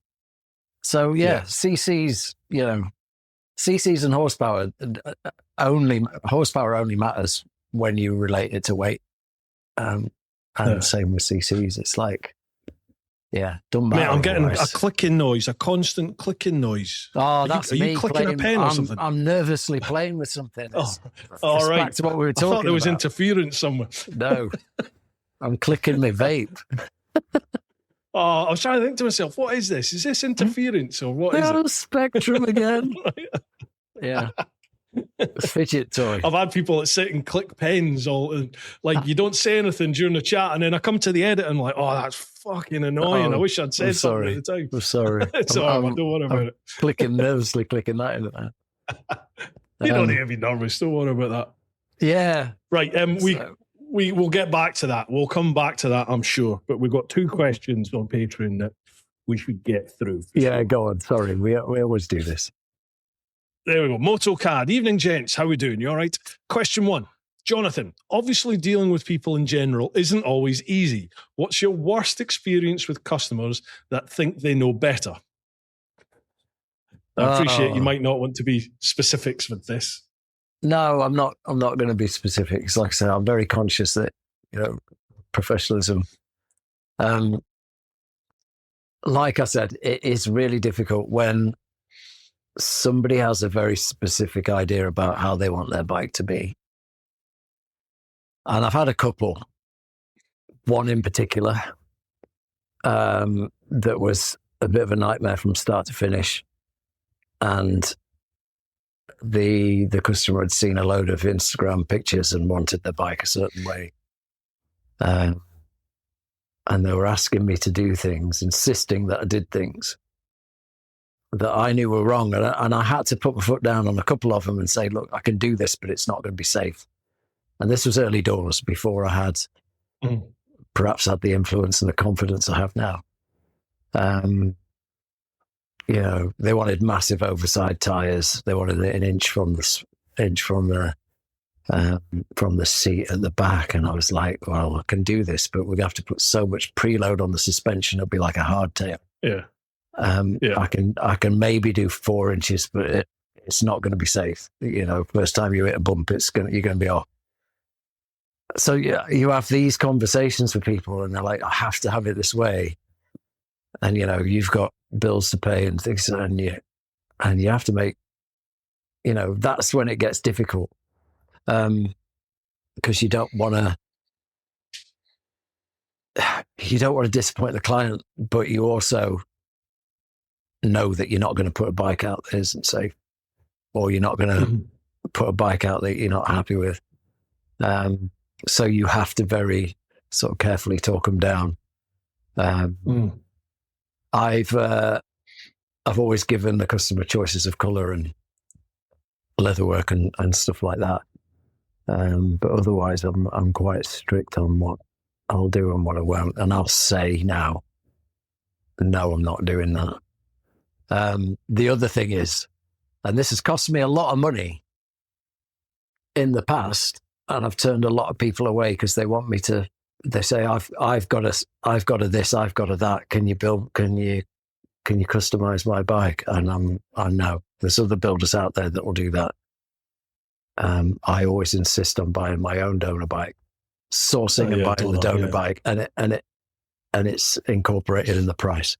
So CCs, CCs and horsepower only matters when you relate it to weight. And same with CCs. It's like, don't matter. Mate, I'm getting a clicking noise, a constant clicking noise. Oh, that's me. Are you clicking a pen or something? I'm nervously playing with something. It's right. Back to what we were talking about. I thought there was interference somewhere. No, I'm clicking my vape. Oh, I was trying to think to myself, what is this? Is this interference or what is Oh, it? Spectrum again. Yeah. Fidget toy. I've had people that sit and click pens like you don't say anything during the chat, and then I come to the edit and I'm like, oh, that's fucking annoying. I wish I'd said something at the time. I'm sorry. It's all right, don't worry about it. Nervously clicking that in there. You don't need to be nervous. Don't worry about that. Yeah. Right. We will get back to that. We'll come back to that, I'm sure. But we've got 2 questions on Patreon that we should get through. Yeah, sure. Go on. Sorry. We always do this. There we go. MotoCAD. Evening, gents. How we doing? You all right? Question 1. Jonathan, obviously dealing with people in general isn't always easy. What's your worst experience with customers that think they know better? I appreciate you might not want to be specifics with this. No, I'm not going to be specific. Like I said, I'm very conscious that, professionalism. Like I said, it is really difficult when somebody has a very specific idea about how they want their bike to be. And I've had a couple, one in particular, that was a bit of a nightmare from start to finish. And the customer had seen a load of Instagram pictures and wanted their bike a certain way. And they were asking me to do things, insisting that I did things that I knew were wrong. And I had to put my foot down on a couple of them and say, look, I can do this, but it's not going to be safe. And this was early doors before I had perhaps had the influence and the confidence I have now. They wanted massive oversized tires. They wanted an inch from the seat at the back, and I was like, "Well, I can do this, but we're gonna have to put so much preload on the suspension; it'll be like a hardtail." Yeah. I can maybe do 4 inches, but it's not going to be safe. First time you hit a bump, you're going to be off. So you have these conversations with people, and they're like, "I have to have it this way," and you've got bills to pay and things, and you have to make. That's when it gets difficult, because you don't want to disappoint the client, but you also know that you're not going to put a bike out that isn't safe, or you're not going to put a bike out that you're not happy with. So you have to very sort of carefully talk them down. I've always given the customer choices of color and leatherwork and stuff like that. But otherwise, I'm quite strict on what I'll do and what I won't. And I'll say now, no, I'm not doing that. The other thing is, and this has cost me a lot of money in the past, and I've turned a lot of people away because they want me to. They say, I've got a this, I've got a that. Can you customize my bike? And I know there's other builders out there that will do that. I always insist on buying my own donor bike, sourcing and buying the donor bike, and it's incorporated in the price.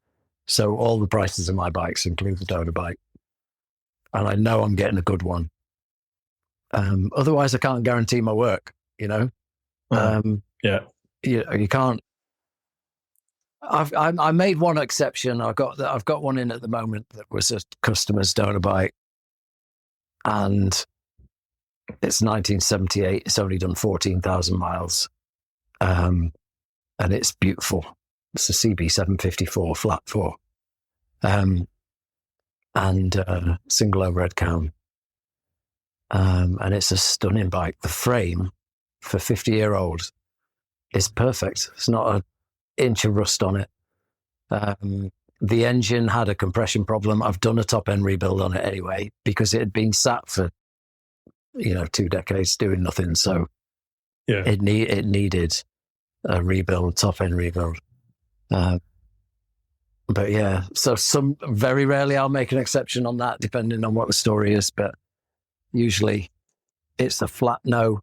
So all the prices of my bikes include the donor bike, and I know I'm getting a good one. Otherwise, I can't guarantee my work. You can't. I made one exception. I've got one in at the moment that was a customer's donor bike, and it's 1978. It's only done 14,000 miles, and it's beautiful. It's a CB 754 flat 4, and single overhead cam, and it's a stunning bike. The frame for 50-year-olds is perfect. It's not an inch of rust on it. The engine had a compression problem. I've done a top end rebuild on it anyway because it had been sat for 2 decades doing nothing. So it needed a rebuild, top end rebuild. But yeah, so very rarely I'll make an exception on that, depending on what the story is. But usually it's a flat no.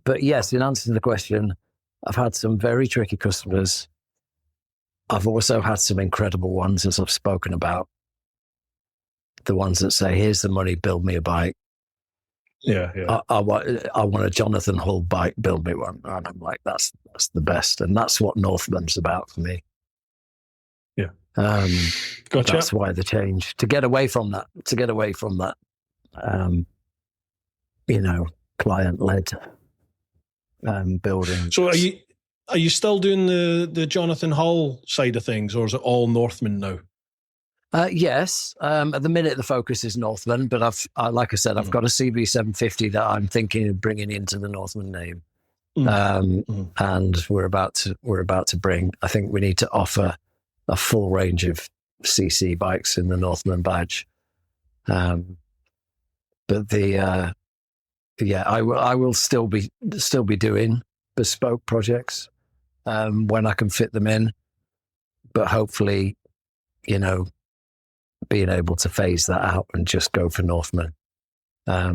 But yes, in answer to the question, I've had some very tricky customers. I've also had some incredible ones, as I've spoken about. The ones that say, here's the money, build me a bike. Yeah, yeah. I want a Jonathan Hull bike, build me one. And I'm like, that's the best. And that's what Northman's about for me. Yeah. Gotcha. That's why the change, to get away from that, client-led building. So are you still doing the Jonathan Hull side of things, or is it all Northman now? Yes. At the minute, the focus is Northman, but like I said, I've got a CB750 that I'm thinking of bringing into the Northman name, and we're about to bring. I think we need to offer a full range of CC bikes in the Northman badge. But I will still be doing bespoke projects when I can fit them in, but hopefully, being able to phase that out and just go for Northman. I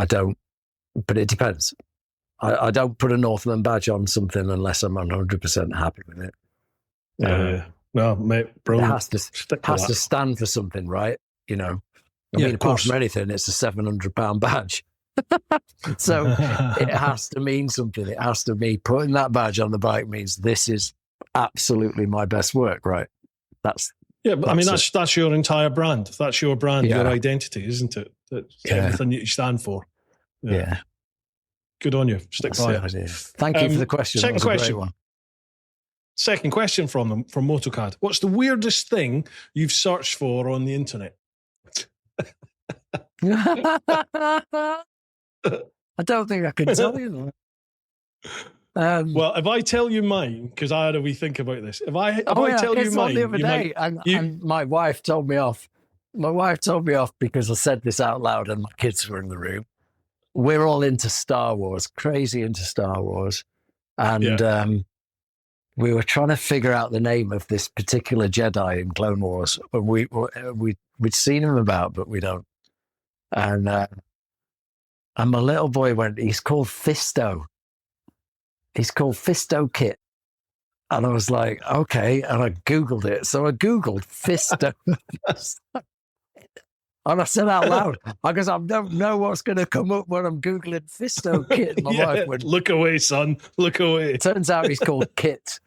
don't, but it depends. I don't put a Northman badge on something unless I'm 100% happy with it. No, mate, bro, it has to stand for something, right? Apart from anything, it's a £700 badge. So it has to mean something. It has to be putting that badge on the bike means this is absolutely my best work, right? That's your entire brand. That's your brand, your identity, isn't it? That's everything you stand for. Yeah. Good on you. Stick by it. Thank you for the question. Second question. A great one. Second question from MotoCAD. What's the weirdest thing you've searched for on the internet? I don't think I can tell you that. Well, if I tell you mine, because I had a wee think about this. If I tell you mine, the other day, and my wife told me off. My wife told me off because I said this out loud, and my kids were in the room. We're all into Star Wars, crazy into Star Wars, and we were trying to figure out the name of this particular Jedi in Clone Wars. We'd seen him about, but we don't. And my little boy went, he's called Fisto. He's called Fisto Kit. And I was like, okay. And I Googled it. So I Googled Fisto. And I said out loud, because I don't know what's going to come up when I'm Googling Fisto Kit. My wife went, look away, son. Look away. It turns out he's called Kit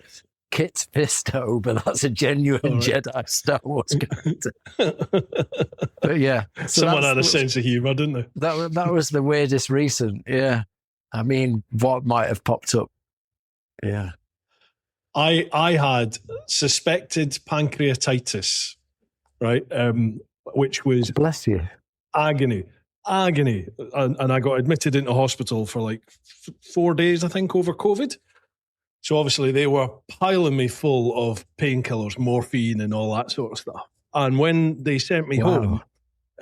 Fisto, but that's a genuine Jedi Star Wars character. But yeah. So someone had a sense of humour, didn't they? That was the weirdest recent. Yeah. I mean, what might have popped up? Yeah. I had suspected pancreatitis, right? Which was bless you, agony, and I got admitted into hospital for like 4 days, I think, over COVID. So obviously they were piling me full of painkillers, morphine, and all that sort of stuff. And when they sent me home,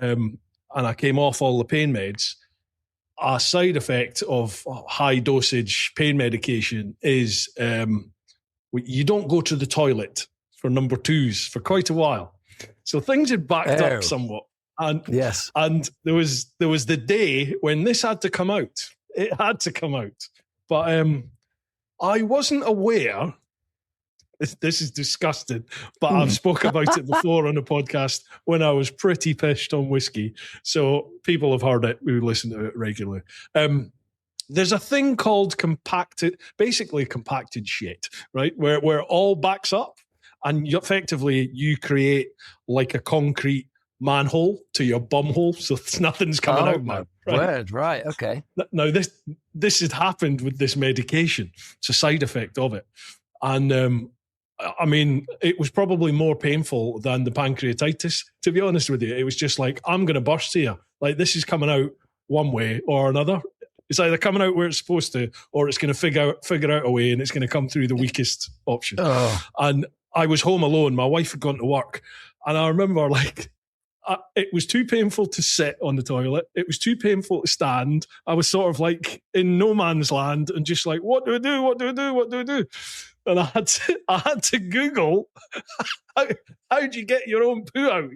and I came off all the pain meds, a side effect of high dosage pain medication is you don't go to the toilet for number twos for quite a while. So things had backed up somewhat. And yes. And there was the day when this had to come out. It had to come out. But I wasn't aware. This is disgusting, but I've spoke about it before on a podcast when I was pretty pissed on whiskey. So people have heard it who listen to it regularly. There's a thing called compacted shit, right? Where it all backs up and you create like a concrete manhole to your bumhole, so nothing's coming out now. Right, okay. Now this had happened with this medication. It's a side effect of it. And I mean, it was probably more painful than the pancreatitis, to be honest with you. It was just like, I'm going to burst here. Like, this is coming out one way or another. It's either coming out where it's supposed to, or it's going to figure out a way, and it's going to come through the weakest option. And I was home alone. My wife had gone to work. And I remember, like, it was too painful to sit on the toilet. It was too painful to stand. I was sort of like in no man's land and just like, what do I do? What do I do? What do I do? And I had to Google how do you get your own poo out?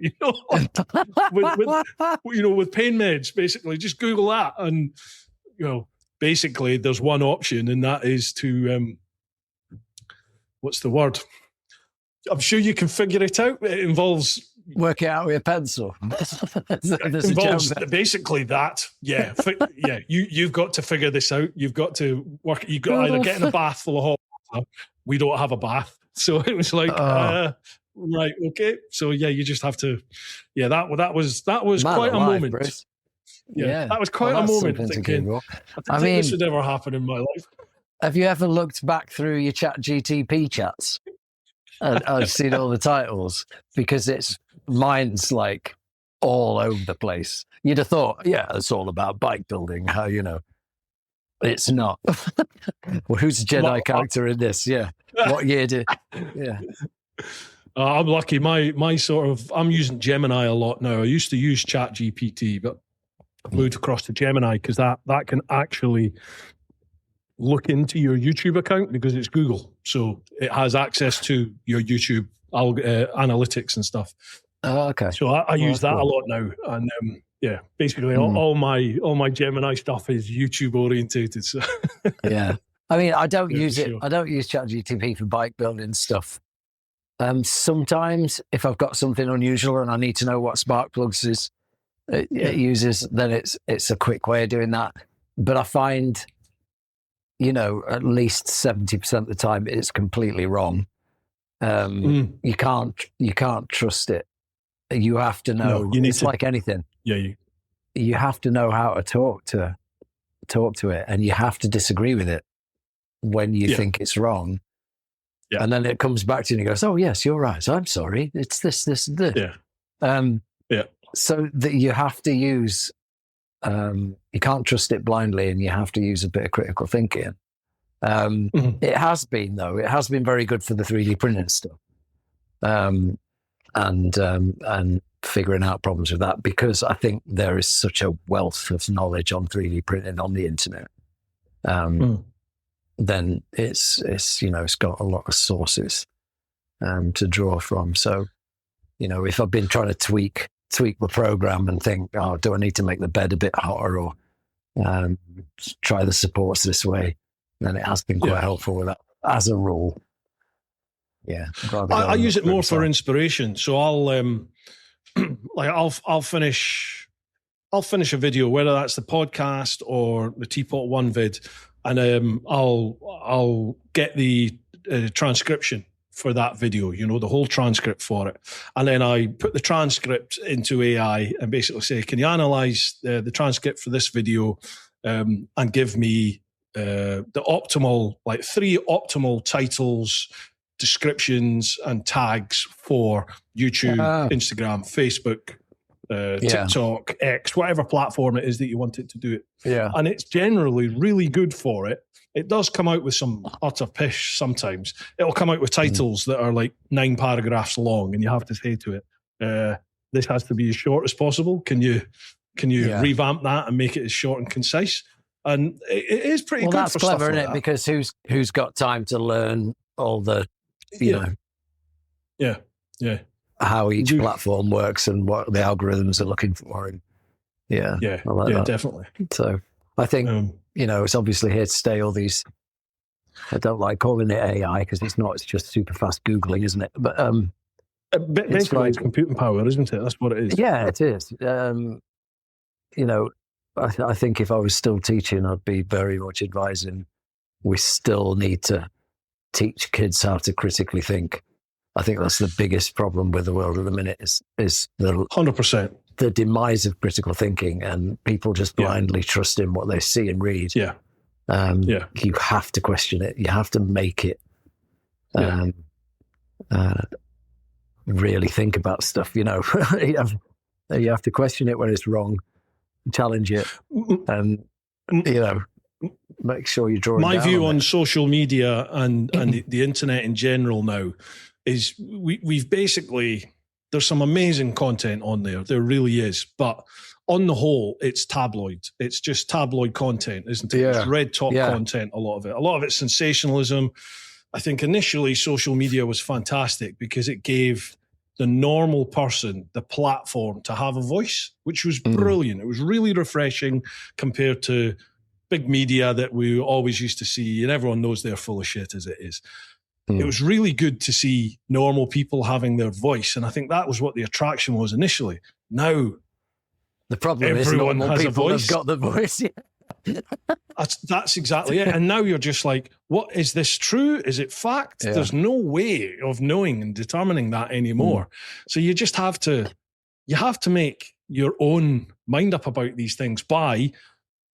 With pain meds, basically. Just Google that, and basically there's one option, and that is to what's the word? I'm sure you can figure it out. It involves work it out with a pencil. There's a involves joke there. basically that. Yeah, you've got to figure this out. You've got to work. You've got to either get in a bath full of hot water. We don't have a bath, so it was like, right, okay. So yeah, you just have to. Yeah, that was Man quite a alive, moment. Bruce. Yeah, that was quite Well, a that's moment. something to Thinking, Google. I mean, this would ever happen in my life. Have you ever looked back through your Chat GTP chats? I've seen all the titles because mine's like all over the place. You'd have thought, yeah, it's all about bike building. How it's not. Well, who's the Jedi character in this? Yeah, what year did? Yeah, I'm lucky. My sort of I'm using Gemini a lot now. I used to use Chat GPT, but I've moved across to Gemini because that can actually look into your YouTube account because it's Google. So it has access to your YouTube analytics and stuff. Oh, okay. So I use that a lot now. And basically all my Gemini stuff is YouTube orientated. So yeah. I mean, I don't use it. Sure. I don't use ChatGPT for bike building stuff. Sometimes if I've got something unusual and I need to know what spark plugs it uses, then it's a quick way of doing that. But I find, at least 70% of the time it's completely wrong. You can't trust it. You have to know. It's like anything. Yeah. You have to know how to talk to it, and you have to disagree with it when you think it's wrong. Yeah. And then it comes back to you and it goes, "Oh yes, you're right. I'm sorry. It's this, this, and this." Yeah. So that you have to use. You can't trust it blindly, and you have to use a bit of critical thinking. It has been very good for the 3D printing stuff, and figuring out problems with that, because I think there is such a wealth of knowledge on 3D printing on the internet. Then it's got a lot of sources to draw from. So, if I've been trying to tweak the program and think, oh, do I need to make the bed a bit hotter or try the supports this way? Then it has been quite helpful with that as a rule. Yeah, I use it more for inspiration. So I'll finish a video, whether that's the podcast or the TeapotOne vid, and I'll get the transcription for that video, the whole transcript for it. And then I put the transcript into AI and basically say, can you analyze the transcript for this video and give me the optimal, like 3 optimal titles, descriptions and tags for YouTube, Instagram, Facebook, TikTok, X, whatever platform it is that you want it to do it. Yeah. And it's generally really good for it. It does come out with some utter pish sometimes. It'll come out with titles that are like 9 paragraphs long, and you have to say to it, this has to be as short as possible. Can you revamp that and make it as short and concise? And it is pretty good for stuff like that. Well, that's clever, isn't it? Because who's got time to learn all the, how each platform works and what the algorithms are looking for. And I like that. Definitely. So I think, it's obviously here to stay. All these, I don't like calling it AI because it's not, it's just super fast Googling, isn't it? But basically it's computing power, isn't it? That's what it is. Yeah, it is. I think if I was still teaching, I'd be very much advising we still need to teach kids how to critically think. I think that's the biggest problem with the world at the minute is the 100%. The demise of critical thinking and people just blindly trusting what they see and read. Yeah. You have to question it. You have to make it really think about stuff, you have to question it when it's wrong, challenge it, and make sure you draw. My view on social media and the internet in general now is we've basically, there's some amazing content on there. There really is, but on the whole, it's tabloid. It's just tabloid content, isn't it? Yeah. It's red top content. A lot of it. A lot of it's sensationalism. I think initially social media was fantastic because it gave the normal person the platform to have a voice, which was brilliant. It was really refreshing compared to big media that we always used to see, and everyone knows they're full of shit as it is. it was really good to see normal people having their voice. And I think that was what the attraction was initially. Now, the problem is everyone normal has a people voice. have got the voice. That's exactly it. And now you're just like, what is this true? Is it fact? Yeah. There's no way of knowing and determining that anymore. So you just have to make your own mind up about these things by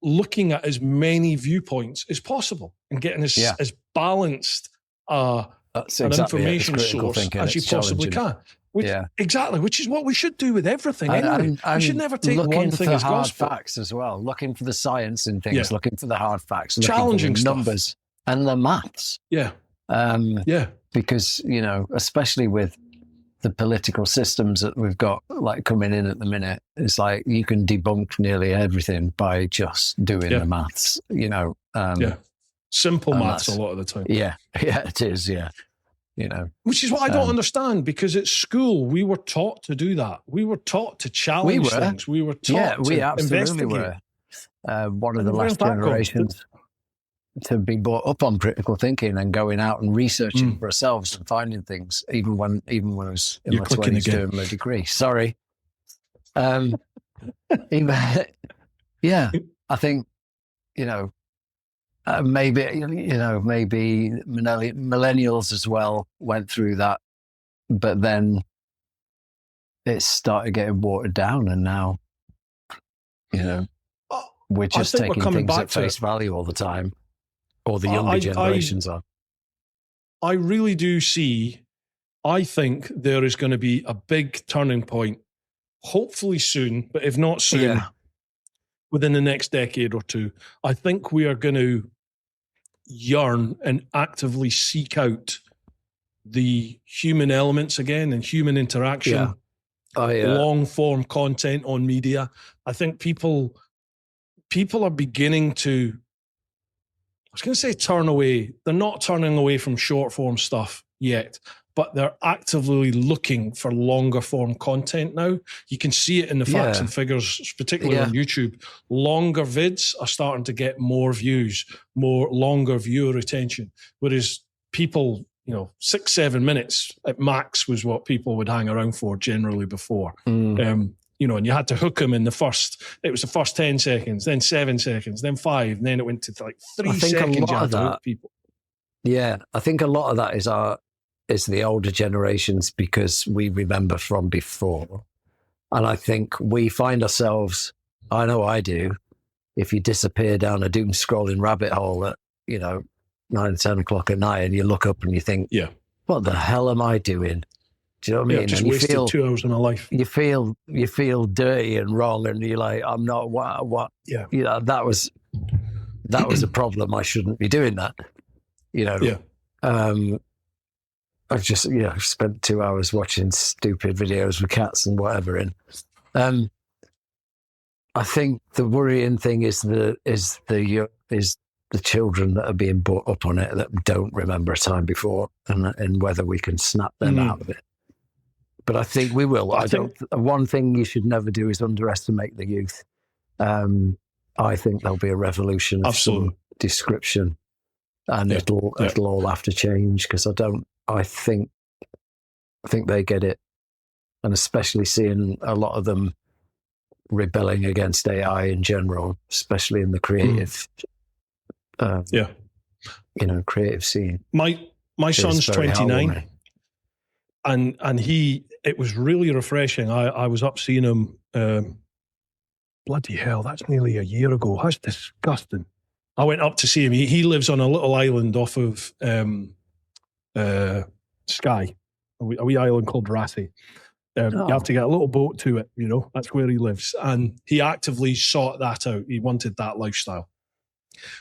looking at as many viewpoints as possible and getting as balanced That's an exactly information critical source thinking. as you It's possibly challenging. can. Exactly, which is what we should do with everything. And- Anyway. and We should never take looking one thing for as hard gospel. facts as well. Looking for the science in things. Yeah. Looking for the hard facts. Looking Challenging for the stuff. numbers and the maths. Yeah, Yeah. Because especially with the political systems that we've got like coming in at the minute, it's like you can debunk nearly everything by just doing the maths. Simple and maths a that's- lot of the time. Yeah, it is. Yeah, Which is what I don't understand, because at school we were taught to do that. We were taught to challenge things. We were taught we to absolutely investigate. were one of the And where's last that gone? generations to be brought up on critical thinking and going out and researching for ourselves and finding things, even when I was in You're my clicking 20s again. doing my degree. Sorry. I think maybe millennials as well went through that, but then it started getting watered down, and now we're just think we're taking coming things back at to face it. value all the time, or the younger generations are. I really do see, I think there is going to be a big turning point, hopefully soon, but if not soon, within the next decade or two. I think we are going to yearn and actively seek out the human elements again and human interaction, long form content on media. I think people are beginning to, I was going to say turn away. They're not turning away from short form stuff yet, but they're actively looking for longer form content now. You can see it in the facts and figures, particularly on YouTube. Longer vids are starting to get more views, more longer viewer retention. Whereas people, 6-7 minutes at max was what people would hang around for generally before. And you had to hook them in the first 10 seconds, then 7 seconds, then 5, and then it went to like 3 seconds. You had to hook people. Yeah, I think a lot of that is the older generations, because we remember from before. And I think we find ourselves, I know I do, if you disappear down a doom scrolling rabbit hole at, 9, 10 o'clock at night, and you look up and you think, what the hell am I doing? Do you know what I mean? Just and wasted 2 hours of my life. You feel dirty and wrong, and you're like, I'm not what? Yeah. That was a problem. I shouldn't be doing that. I've just spent 2 hours watching stupid videos with cats and whatever. And I think the worrying thing is the children that are being brought up on it that don't remember a time before, and whether we can snap them out of it. But I think we will. One thing you should never do is underestimate the youth. I think there'll be a revolution of some description, and it'll all have to change, because I think they get it, and especially seeing a lot of them rebelling against AI in general, especially in the creative, creative scene. My son's 29, and it was really refreshing. I was up seeing him. Bloody hell, that's nearly a year ago. That's disgusting. I went up to see him. He lives on a little island off of Skye, a wee island called Ratty. You have to get a little boat to it, that's where he lives. And he actively sought that out. He wanted that lifestyle.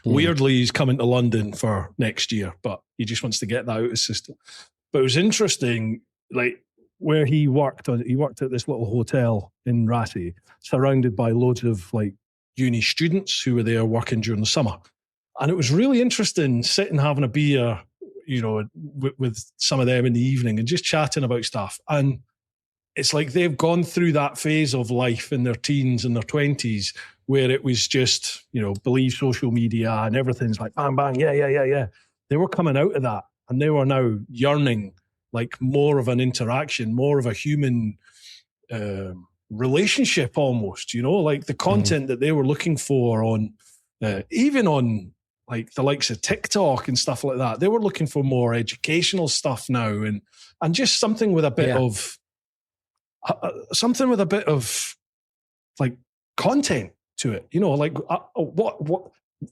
Weirdly, he's coming to London for next year, but he just wants to get that out of his system. But it was interesting, like where he worked at this little hotel in Ratty, surrounded by loads of like uni students who were there working during the summer. And it was really interesting sitting having a beer, with some of them in the evening and just chatting about stuff. And it's like they've gone through that phase of life in their teens and their 20s where it was just, believe social media and everything's like bang, bang, yeah. They were coming out of that and they were now yearning like more of an interaction, more of a human relationship almost, like the content that they were looking for on, even on like the likes of TikTok and stuff like that. They were looking for more educational stuff now, and just something with a bit of like content to it, like what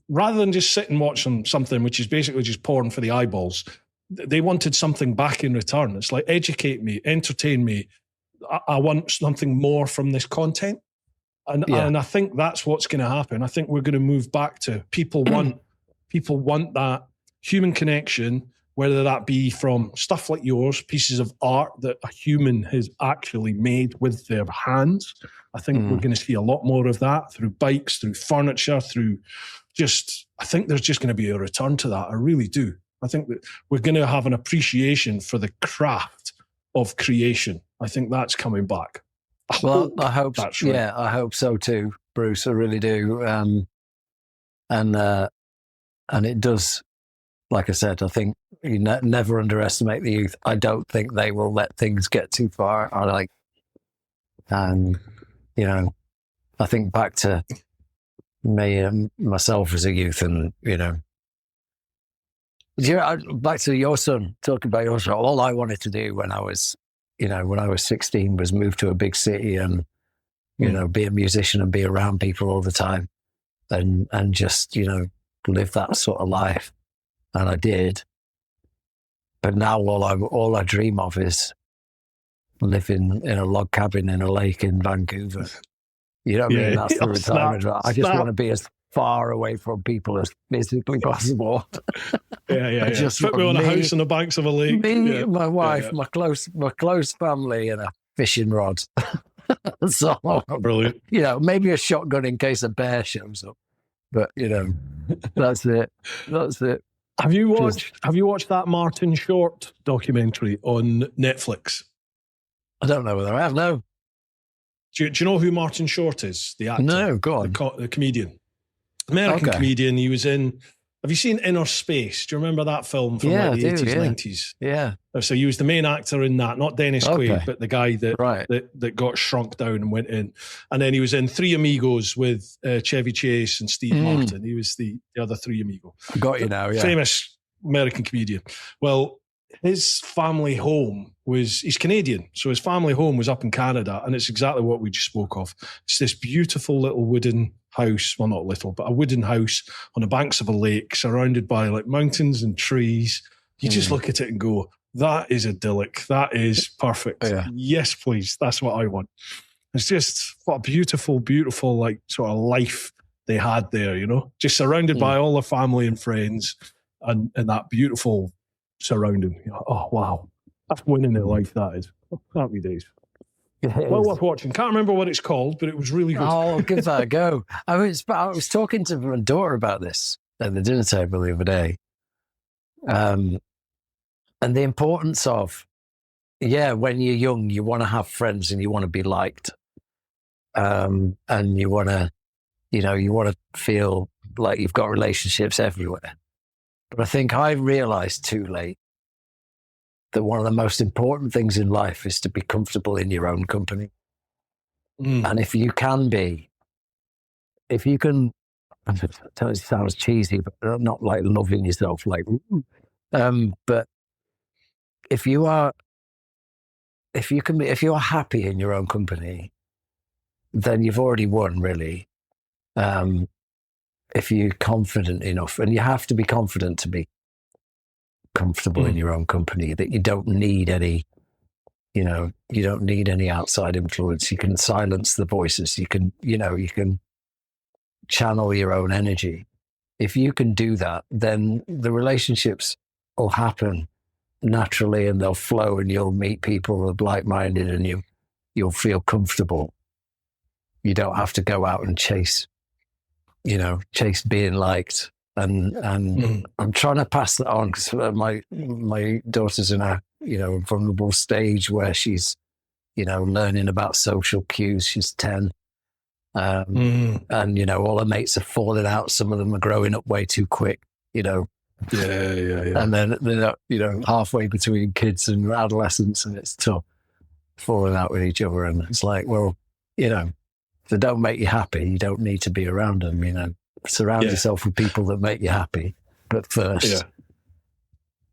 rather than just sit and watch something which is basically just porn for the eyeballs. They wanted something back in return. It's like, educate me, entertain me. I want something more from this content. And I think that's what's going to happen. I think we're going to move back to people want that human connection, whether that be from stuff like yours, pieces of art that a human has actually made with their hands. I think we're going to see a lot more of that through bikes, through furniture, I think there's just going to be a return to that. I really do. I think that we're going to have an appreciation for the craft of creation. I think that's coming back. I hope that's right. Yeah, I hope so too, Bruce. I really do. And it does. Like I said, I think you never underestimate the youth. I don't think they will let things get too far. I think back to me and myself as a youth, and back to your son, talking about your son. All I wanted to do when I was 16 was move to a big city and be a musician and be around people all the time, and just live that sort of life. And I did. But now all I dream of is living in a log cabin in a lake in Vancouver. You know what I mean? That's the retirement. I just want to be as far away from people as physically possible. Yeah. Just put me on a house on the banks of a lake. Me, my wife, my close family, and a fishing rod. So brilliant. Maybe a shotgun in case a bear shows up. But that's it. That's it. Have you watched that Martin Short documentary on Netflix? I don't know whether I have. No. Do you know who Martin Short is? The actor? No, go on. The comedian. American comedian. He was in... Have you seen Inner Space? Do you remember that film from the 80s, 90s? Yeah. So he was the main actor in that, not Dennis Quaid, but the guy that got shrunk down and went in. And then he was in Three Amigos with Chevy Chase and Steve Martin. He was the other Three Amigo. I got you now, yeah. Famous American comedian. Well, his family home he's Canadian, so his family home was up in Canada, and it's exactly what we just spoke of. It's this beautiful little wooden house, well, not little, but a wooden house on the banks of a lake, surrounded by like mountains and trees. You just look at it and go, that is idyllic. That is perfect. Yeah. Yes, please. That's what I want. It's just what a beautiful, beautiful, like sort of life they had there, just surrounded by all their family and friends, and that beautiful surrounding. Oh, wow. That's winning in life, that is. Happy days. Well worth watching. Can't remember what it's called, but it was really good. Oh, give that a go. I was talking to my daughter about this at the dinner table the other day. And the importance of, when you're young, you want to have friends and you want to be liked. And you want to feel like you've got relationships everywhere. But I think I realized too late that one of the most important things in life is to be comfortable in your own company. And if you can, it sounds cheesy, but not like loving yourself, but if you are happy in your own company, then you've already won, really. If you're confident enough, and you have to be confident to be comfortable in your own company, that you don't need any, you don't need any outside influence. You can silence the voices. You can channel your own energy. If you can do that, then the relationships will happen naturally and they'll flow, and you'll meet people who are like-minded, and you'll feel comfortable. You don't have to go out and chase being liked. And I'm trying to pass that on, because my daughter's in a vulnerable stage where she's learning about social cues. She's 10, and all her mates are falling out. Some of them are growing up way too quick. Yeah. And then they're, halfway between kids and adolescence, and it's tough falling out with each other. And it's like, well, if they don't make you happy, you don't need to be around them. Surround yourself with people that make you happy. But first,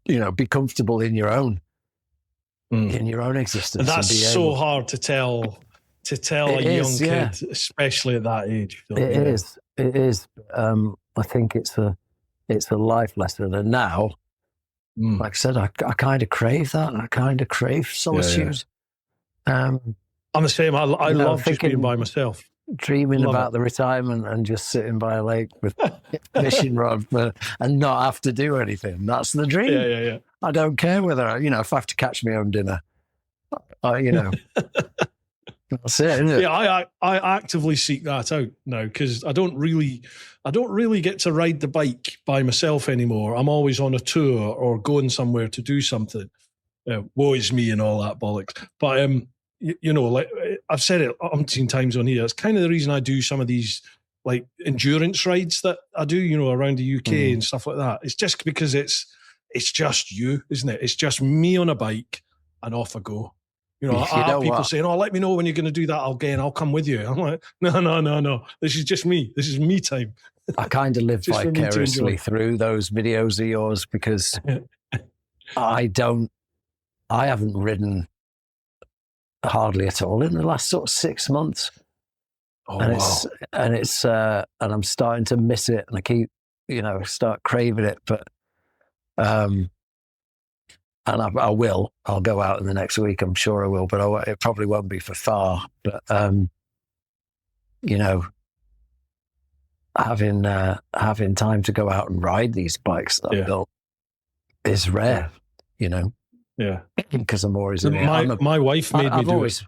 be comfortable in your own existence. And that's so hard to tell a young kid, especially at that age. It is. I think it's a life lesson. And now, like I said, I kind of crave that. I kind of crave solitude. I'm the same. I love just being by myself. Dreaming about the retirement and just sitting by a lake with a fishing rod and not have to do anything. That's the dream. Yeah. I don't care whether, if I have to catch my own dinner. That's it, isn't it? Yeah, I actively seek that out now because I don't really get to ride the bike by myself anymore. I'm always on a tour or going somewhere to do something. Woe is me and all that bollocks. But like I've said it umpteen times on here, it's kind of the reason I do some of these like endurance rides that I do, around the UK and stuff like that. It's just because it's just you, isn't it? It's just me on a bike and off I go. I have people saying, "Oh, let me know when you're going to do that again. I'll come with you." I'm like, no. This is just me. This is me time. I kind of live vicariously through those videos of yours because I haven't ridden hardly at all in the last sort of 6 months. And I'm starting to miss it, and I keep, start craving it. But, and I'll go out in the next week. I'm sure I will, but it probably won't be for far. But, having time to go out and ride these bikes that I've built is rare, Yeah, because I'm always my wife made me do it.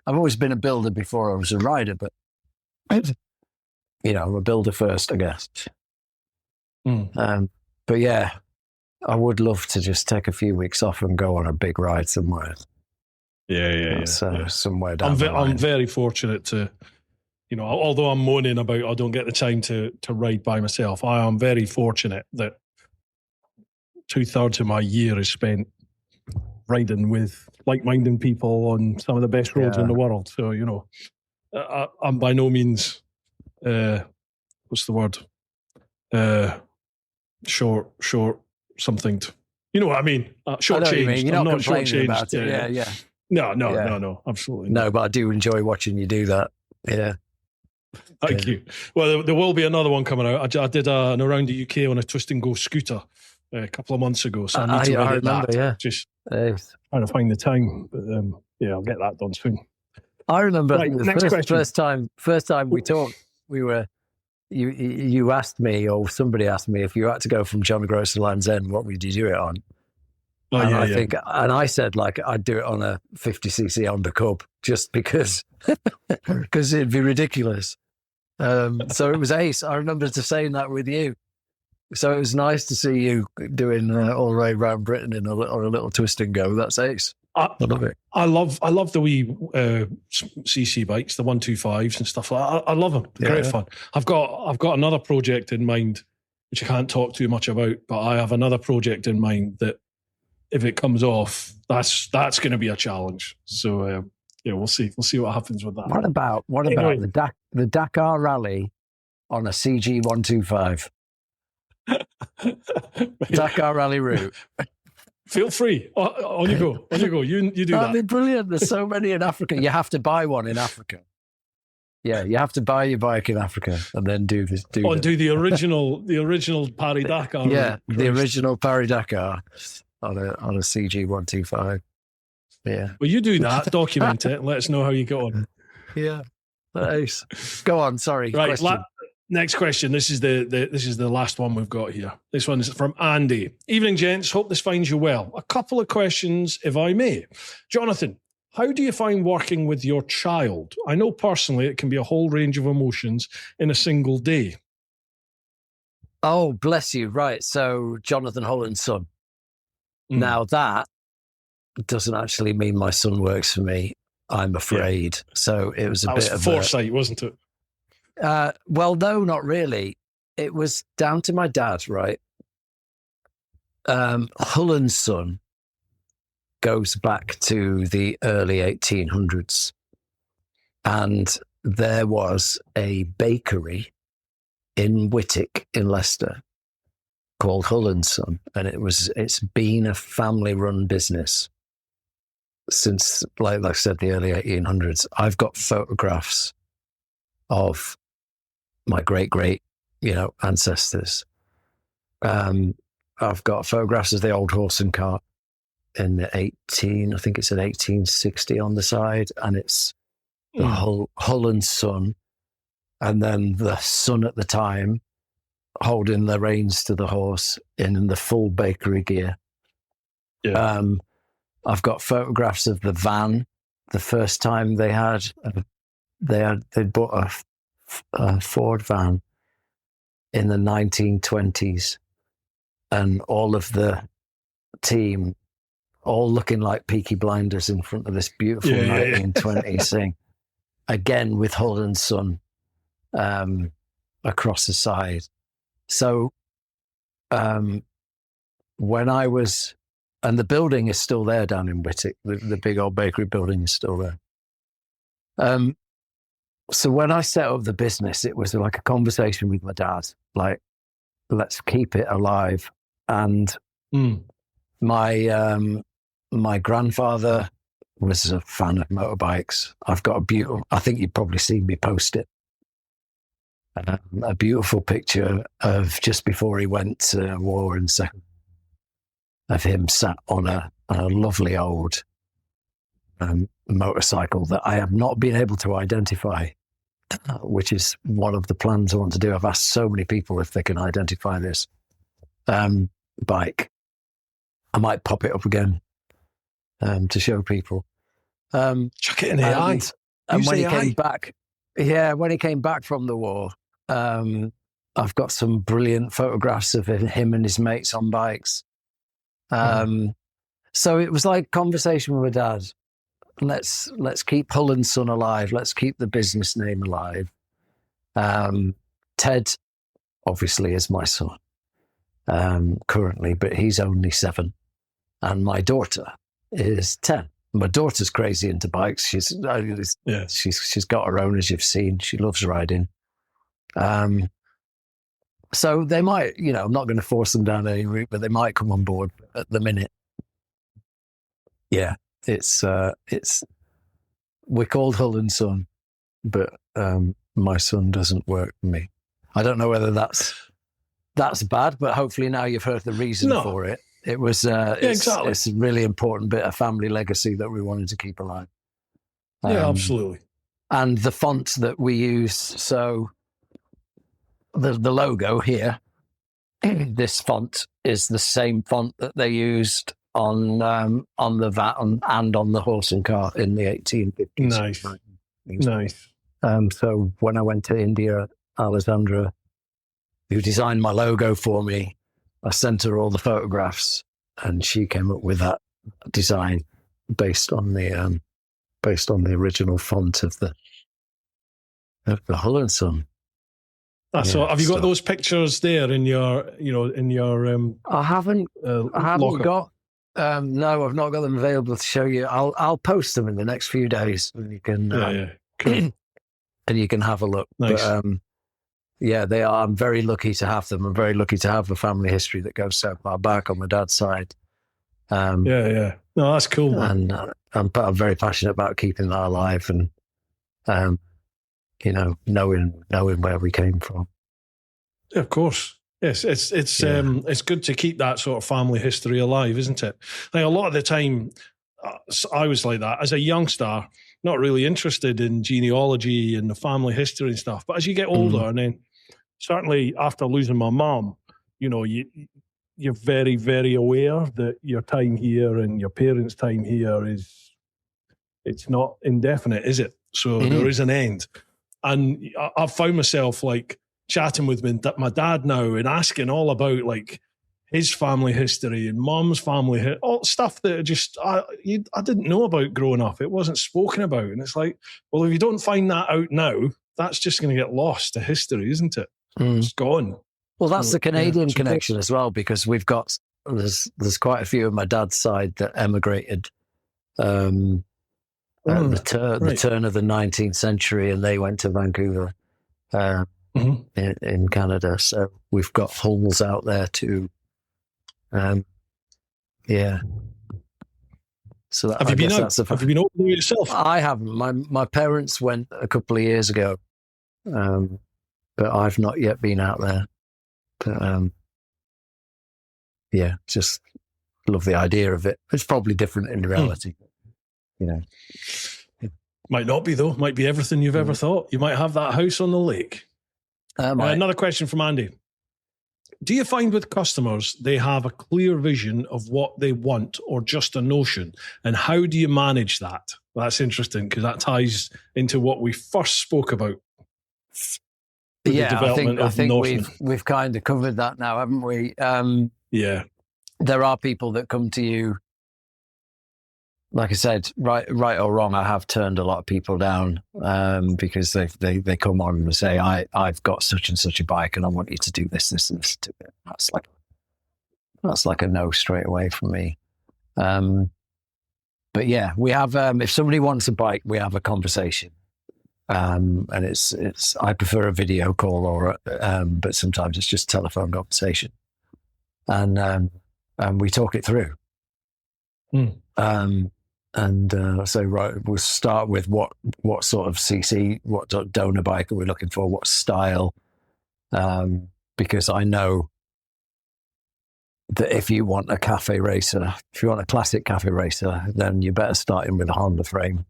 I've always been a builder before I was a rider, but I'm a builder first, I guess. But yeah, I would love to just take a few weeks off and go on a big ride somewhere. Somewhere down the line. I'm very fortunate to, although I'm moaning about I don't get the time to ride by myself, I am very fortunate that 2/3 of my year is spent riding with like-minded people on some of the best roads in the world. So, I'm by no means, what's the word? Short something. You know what I mean? Short-changed. You're not I'm not complaining short-changed. about it. Yeah. No, absolutely no. But I do enjoy watching you do that. Yeah. Thank you. Well, there will be another one coming out. I did an around the UK on a twist and go scooter a couple of months ago, so I need to edit that. Yeah. Just trying to find the time, but I'll get that done soon. I remember Right, first time we talked, we were you asked me, or somebody asked me, if you had to go from John O'Groats to Land's End, what would you do it on? And I said, like, I'd do it on a 50cc Honda Cub, just because it'd be ridiculous. So it was ace. I remember saying that with you. So it was nice to see you doing all the way around Britain on a little twist and go. That's ace. I love it. I love the wee CC bikes, the 125s and stuff like that. I love them. Great fun. I've got another project in mind, which I can't talk too much about, but I have another project in mind that if it comes off, that's going to be a challenge. So we'll see. We'll see what happens with that. What about the Dakar Rally on a CG 125? Dakar Rally route. Feel free. On you go. You do that. That'd be brilliant. There's so many in Africa. You have to buy one in Africa. Yeah, you have to buy your bike in Africa and then do this. Do the original Paris Dakar. Yeah, the original Paris Dakar on a CG 125. Yeah. Well, you do that. Document it. And let us know how you get on. Yeah. Nice. Go on. Sorry. Right. Next question. This is the last one we've got here. This one is from Andy. Evening, gents. Hope this finds you well. A couple of questions, if I may. Jonathan, how do you find working with your child? I know personally it can be a whole range of emotions in a single day. Oh, bless you. Right. So Jonathan Holland's son. Now that doesn't actually mean my son works for me, I'm afraid. Yeah. So it was a bit of foresight, wasn't it? Well, no, not really. It was down to my dad, right? Hull & Son goes back to the early 1800s. And there was a bakery in Whitwick in Leicester called Hull & Son. And it's been a family-run business since, like I said, the early 1800s. I've got photographs of my great ancestors. I've got photographs of the old horse and cart in the I think it's an 1860 on the side, and it's the Hull & Son, and then the son at the time holding the reins to the horse in the full bakery gear. Yeah. I've got photographs of the van. The first time they bought a Ford van in the 1920s, and all of the team all looking like Peaky Blinders in front of this beautiful 1920s thing, again with Hull & Son across the side. So when I was, and the building is still there down in Whitwick, the big old bakery building is still there. So when I set up the business, it was like a conversation with my dad, like, let's keep it alive. And my grandfather was a fan of motorbikes. I've got I think you've probably seen me post it, a beautiful picture of just before he went to war in second, of him sat on a lovely old motorcycle that I have not been able to identify, which is one of the plans I want to do. I've asked so many people if they can identify this bike. I might pop it up again to show people. Chuck it in AI. And when he came back, when he came back from the war, I've got some brilliant photographs of him and his mates on bikes. So it was like conversation with my dad. Let's keep Hull & Son alive. Let's keep the business name alive. Ted, obviously, is my son currently, but he's only 7. And my daughter is 10. My daughter's crazy into bikes. She's got her own, as you've seen. She loves riding. So they might, I'm not going to force them down any route, but they might come on board at the minute. Yeah, we're called Hull & Son, but my son doesn't work for me. I don't know whether that's bad, but hopefully now you've heard the reason for it. It was exactly. It's a really important bit of family legacy that we wanted to keep alive. Yeah, absolutely. And the font that we use, so the logo here, this font is the same font that they used on the VAT and on the horse and cart in the 1850s. Nice. So when I went to India, Alessandra, who designed my logo for me, I sent her all the photographs, and she came up with that design based on the original font of the Hull & Son. So have you got those pictures there in your, I haven't got. No, I've not got them available to show you. I'll post them in the next few days, and you can cool. And you can have a look. Nice. But, they are. I'm very lucky to have them. I'm very lucky to have a family history that goes so far back on my dad's side. No, that's cool, man. And I'm very passionate about keeping that alive, and knowing where we came from. Yeah, of course. Yes, it's good to keep that sort of family history alive, isn't it? Like a lot of the time, I was like that as a youngster, not really interested in genealogy and the family history and stuff. But as you get older, and then certainly after losing my mum, you're very, very aware that your time here and your parents' time here it's not indefinite, is it? So there is an end. And I've found myself like chatting with my dad now and asking all about like his family history and mum's family, all stuff that just I didn't know about growing up. It wasn't spoken about. And it's like, well, if you don't find that out now, that's just going to get lost to history, isn't it? It's gone. Well, that's the Canadian connection as well, because we've got there's quite a few of my dad's side that emigrated at the turn of the 19th century, and they went to Vancouver in Canada. So we've got hulls out there too. Yeah. So have you been out? Have you been over there yourself? I haven't. My parents went a couple of years ago, but I've not yet been out there. But yeah, just love the idea of it. It's probably different in reality, you know. Might not be though. Might be everything you've ever thought. You might have that house on the lake. Another question from Andy. Do you find with customers they have a clear vision of what they want or just a notion? And how do you manage that? That's interesting because that ties into what we first spoke about. Yeah, I think we've kind of covered that now, haven't we? Yeah. There are people that come to you, like I said, right or wrong, I have turned a lot of people down because they come on and say, I've got such and such a bike and I want you to do this, and this to it. That's like a no straight away from me. But yeah, we have, if somebody wants a bike, we have a conversation. And it's I prefer a video call or but sometimes it's just telephone conversation. And we talk it through. So right, we'll start with what sort of CC, what donor bike are we looking for, what style, because I know that if you want a cafe racer, if you want a classic cafe racer, then you better start in with a Honda frame,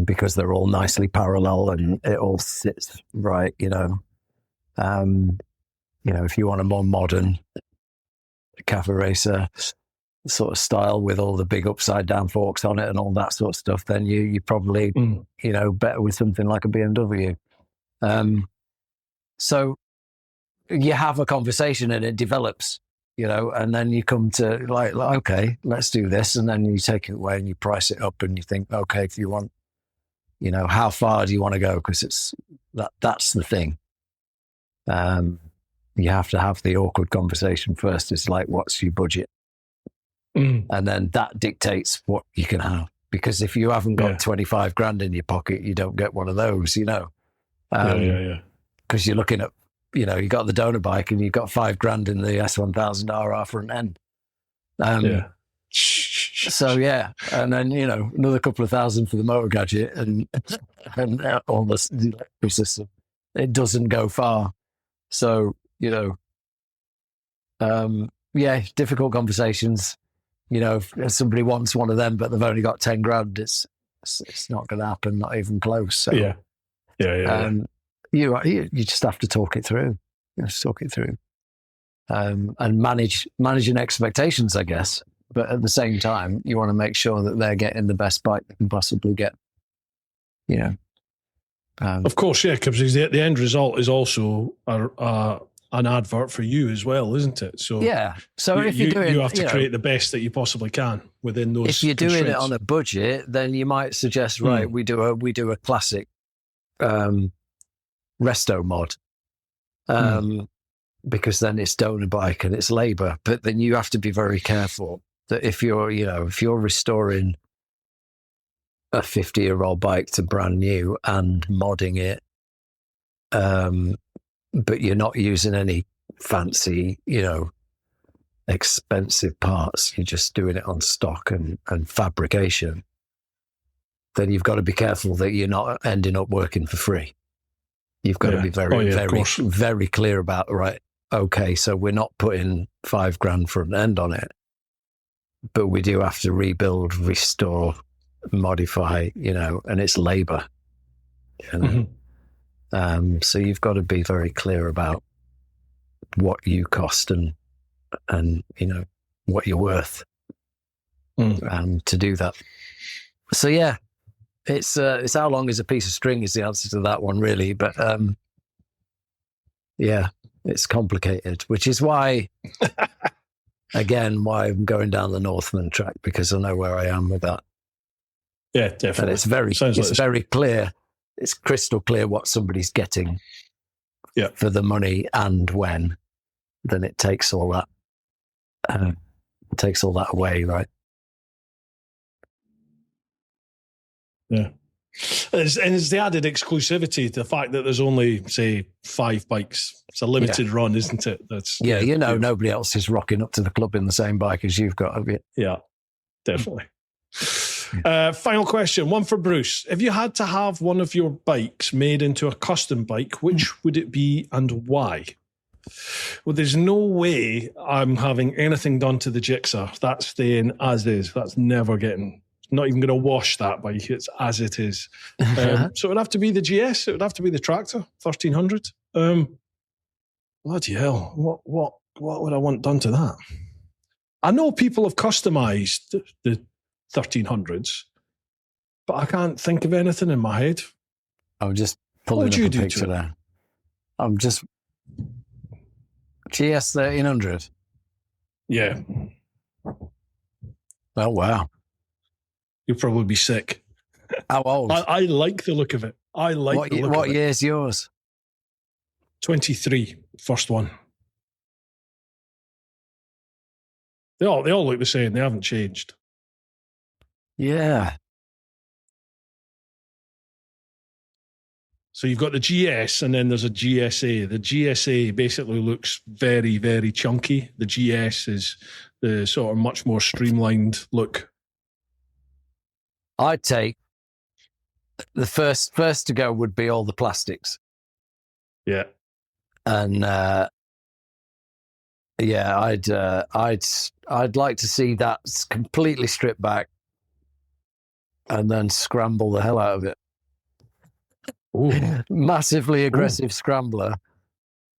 because they're all nicely parallel and it all sits right, you know. If you want a more modern cafe racer sort of style with all the big upside down forks on it and all that sort of stuff, then you probably better with something like a BMW. So you have a conversation and it develops, and then you come to like okay, let's do this, and then you take it away and you price it up and you think, okay, if you want, how far do you want to go? Because that's the thing. You have to have the awkward conversation first. It's like, what's your budget? And then that dictates what you can have. Because if you haven't got 25 grand in your pocket, you don't get one of those, Because you're looking at, you got the donor bike and you've got 5 grand in the S1000RR front end. So yeah, and then another couple of thousand for the motor gadget and all the electrical system. It doesn't go far. So difficult conversations. If somebody wants one of them, but they've only got 10 grand, it's not going to happen, not even close. So, you just have to talk it through. And managing expectations, I guess. But at the same time, you want to make sure that they're getting the best bike they can possibly get. Of course, yeah, because the end result is also an advert for you as well, isn't it? So yeah. So if you're doing, you have to create the best that you possibly can within those. If you're doing it on a budget, then you might suggest, right, we do a classic resto mod, because then it's donor bike and it's labour. But then you have to be very careful that if you're restoring a 50-year-old bike to brand new and modding it, but you're not using any fancy, expensive parts. You're just doing it on stock and fabrication. Then you've got to be careful that you're not ending up working for free. You've got to be very, very clear about, right, okay, so we're not putting 5 grand front end on it, but we do have to rebuild, restore, modify, and it's labor. So you've got to be very clear about what you cost and what you're worth to do that. So yeah, it's how long is a piece of string is the answer to that one, really. But yeah, it's complicated, which is why why I'm going down the Northman track, because I know where I am with that. Yeah, definitely. And it's very clear. It's crystal clear what somebody's getting for the money and when. Then it takes all that takes all that away, right? Yeah. And it's the added exclusivity, the fact that there's only, say, 5 bikes. It's a limited run, isn't it? That's nobody else is rocking up to the club in the same bike as you've got, have you? Yeah, definitely. Final question, one for Bruce. If you had to have one of your bikes made into a custom bike, which would it be and why? Well, there's no way I'm having anything done to the jigsaw. That's staying as is. That's never getting, not even going to wash that bike. It's as it is. So it would have to be the GS. It would have to be the Tractor 1300. Bloody hell. What would I want done to that? I know people have customized the 1300s, but I can't think of anything in my head. I'm just pulling up a picture there. I'm just GS 1300. Yeah. Oh wow. You'll probably be sick. How old? I like the look of it. I like the look of it. What year's yours? 23, first one. They all look the same. They haven't changed. Yeah. So you've got the GS and then there's a GSA. The GSA basically looks very, very chunky. The GS is the sort of much more streamlined look. I'd take the first to go would be all the plastics. Yeah. And I'd like to see that completely stripped back and then scramble the hell out of it. Ooh. Massively aggressive scrambler,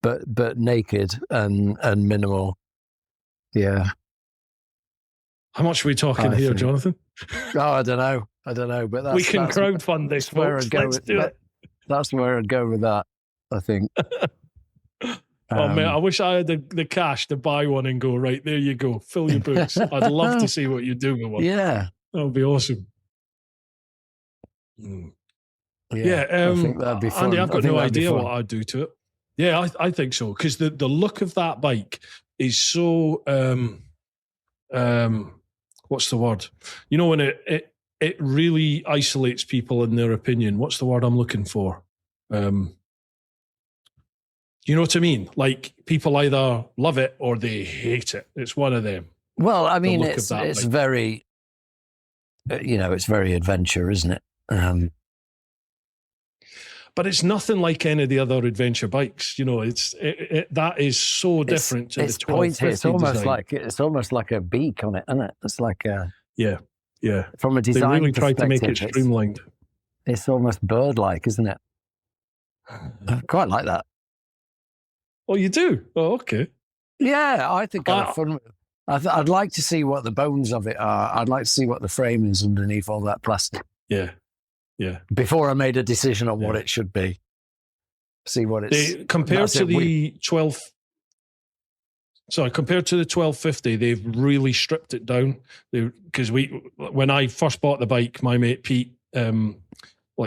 but naked and minimal. Yeah. How much are we talking here, Jonathan? Oh, I don't know, but we can crowdfund this. Folks. Let's do it. That's where I'd go with that, I think. Oh man, I wish I had the cash to buy one and go, right, there you go, fill your boots. I'd love to see what you do with one. Yeah, that would be awesome. Yeah, I think that'd be fun. Andy, I've got no idea what I'd do to it. Yeah, I think so, because the look of that bike is so what's the word? You know, when it really isolates people in their opinion. What's the word I'm looking for? You know what I mean? Like, people either love it or they hate it. It's one of them. Well, I mean, it's very, it's very adventure, isn't it? But it's nothing like any of the other adventure bikes. You know, that is so different to the 1250 It's almost like a beak on it, isn't it? It's like a yeah. From a design they really try to make it perspective, streamlined. It's almost bird-like, isn't it? I quite like that. Oh, you do? Oh, okay. Yeah, I think I'd have fun with it. I'd like to see what the bones of it are. I'd like to see what the frame is underneath all that plastic. Yeah. Before I made a decision on what it should be. See what it's... Compared to the 1250, they've really stripped it down. Because when I first bought the bike, my mate Pete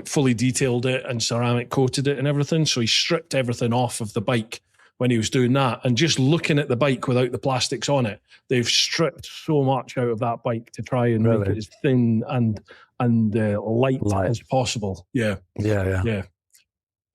fully detailed it and ceramic coated it and everything. So he stripped everything off of the bike when he was doing that. And just looking at the bike without the plastics on it, they've stripped so much out of that bike to try and make it as thin and light as possible. Yeah.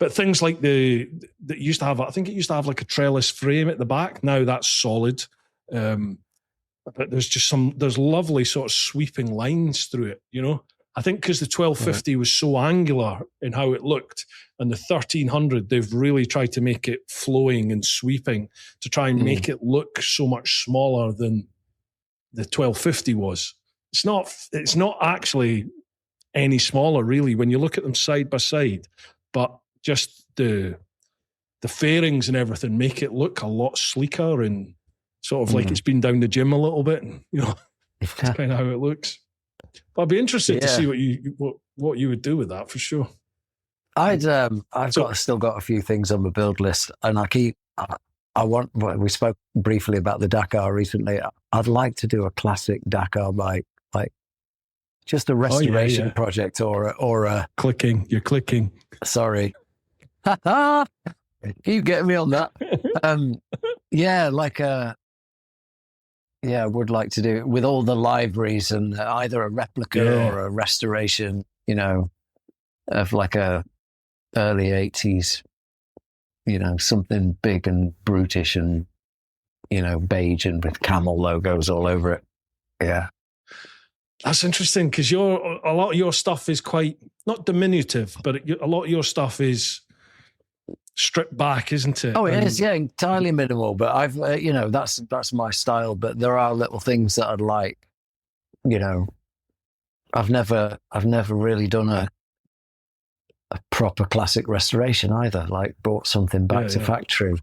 But things like that used to have, I think it used to have like a trellis frame at the back. Now that's solid. But there's lovely sort of sweeping lines through it, you know? I think because the 1250 was so angular in how it looked, and the 1300, they've really tried to make it flowing and sweeping to try and make it look so much smaller than the 1250 was. It's not actually any smaller, really, when you look at them side by side, but just the fairings and everything make it look a lot sleeker and sort of like it's been down the gym a little bit. And, you know, that's kind of how it looks. But I'd be interested to see what you would do with that for sure. Still got a few things on the build list, and we spoke briefly about the Dakar recently. I'd like to do a classic Dakar bike, like just a restoration project or a clicking. You're clicking. Sorry. You get me on that. Like a yeah, I would like to do it with all the libraries and either a replica or a restoration, you know, of like a early 80s, you know, something big and brutish and, you know, beige and with camel logos all over it. Yeah. That's interesting because a lot of your stuff is quite, not diminutive, but a lot of your stuff is stripped back, isn't it? Oh, it is, yeah, entirely minimal. But I've, you know, that's my style. But there are little things that I'd like, you know. I've never really done a proper classic restoration either. Like brought something back to factory.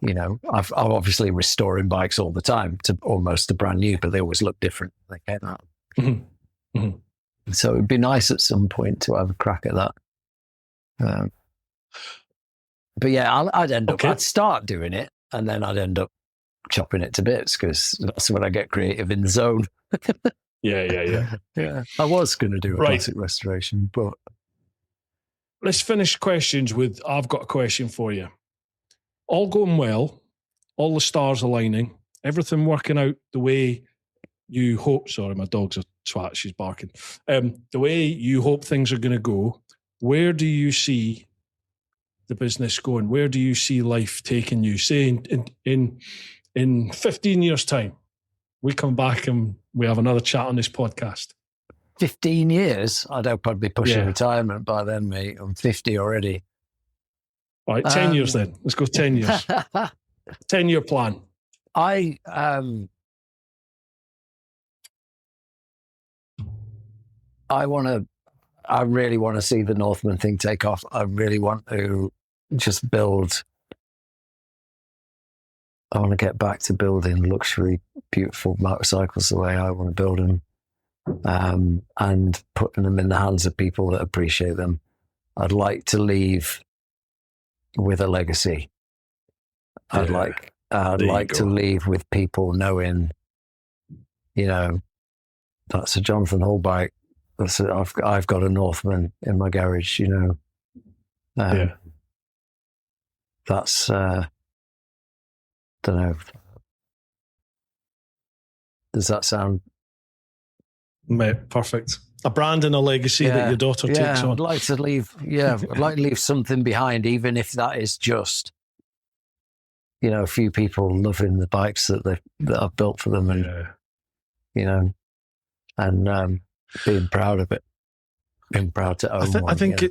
You know, I'm obviously restoring bikes all the time to almost a brand new, but they always look different when they came out. Mm-hmm. Mm-hmm. So it'd be nice at some point to have a crack at that. But yeah, I'd start doing it and then I'd end up chopping it to bits because that's when I get creative in the zone. Yeah. I was going to do a classic restoration, but let's finish questions with, I've got a question for you. All going well, all the stars aligning, everything working out the way you hope. Sorry, my dog's a twat, she's barking. The way you hope things are going to go, where do you see the business going? Where do you see life taking you? Say in 15 years' time, we come back and we have another chat on this podcast. 15 years? I'd hope I'd be pushing retirement by then, mate. I'm 50 already. All right, 10 years then. Let's go 10 years. 10-year plan. I really want to see the Northman thing take off. I really want to just build. I want to get back to building luxury, beautiful motorcycles the way I want to build them, and putting them in the hands of people that appreciate them. I'd like to leave with a legacy. I'd like to leave with people knowing, you know, that's a Jonathan Hall bike. I've got a Northman in my garage, you know. That's don't know. Does that sound? Mate, perfect. A brand and a legacy that your daughter takes on. I'd like to leave. Yeah, I'd like to leave something behind, even if that is just, you know, a few people loving the bikes that I've built for them, and you know, and being proud of it, being proud to own one. I think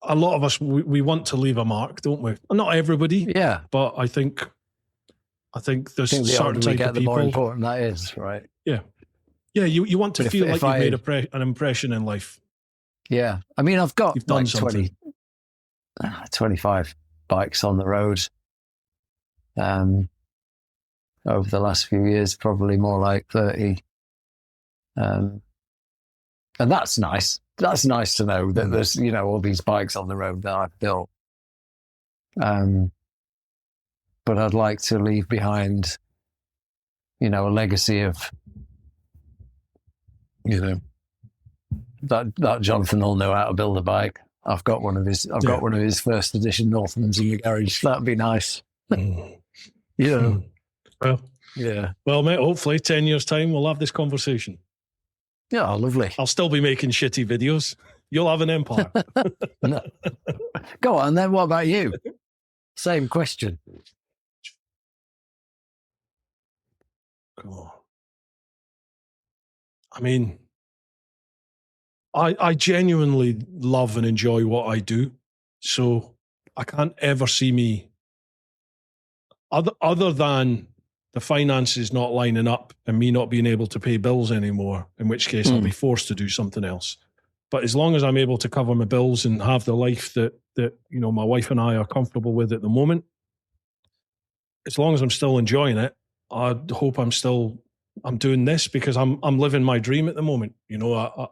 a lot of us we want to leave a mark, don't we? Not everybody, but I think there's certain type of people. The more important that is, right? Yeah, you want to feel like you've made an impression in life. Yeah. I mean, I've got like 25 bikes on the road over the last few years, probably more like 30. And that's nice. That's nice to know that there's, you know, all these bikes on the road that I've built. But I'd like to leave behind, you know, a legacy of, you know, that Jonathan will know how to build a bike. I've got one of his first edition Northmans in the garage. That'd be nice. You know. Well, mate, hopefully 10 years' time we'll have this conversation. Yeah, lovely. I'll still be making shitty videos. You'll have an empire. No. Go on then, what about you? Same question. Cool. I mean, I genuinely love and enjoy what I do. So I can't ever see me, other than the finances not lining up and me not being able to pay bills anymore, in which case I'll be forced to do something else. But as long as I'm able to cover my bills and have the life that you know my wife and I are comfortable with at the moment, as long as I'm still enjoying it, I hope I'm doing this because I'm living my dream at the moment. You know,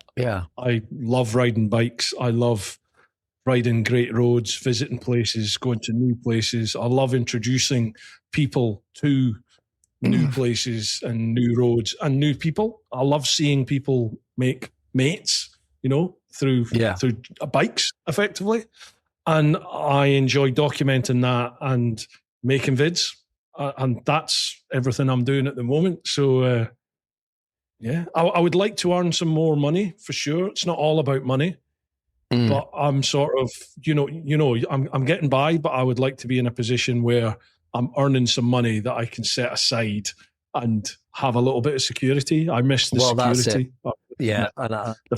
I love riding bikes. I love riding great roads, visiting places, going to new places. I love introducing people to new places and new roads and new people. I love seeing people make mates, you know, through bikes effectively. And I enjoy documenting that and making vids. and that's everything I'm doing at the moment. So, yeah, I would like to earn some more money for sure. It's not all about money, but I'm sort of, I'm getting by, but I would like to be in a position where I'm earning some money that I can set aside and have a little bit of security. I miss the security. Yeah,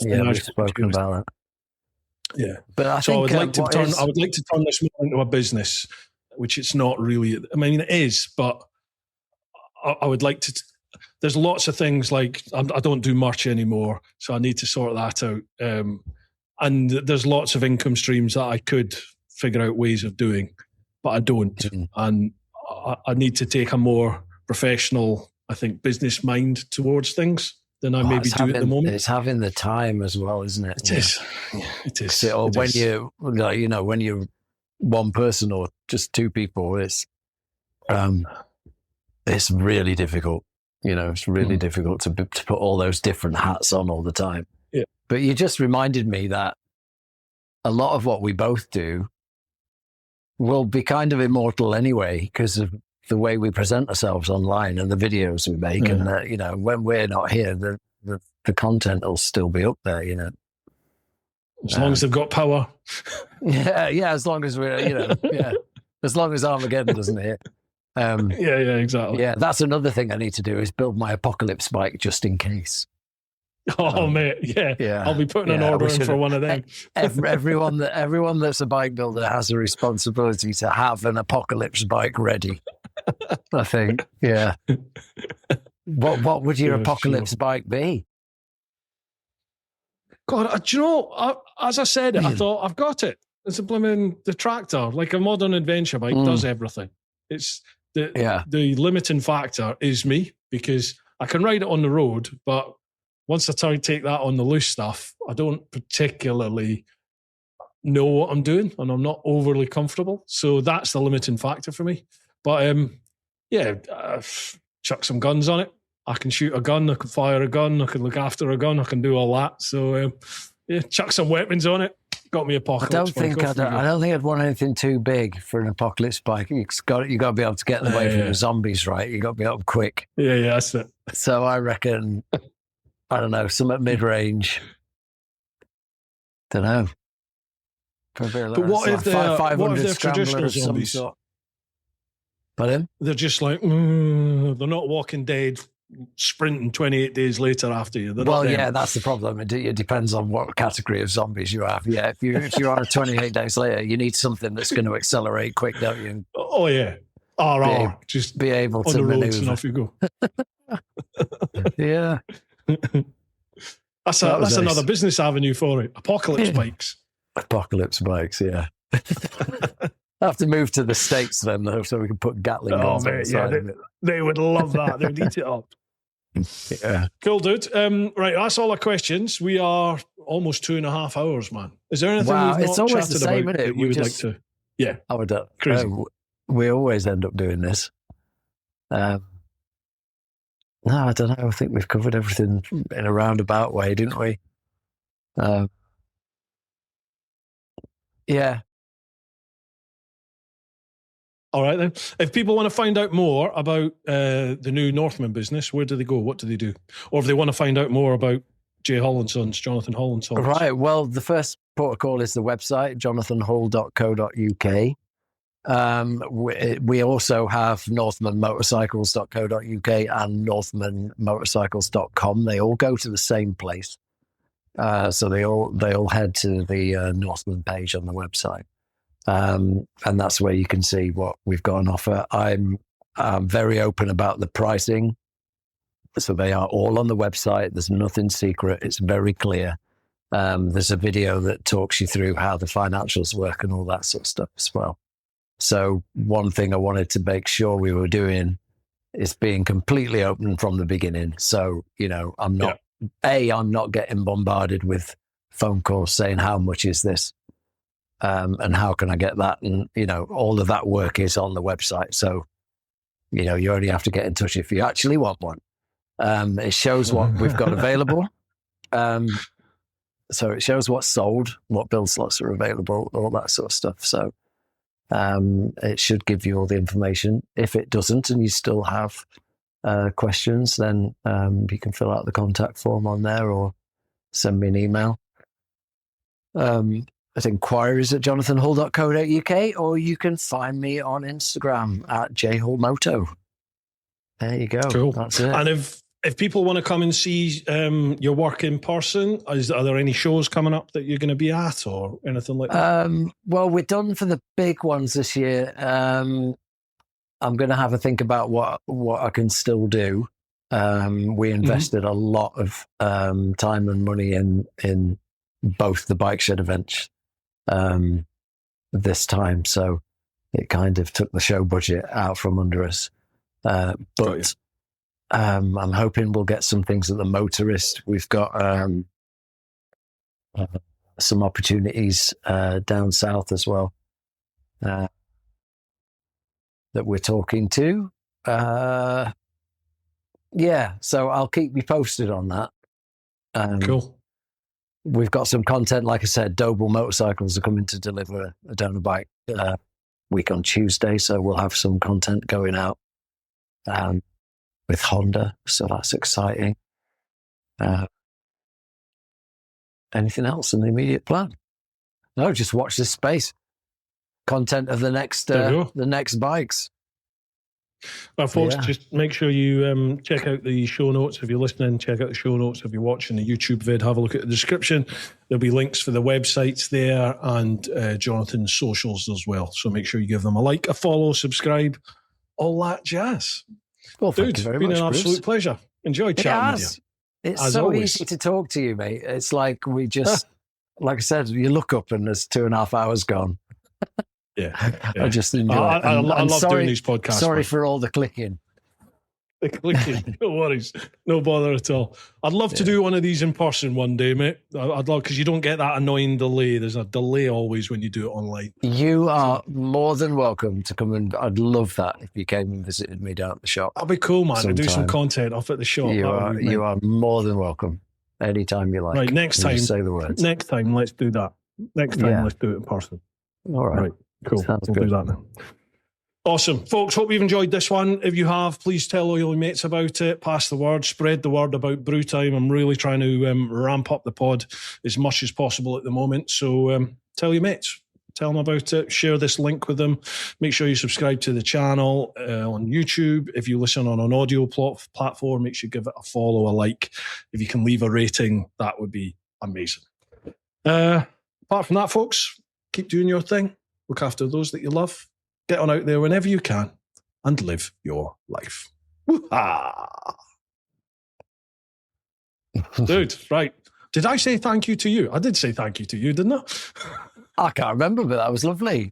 we've spoken about that. Yeah, but I so think I would like to turn this more into a business, which it's not really. I mean, it is, but I would like to. There's lots of things like I don't do merch anymore, so I need to sort that out. And there's lots of income streams that I could figure out ways of doing, but I don't. And I need to take a more professional, I think, business mind towards things than I maybe do at the moment. It's having the time as well, isn't it? It is. Yeah, it is. So when you're one person or just two people, it's really difficult. It's really difficult to put all those different hats on all the time. Yeah. But you just reminded me that a lot of what we both do will be kind of immortal anyway because of the way we present ourselves online and the videos we make. And, when we're not here, the content will still be up there, As long as they've got power. Yeah, as long as we're, as long as Armageddon doesn't hit. Exactly. Yeah, that's another thing I need to do is build my apocalypse bike just in case. Oh, mate, yeah. I'll be putting an order in for one of them. everyone that's a bike builder has a responsibility to have an apocalypse bike ready. I think, yeah. What would your apocalypse bike be? God, do you know? As I said it, I thought I've got it. It's the tractor, like a modern adventure bike, does everything. It's the limiting factor is me because I can ride it on the road, but once I take that on the loose stuff, I don't particularly know what I'm doing and I'm not overly comfortable. So that's the limiting factor for me. But chuck some guns on it. I can shoot a gun, I can fire a gun, I can look after a gun, I can do all that. So chuck some weapons on it. Got me apocalypse. I don't think I'd want anything too big for an apocalypse bike. You got to be able to get away from the zombies, right? You got to be up quick. Yeah, that's it. So I reckon, I don't know, some at mid-range. Don't know. But what if they're traditional zombies? Pardon? They're just like they're not Walking Dead. Sprinting 28 days later after you. That's the problem. It depends on what category of zombies you have. Yeah, if you're on a 28 days later, you need something that's going to accelerate quick, don't you? Oh yeah, just be able on to the maneuver. roads and off you go. Yeah, that's another business avenue for it. Apocalypse bikes. Apocalypse bikes. Yeah. I have to move to the States then, though, so we can put Gatling guns on the side of it. They would love that. They would eat it up. Yeah. Cool, dude. Right, that's all our questions. We are almost 2.5 hours, man. Is there anything we've not it's always chatted the same, about isn't it? that you would like to? Yeah. I would. Crazy. We always end up doing this. No, I don't know. I think we've covered everything in a roundabout way, didn't we? Yeah. All right, then. If people want to find out more about the new Northman business, where do they go? What do they do? Or if they want to find out more about Jonathan Hollandsons. Right. Well, the first protocol is the website, jonathanhull.co.uk. We also have northmanmotorcycles.co.uk and northmanmotorcycles.com. They all go to the same place. So they all head to the Northman page on the website. And that's where you can see what we've got on offer. I'm very open about the pricing. So they are all on the website. There's nothing secret. It's very clear. There's a video that talks you through how the financials work and all that sort of stuff as well. So one thing I wanted to make sure we were doing is being completely open from the beginning. So, I'm not getting bombarded with phone calls saying, how much is this? And how can I get that? And, all of that work is on the website. So, you only have to get in touch if you actually want one. It shows what we've got available. So it shows what's sold, what build slots are available, all that sort of stuff. So It should give you all the information. If it doesn't and you still have questions, then you can fill out the contact form on there or send me an email at inquiries@jonathanhull.co.uk, or you can find me on Instagram at jhullmoto. There you go. Cool. That's it. And if people want to come and see your work in person, are there any shows coming up that you're going to be at or anything like that? Well, we're done for the big ones this year. I'm going to have a think about what I can still do. We invested a lot of time and money in both the bike shed events this time, so it kind of took the show budget out from under us. But I'm hoping we'll get some things at the Motorist. We've got some opportunities down south as well that we're talking to. Yeah, so I'll keep you posted on that. Cool. We've got some content, like I said. Doble Motorcycles are coming to deliver a donor bike week on Tuesday, so we'll have some content going out with Honda, so that's exciting. Anything else in the immediate plan? No, just watch this space. Content of the next bikes. Well, folks, just make sure you check out the show notes. If you're listening, check out the show notes. If you're watching the YouTube vid, have a look at the description. There'll be links for the websites there and Jonathan's socials as well. So make sure you give them a like, a follow, subscribe, all that jazz. Well, dude, thank you very it's been much, an Bruce. absolute pleasure. Enjoyed chatting with you. It's as so always. easy to talk to you, mate. It's like we just, like I said, you look up and there's 2.5 hours gone. Yeah. I just enjoy it. I love doing these podcasts. Sorry for all the clicking. The clicking. No worries. No bother at all. I'd love to do one of these in person one day, mate. I'd love, because you don't get that annoying delay. There's a delay always when you do it online. You are more than welcome to come, and I'd love that if you came and visited me down at the shop. That'd be cool, man. To do some sometime. content off at the shop. You are more than welcome anytime you like. Right, next time. Just say the words. Next time, let's do that. Next time, let's do it in person. All right. Cool. Sounds we'll good. do that now. Awesome. Folks, hope you've enjoyed this one. If you have, please tell all your mates about it. Pass the word. Spread the word about Bru Time. I'm really trying to ramp up the pod as much as possible at the moment. So tell your mates. Tell them about it. Share this link with them. Make sure you subscribe to the channel on YouTube. If you listen on an audio platform, make sure you give it a follow, a like. If you can leave a rating, that would be amazing. Apart from that, folks, keep doing your thing. Look after those that you love. Get on out there whenever you can and live your life. Dude, right. Did I say thank you to you? I did say thank you to you, didn't I? I can't remember, but that was lovely.